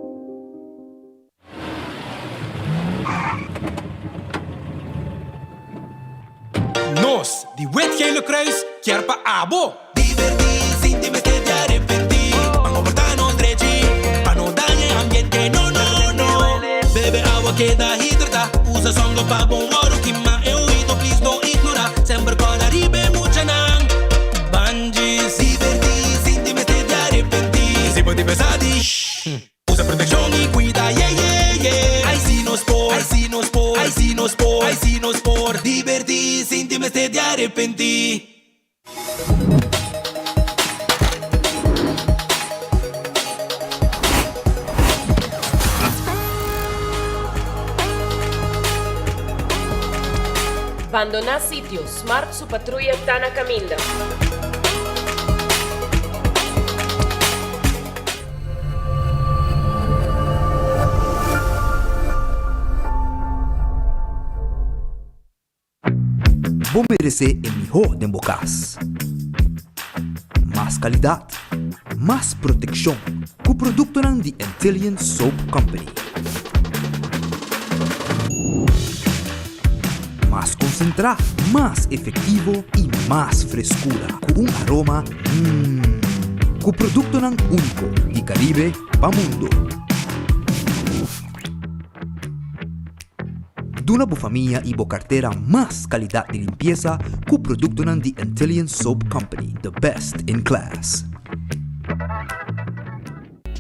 Nos, die wit-gele kruis, kerpa abo. Que da hidrata, usa songo pa bom oro que ma eu ido please don't ignora sempre con arribe mucha nan banji si verdi sin ti mette di arrepenti si può pesadi usa protezione e guida yeah I see no sport diverti sin ti mette di arrepenti. Abandonar sitio, Smart su patrulla está na caminda. Vou merecer o melhor de bocas. Mais qualidade, mais proteção, com o produto de Antillean Soap Company. Mais concentrado, mais efetivo e mais frescura, com aroma com produto único de Caribe para mundo. Duna bo família e bo carteira mais qualidade de limpeza com produto de Antillean Soap Company, the best in class.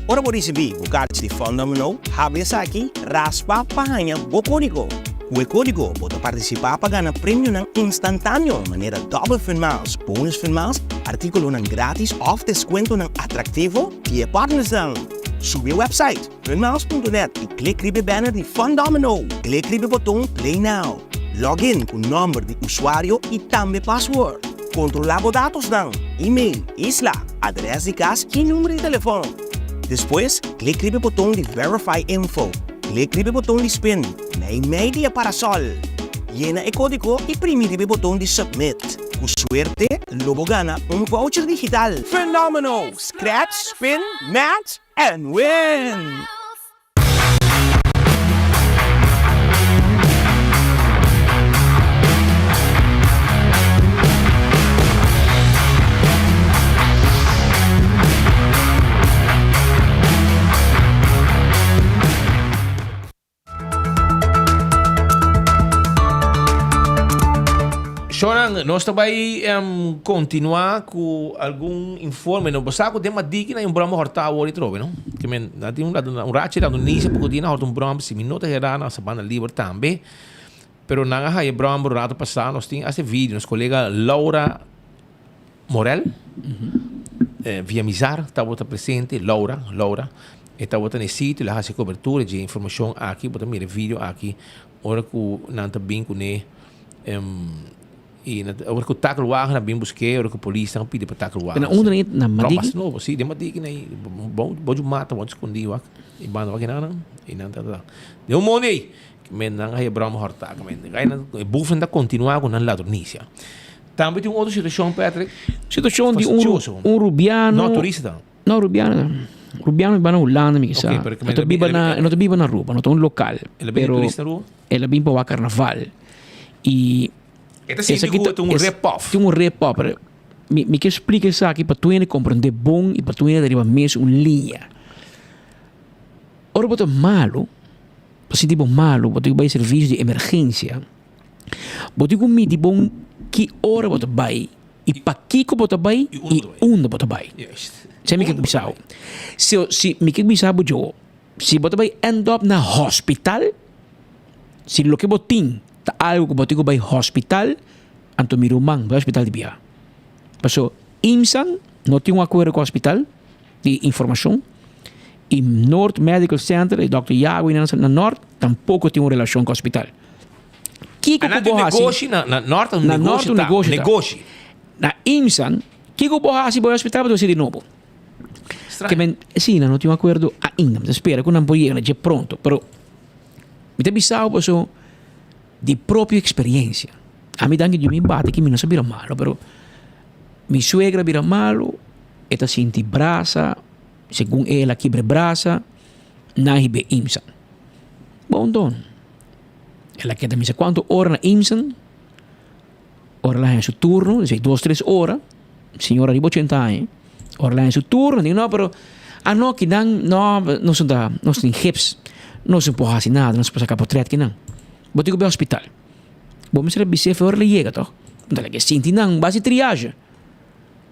Ora por receber o card de fone nominal, habia aqui raspa panha bocônico. Com o código, pode participar para ganhar prêmio instantâneo, maneira double finals, bonus finals, artículo grátis ou desconto atrativo via partners. Sube o website finals.net e clique no banner de Fun Domino. Clique no botão Play Now. Login com o número de usuário e também password. Controlar os dados e-mail, isla, adresse de casa e número de telefone. Depois, clique no botão de Verify Info. Clique no botão de Spin, na e-mail para Sol. Llena o código e prime o botão de Submit. Com suerte, logo gana voucher digital. Phenomenal! Scratch, spin, match, and win! Sean, nós também continuar com algum informe. Não precisa que tem dica na broma horta hoje trove, não? Que men, tem racha da Indonesia porque tinha horta broma se minuto era na sabana livre também. Pero na ha broma rato passado nós tinha esse vídeo nosso colega Laura Morel via Mizar estava presente Laura estava no sítio lá faz cobertura de informação aqui botar mira vídeo aqui ora que nanta bem com ne e agora que o tackle wagen na bem busquei agora que a polícia não pede para tackle wagen na onde na Madrid novo sim de Madrid aí bom mata bom escondido e banda vai não e não tá de money men não é broma horta men gaina bufen da continuar com na Tunísia também tem outra situação Patrick situação de rubiano não turista não rubiano vai na Holanda me sa não biba na rua não tem local pero ela bem para o carnaval e essa aqui tem um rip-off. Tem um rip-off. Me que explica isso aqui para tu compreender bom e para tu derivar mesmo uma linha. Ora, botar malo, para sentir bom malo, botar vai serviço de emergência. Botar com mim de bom que hora botar vai e para que botar vai e onde botar vai. Se me que bisau. Se me que bisau bojo, se botar vai end up na hospital, se lo que botin algo que botigo by hospital anto mirumang by hospital de Bia. Paso IMSAN não tem um acordo com o hospital de informação e North Medical Center e Dr. Iago na North tampouco tem uma relação com o hospital. Kiko ko bohasi na North negócio. Na IMSAN Kiko bohasi by hospital para de novo. Que men sim, não tem um acordo ainda. Mas espera que não pode ir pronto, pero me te bisau paso de própria experiência. A mim danke de mim bate que me não sabia malo, pero mi suegra vira malo, eta sinti brasa, segundo ela quebra brasa, nahi be imsan. Bom don. Ela quer me quanto hora na imsan, ora lá em seu turno, dice 2-3 horas, senhora de 80 anos, ora lá em seu turno, digo não, pero no que não são da, não tem hips, não se pode fazer nada, não se pode sacar portrait que não. Botigo be hospital. Bom, me será bicef hora lhe chega, toh. Então, que sinti não, base triagem.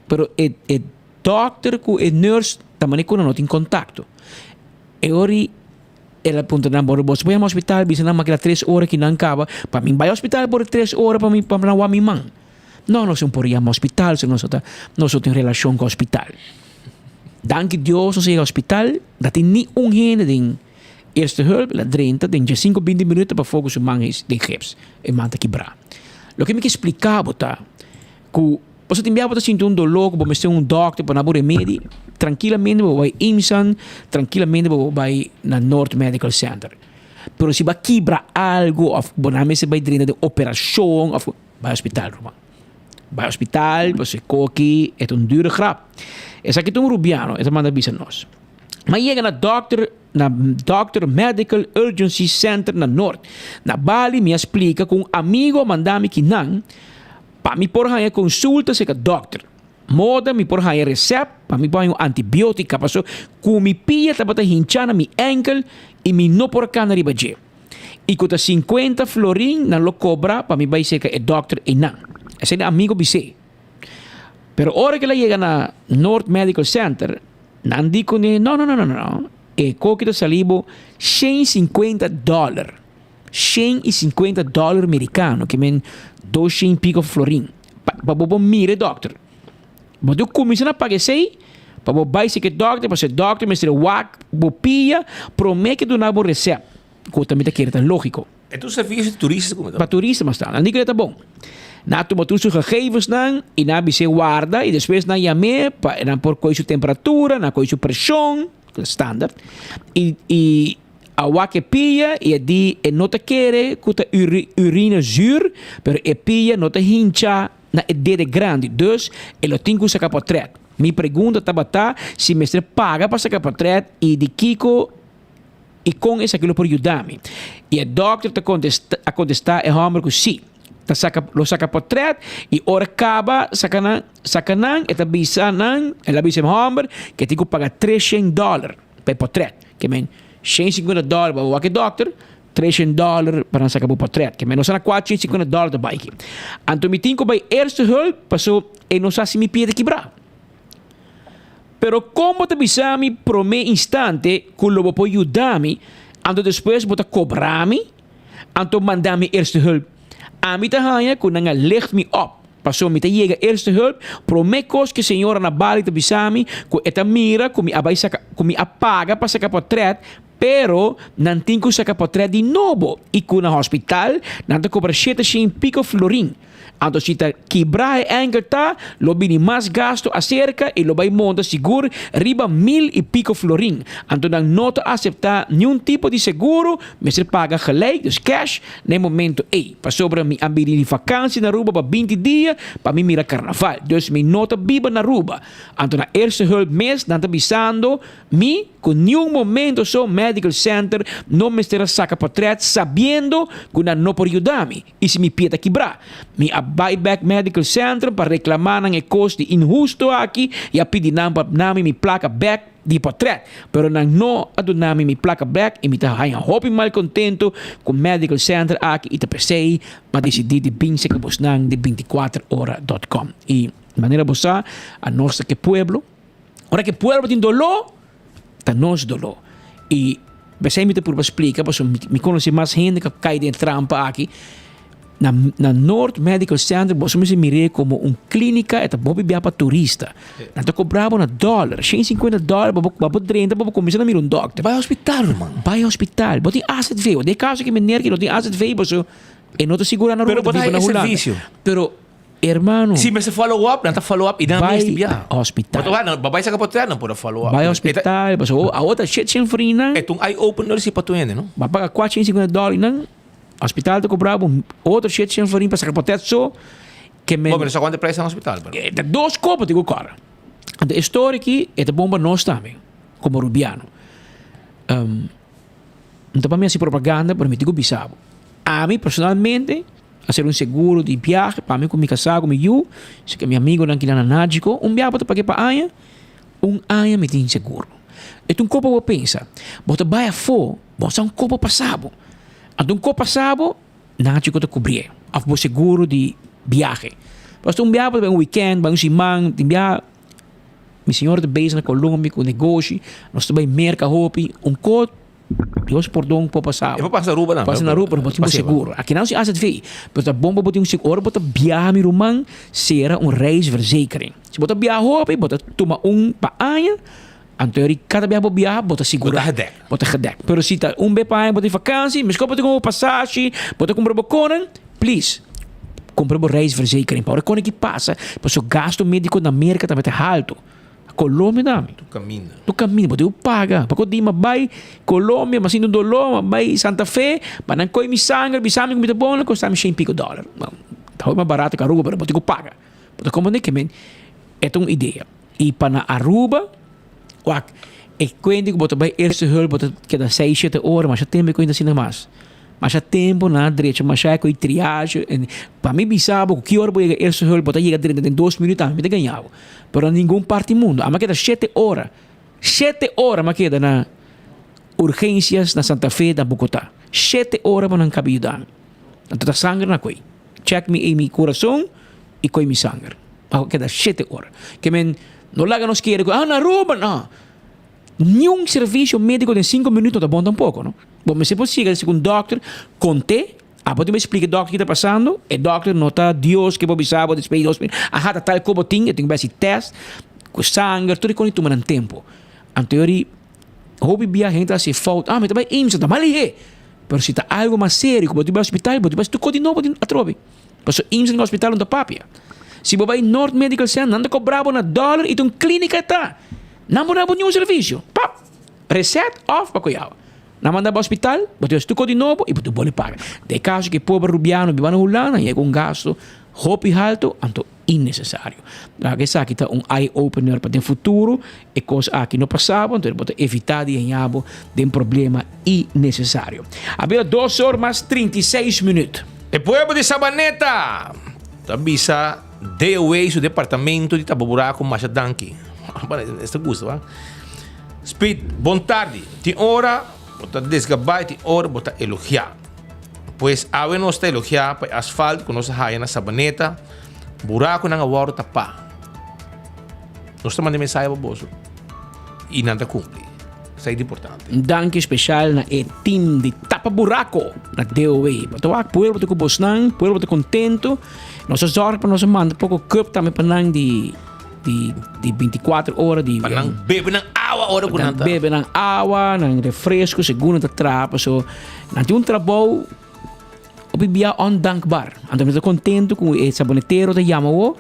Pero o doctor com o nurse também não tem contato. E ora ela punta na bora, você vai ao hospital, bisa na makila 3 horas que não acaba. Para mim vai ao hospital por 3 horas para mim para lá minha mãe. Não, nós não podíamos ao hospital, se nós tem relação com o hospital. Danke Deus, nós chega ao hospital, dat tem nem gente de eerste hulp, la 30, tem 5-20 minutos para fogo sur mangis de gips e manta quebrar. Lo que me explicava tá, que você tem para sentir dolor, que você tem doctor para nabur remédio, tranquilamente vai IMSAN, tranquilamente vai na North Medical Center. Pero se vai quebrar algo, bonamente se vai dentro de operação, vai ao hospital, Roma. Vai ao hospital, você coque, é duro grap. Essa aqui é rubiano, essa manda bisa nós. Mas chega na Doctor Medical Urgency Center na North. Na Bali me explica com amigo mandami que não, para me por aí consulta se com doctor. Moda me por aí recept, para me pôr antibiótica, passou com me pia tabata hinchana mi ankle e me no por cana ribaje. E com 50 florin na lo cobra para me vai ser que doctor e não. Esse é amigo bise. Pero hora que ela chega na North Medical Center, não digo não. E coquito salibo $150. $150 americano, que men 200 pico florin. Para bobo mire doctor. Mas eu comecei a pagar sei, para bobo vai que doctor, para ser doctor, mas ser wak, bopia, promete que do na bo receita. Que também tá querendo, lógico. É tu serviço de turista como Para turista, mas tá. Não digo que tá bom. Na tu motor gegevens nan, e na bise guarda, e depois na yame, para por coisa temperatura, na coisa pressão, standard. E a wak pia, e di e nota quere, que urina zuur, pero e pia nota hincha na dede grande. Dus, elo tingu sa kapotret. Mi pergunta tabata, se mestre paga para sa kapotret, e de Kiko, e com esse aquilo por ajudar-me. E a doctor a contestar é homem que sim. Lo saca potret e ora acaba sacanang e tabisanan ela bisa homem que tem que pagar $300 per potret. Que men $150 para o doctor, $300 para sacar o potret. Que men não será $450 da bike. Anto me tinha que vai eerste hulp passou e não sabe se me pede quebrar. Pero como te bisami pro me instante que lo può aiutarmi, anto depois bota cobrar-me, anto mandar-me eerste hulp. A mim tahanya que não licht me up. Passou me te chega eerste hulp, pro me cos que senhora na bali te bisami, que eta mira, que me apaga para sacar potret, pero não tem que sacar potret de novo. E que na hospital, não te cobra $7 florin. Anto se ta quebrar enkel ta, lo bini mais gasto acerca e lo vai monta seguro riba $1,000 florin. Anto dan nota aceitar nenhum tipo de seguro, mas se paga gelijk, dus cash, no momento ei. Para sobre mi ambiri de vakantie na Aruba para 20 dias, para mi mira carnaval. Dus mi nota biba na Aruba. Anto na eerste hulp mes, dan te bisando, mi, com nenhum momento so medical center, não me estará saca potret, sabendo que não pode ajudar-me. E se me pieta quebrar, mi buyback medical center para reclamar ng custo injusto aqui e a pedir namin mi placa back di potret. Pero nang no ado namin mi placa back e mi tahayan hopi mal contento com medical center aqui e te pensei ma decidi de binse que bos nang de 24hora.com. E maneira bosa a nossa que pueblo. Ora que pueblo tem dolor, tá nos dolor. E pensei me te por explicar, porque me conhece mais gente que cai de trampa aqui. Na North Medical Center, você me mire como clínica, é bom para turista. Não te cobrava $1, $150, para 30, para começar a mirar doctor. Vai ao hospital, mano. Vai ao hospital. Você tem asset veio. De caso que me que não tem asset veio, você não te segura na rua. Pero botar esse serviço. Pero, hermano. Sim, mas se follow-up, não tá follow-up e não vai ao hospital. Vai sacar potret, não pode follow-up. Vai ao hospital, a outra $700 frina. É um eye-opener se para tu ainda, não? Vai pagar $450, não? Hospital te cobrava outro $700 florin para sacar potete só que me. Mas só quanto preço no hospital? É dois copos de cara. A história aqui é de bomba nós também, como rubiano. Não para mim assim propaganda, para mim digo bisabo. A mim personalmente, fazer seguro de viagem, para mim com me casar com eu, se que meu amigo não queria nádico, viagem para pagar para anha, anha me tem seguro. Então copo eu pensa, bota baia fo, bota copo passado. Então, co passado, não tinha que cobrir. Afo seguro de viagem. Mas viagem para weekend, para semana, viagem. Minha senhora de base na Colômbia, com negócio, nós também merca hopi, co, Deus perdão por passado. Eu vou passar na Aruba, não. Passa na Aruba, não botar seguro. Aqui não se acha de ver. Mas a bomba botar seguro, bota viagem romano, será reisverzekering. Se bota viagem hopi, bota toma para anha. Anteori cada viagem viajar bota seguro. Bota gedek. Pero se tá bepai bota vakantie, mas bota com passagem, bota com broboconen, please. Compra bo reisverzekering. Para quando que passa, mas o gasto médico na América também é alto. Colômbia dami. Tu caminha, bota eu paga. Para quando ima vai Colômbia, mas indo dolor, vai Santa Fe, para não coi mi sangue com mi bom, custa mi $100. Tá mais barato que Aruba, pero bota eu paga. Bota como nem que men. É uma ideia. E para na Aruba ik weet niet wat bij eerste hulp dat ik dat 6-7 horas, mas já tempo eu ainda assim mais. Mas já tempo na direita, mas já com triagem. Para mim bisabo que hora vai eerste hulp, bota chega dentro de 2 minutos, me ganhava. Pero nenhum parte mundo, ama queda 7 horas. 7 horas ma queda na urgências na Santa Fe da Bogotá. 7 horas para não cabe ajudar. Então sangue na coi. Check me em mi coração e coi mi sangue. Queda 7 horas. Que men não lá nos quer, na Aruba, não. Nenhum serviço médico de 5 minutos tá bom tampouco, não? Bom, mas se possível, com o doctor, conte, pode me explicar o doctor que está passando, e o doctor nota Deus que pode saber, despedir dos a tal como tem, eu tenho que fazer teste, com sangue, tudo que toma no tempo. Em teoria, houve a gente se falta, mas também IMSS, está mal aí. Mas se está algo mais sério, como tu vai ao hospital, tu vai tu de novo a trobe. Porque IMSS no hospital não está papia. Se você vai em North Medical Center, não está cobrado na dólar e tem clínica está. Não vai dar nenhum serviço. Pap, reset off para cuidar. Não manda para o hospital, você vai de novo e você pode pagar. De caso que pobre rubiano, vivano hulana, e com gasto, hopi alto, então innecessário. Porque isso aqui está eye-opener para o futuro, e coisas aqui não passavam, então você evitar de ganhar de problema innecessário. Havia 2 horas mais 36 minutos. O povo de Sabaneta avisa DOA su departamento de Tababuraco Machadanki. Esta gusta, va? Speed, bom tarde. Tem hora, bota desgabay, tem hora, bota elogiar. Pues awe nos ta elogiar pa asfalto com nossa raia na Sabaneta, buraco nang awaro tapa. Nós ta manda mensagem para boso. E não ta cumpre. Isso é importante. Danke especial na team de Tapa Buraco na DOA. Então, o povo está com o povo está contento. Nós zorg para nós mandar pouco cup também para nang de 24 horas de para nang bebe nang awa hora para nang bebe nang awa, nang refresco, segundo ta trapa. So, nanti trabalho o bibia ondankbaar. Então, nós estamos contento com o saboneteiro da Yamawo.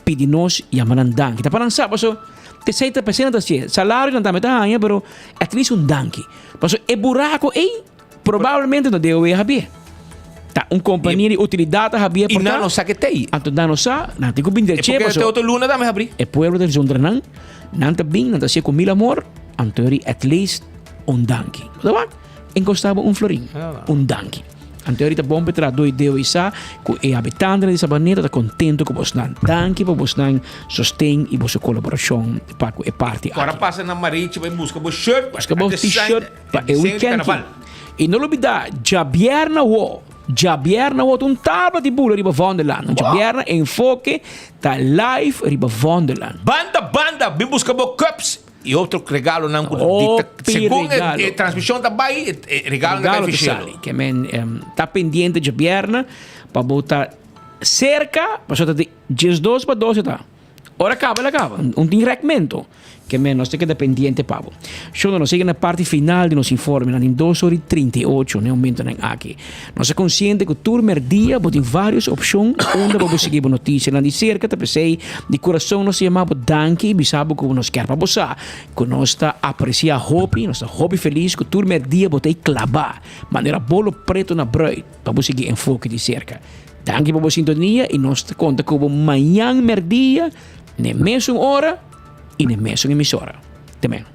Pedinos Yamanan dank. Kita parang sabe, so, 60% assim, salário não está metade, pero at least danke. Mas é buraco e provavelmente não deu haver. Tá companhia de utilidade haver por não não sabe que tem. Então não sa, não tem que vender cheio. Porque outro luna dá me abrir. É pueblo del Zondranan, não tá bem, não tá se com mil amor, então at least danke. Tá encostava florim, danke. Então ahorita bom para dois deu isa, com o habitante de Sabaneta está contento com você não danke para você não sustém e você colaboração para a parte. Agora passa na Marítimo e busca o shirt, busca o t-shirt para o weekend. E não olvidar, Jabierna wo tabla de bula riba Wonderland. Jabierna enfoque tá live riba Wonderland. Banda, bem busca o cups. E outro regalo não segundo a transmissão da Bahia, regalo da Café que está pendente de perna para botar cerca, para só de 12 para 12 tá. Ora acaba, tem reglamento que nós temos que pendiente para. Show nós chega na parte final de nos informe em 2 horas e 38, né, momento aqui. Nós é consciente que o turno dia tem várias opções onde vamos seguir a notícia na de cerca, tá pensei de coração nós chamamos danke e sabe que nós quer para você, que nós está apreciar hobby, nós está hobby feliz que o turno dia botei clavar, maneira bolo preto na bread para você seguir enfoque de cerca. Danke para a sintonia e nós te conta como amanhã merdia, na mesma hora e na mesma emissora. Também.